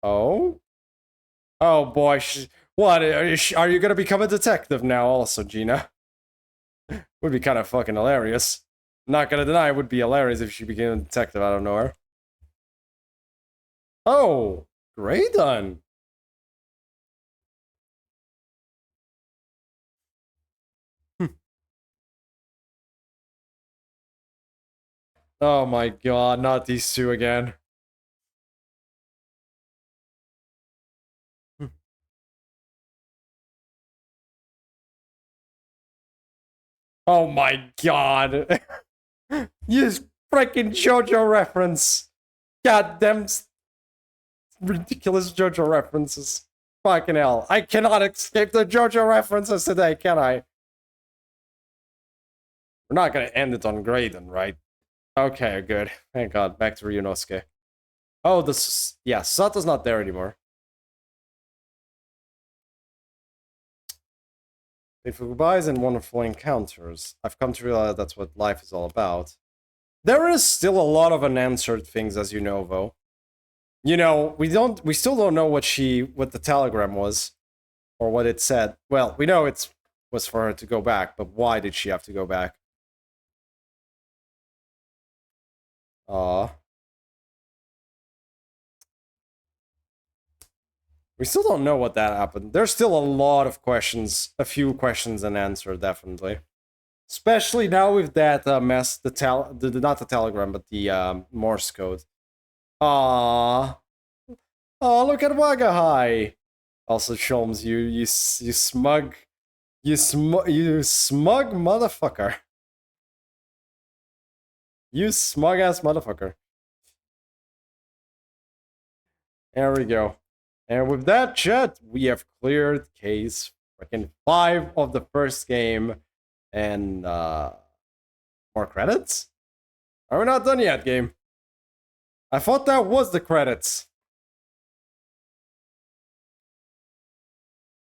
Oh? Oh boy, what? Are you gonna become a detective now also, Gina? Would be kind of fucking hilarious. Not gonna deny it would be hilarious if she became a detective out of nowhere. Oh, great done. Oh my god, not these two again. Oh my god. You freaking JoJo reference. Goddamn ridiculous JoJo references. Fucking hell. I cannot escape the JoJo references today, can I? We're not gonna end it on Graydon, right? Okay, good. Thank god. Back to Ryunosuke. Oh, this is... Yeah, Sato's not there anymore. Faithful goodbyes and wonderful encounters. I've come to realize that's what life is all about. There is still a lot of unanswered things, as you know, though. You know, we still don't know what the telegram was, or what it said. Well, we know it was for her to go back, but why did she have to go back? We still don't know what that happened. There's still a lot of questions, a few questions unanswered, definitely. Especially now with that mess, not the telegram, but the Morse code. Ah, oh, look at Wagahai. Also, Sholmes, you smug, you smug motherfucker. You smug ass motherfucker. There we go. And with that, chat, we have cleared case freaking 5 of the first game. And more credits? Are we not done yet, game? I thought that was the credits.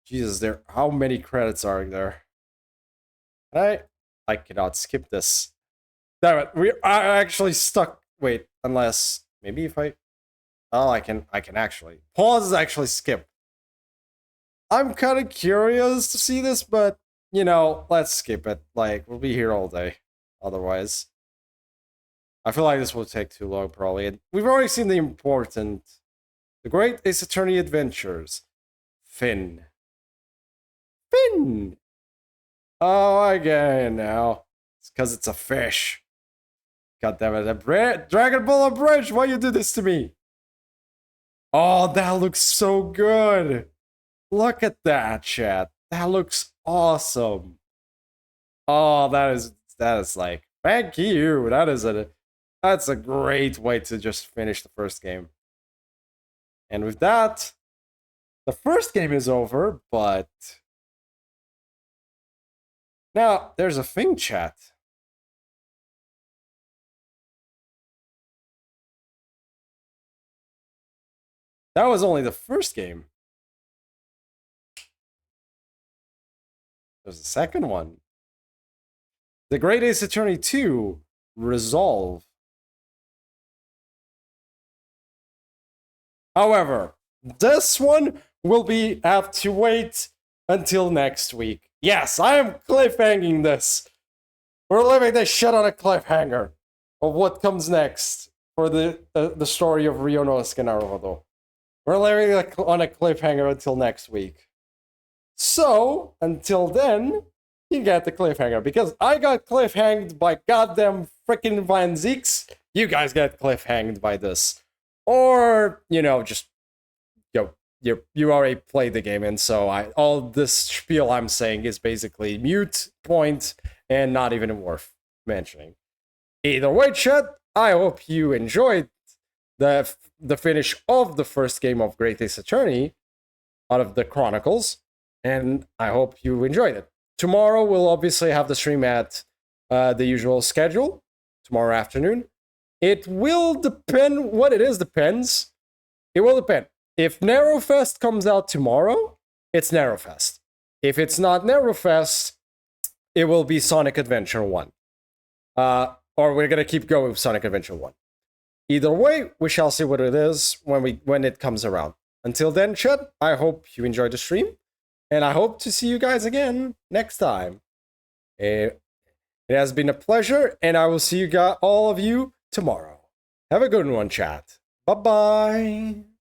Jesus, how many credits are there? I cannot skip this. Damn it, we are actually stuck. Wait, unless maybe if I... Oh, I can actually. Pause is actually skip. I'm kind of curious to see this, but, you know, let's skip it. Like, we'll be here all day. Otherwise. I feel like this will take too long, probably. And we've already seen the Great Ace Attorney Adventures. Finn. Finn! Oh, I get it now. It's because it's a fish. God damn it. Dragon Ball Bridge, why you do this to me? Oh, that looks so good. Look at that, chat. That looks awesome. Oh, that is like, thank you. That's a great way to just finish the first game. And with that, the first game is over, but now there's a thing, chat. That was only the first game. There's a second one. The Great Ace Attorney 2, Resolve. However, this one will have to wait until next week. Yes, I am cliffhanging this. We're leaving this shit on a cliffhanger of what comes next for the story of Rio no Naruto. We're leaving it on a cliffhanger until next week. So, until then, you get the cliffhanger. Because I got cliffhanged by goddamn freaking Van Zeeks, you guys get cliffhanged by this. Or, just, you already played the game, and so all this spiel I'm saying is basically mute point and not even worth mentioning. Either way, chat, I hope you enjoyed the finish of the first game of Great Ace Attorney out of the Chronicles, and I hope you enjoyed it. Tomorrow we'll obviously have the stream at the usual schedule, tomorrow afternoon. It will depend, what it is depends. It will depend. If Narrowfest comes out tomorrow, it's Narrowfest. If it's not Narrowfest, it will be Sonic Adventure 1. Or we're going to keep going with Sonic Adventure 1. Either way, we shall see what it is when it comes around. Until then, chat, I hope you enjoyed the stream, and I hope to see you guys again next time. It has been a pleasure, and I will see you all of you tomorrow. Have a good one, chat. Bye-bye.